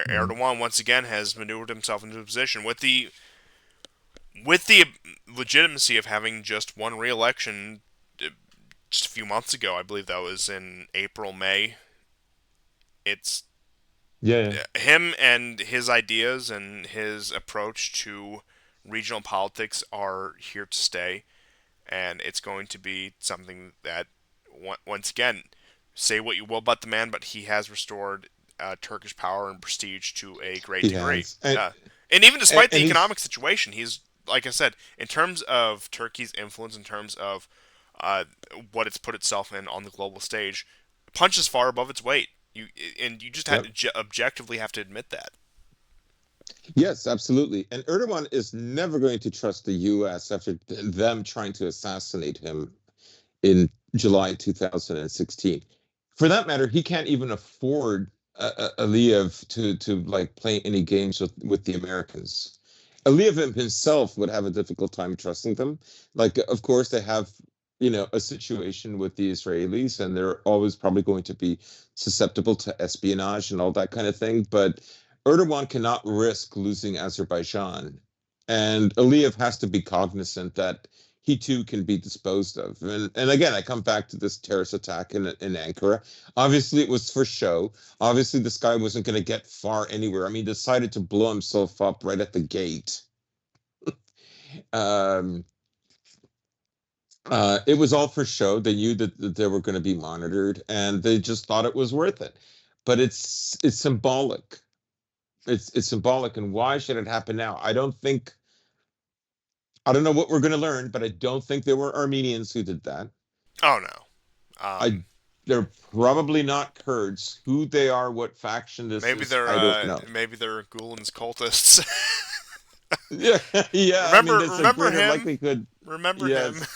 Mhm. Erdogan once again has maneuvered himself into a position with the legitimacy of having just one re-election just a few months ago. I believe that was in April, May. It's Yeah, yeah. him and his ideas and his approach to regional politics are here to stay, and it's going to be something that once again, say what you will about the man, but he has restored Turkish power and prestige to a great He degree. has, And even despite the and economic he's situation, he's like I said, in terms of Turkey's influence, in terms of uh, what it's put itself in on the global stage, punches far above its weight. You just yep. objectively have to admit that. Yes, absolutely. And Erdogan is never going to trust the U.S. after them trying to assassinate him in July 2016. For that matter, he can't even afford Aliyev to like play any games with the Americans. Aliyev himself would have a difficult time trusting them. Like, of course, they have a situation with the Israelis, and they're always probably going to be susceptible to espionage and all that kind of thing. But Erdogan cannot risk losing Azerbaijan, and Aliyev has to be cognizant that he too can be disposed of. And again, I come back to this terrorist attack in Ankara. Obviously, it was for show. Obviously, this guy wasn't going to get far anywhere. I mean, he decided to blow himself up right at the gate. Um, it was all for show. They knew that they were going to be monitored, and they just thought it was worth it. But it's symbolic. It's symbolic, and why should it happen now? I don't know what we're going to learn, but I don't think there were Armenians who did that. Oh no. I They're probably not Kurds. Who they are, what faction this is, I don't know. Maybe they're Gulen's cultists. Yeah, yeah. I mean, there's a Remember greater him? likelihood. Remember him? Yes,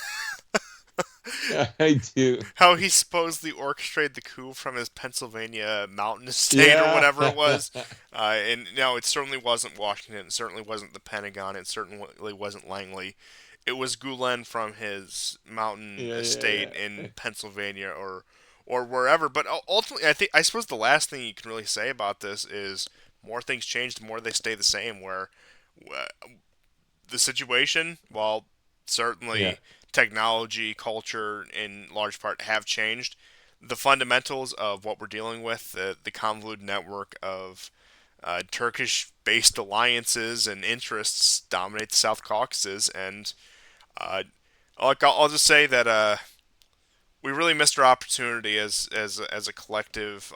I do. How he supposedly orchestrated the coup from his Pennsylvania mountain estate or Yeah, whatever it was. And no, it certainly wasn't Washington. It certainly wasn't the Pentagon. It certainly wasn't Langley. It was Gulen from his mountain yeah, estate yeah, yeah. in Pennsylvania or wherever. But ultimately, I suppose the last thing you can really say about this is more things change, the more they stay the same. Where the situation, while Yeah. certainly technology, culture, in large part have changed, the fundamentals of what we're dealing with, the convoluted network of Turkish-based alliances and interests dominate the South Caucasus, and uh, I'll just say that we really missed our opportunity as a collective.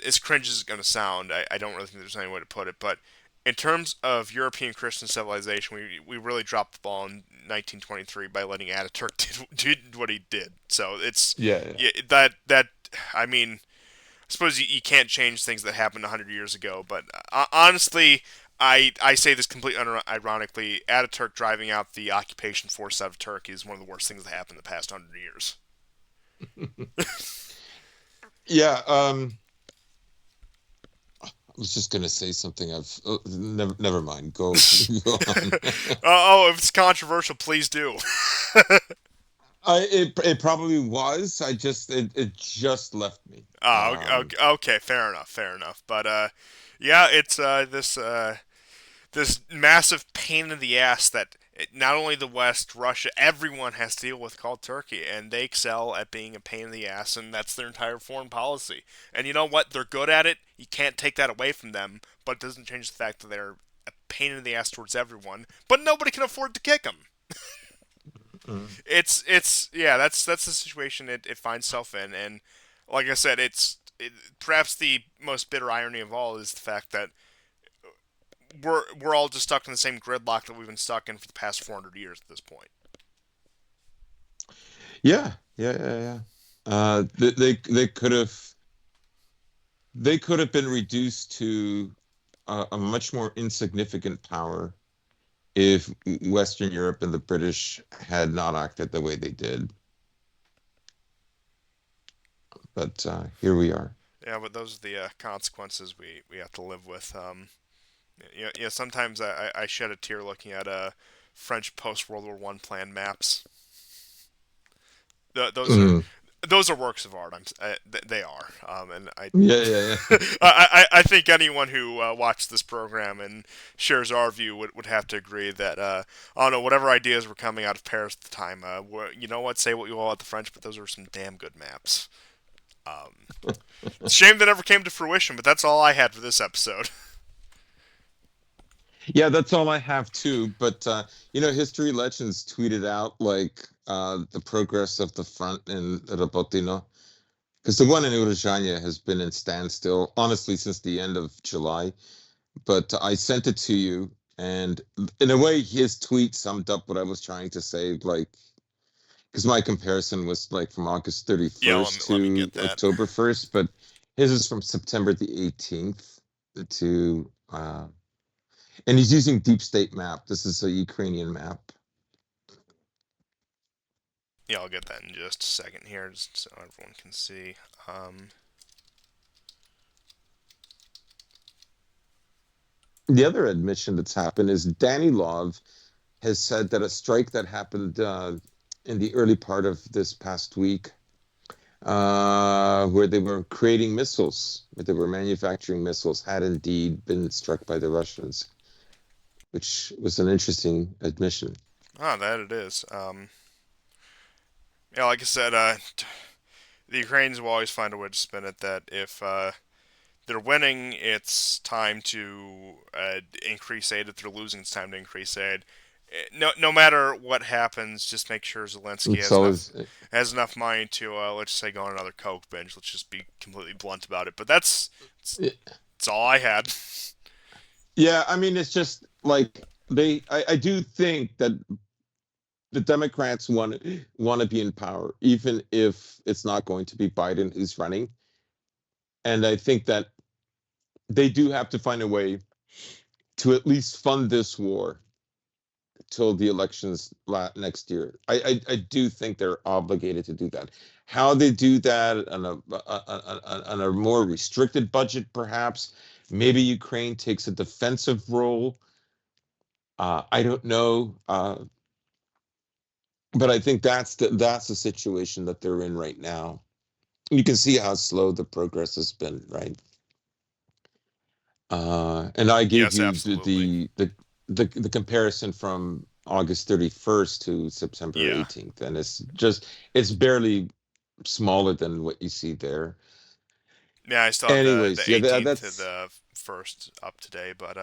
As cringe as it's going to sound, I don't really think there's any way to put it, but in terms of European Christian civilization, we really dropped the ball in 1923 by letting Ataturk did what he did. So it's Yeah, yeah. yeah, that I mean, I suppose you can't change things that happened 100 years ago, but honestly, I say this completely unironically. Ataturk driving out the occupation force out of Turkey is one of the worst things that happened in the past 100 years. Yeah, I was just gonna say something. Never mind. Go, go on. If it's controversial, please do. It probably was. It just left me. Okay, fair enough, fair enough. But yeah, it's this massive pain in the ass that not only the West, Russia, everyone has to deal with called Turkey, and they excel at being a pain in the ass, and that's their entire foreign policy. And you know what? They're good at it. You can't take that away from them, but it doesn't change the fact that they're a pain in the ass towards everyone. But nobody can afford to kick them. Mm. It's yeah, that's the situation it finds itself in, and like I said, perhaps the most bitter irony of all is the fact that we're all just stuck in the same gridlock that we've been stuck in for the past 400 years at this point. Yeah, yeah. They could have been reduced to a much more insignificant power if Western Europe and the British had not acted the way they did. But here we are. Yeah, but those are the consequences we have to live with. Sometimes I shed a tear looking at French post World War One plan maps. Those are Mm. works of art. They are, and Yeah, yeah. I think anyone who watched this program and shares our view would have to agree that I don't know, whatever ideas were coming out of Paris at the time. You know what? Say what you will about the French, but those are some damn good maps. Um, it's a shame they never came to fruition, but that's all I had for this episode. Yeah, that's all I have too. But History Legends tweeted out like the progress of the front in Robotino. Because the one in Eurasian has been in standstill, honestly, since the end of July. But I sent it to you, and in a way, his tweet summed up what I was trying to say. Like, because my comparison was like from August Yeah, 31st let me to get that. October 1st, but his is from September the 18th to, and he's using Deep State map. This is a Ukrainian map. Yeah, I'll get that in just a second here, just so everyone can see. Um, The other admission that's happened is Danny Love has said that a strike that happened in the early part of this past week, where they were creating missiles, where they were manufacturing missiles, had indeed been struck by the Russians, which was an interesting admission. that it is. Yeah, like I said, the Ukrainians will always find a way to spin it that if they're winning, it's time to increase aid. If they're losing, it's time to increase aid. No matter what happens, just make sure Zelensky It's always, has enough money to let's just say go on another coke binge. Let's just be completely blunt about it. But that's all I had. yeah, I mean, it's just like I do think that the Democrats want to be in power, even if it's not going to be Biden who's running. And I think that they do have to find a way to at least fund this war till the elections next year. I do think they're obligated to do that. How they do that on a more restricted budget, perhaps. Maybe Ukraine takes a defensive role. I don't know, but I think that's the situation that they're in right now. You can see how slow the progress has been, right? And I gave Yes, you absolutely. the comparison from August 31st to September Yeah. 18th, and it's barely smaller than what you see there. Yeah, I still have Anyways, the yeah, 18th to that's the first up today, but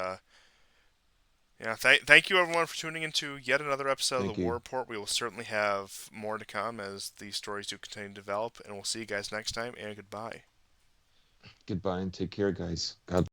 yeah, thank you everyone for tuning into yet another episode of the thank War you. Report. We will certainly have more to come as these stories do continue to develop, and we'll see you guys next time. And goodbye. Goodbye and take care, guys. God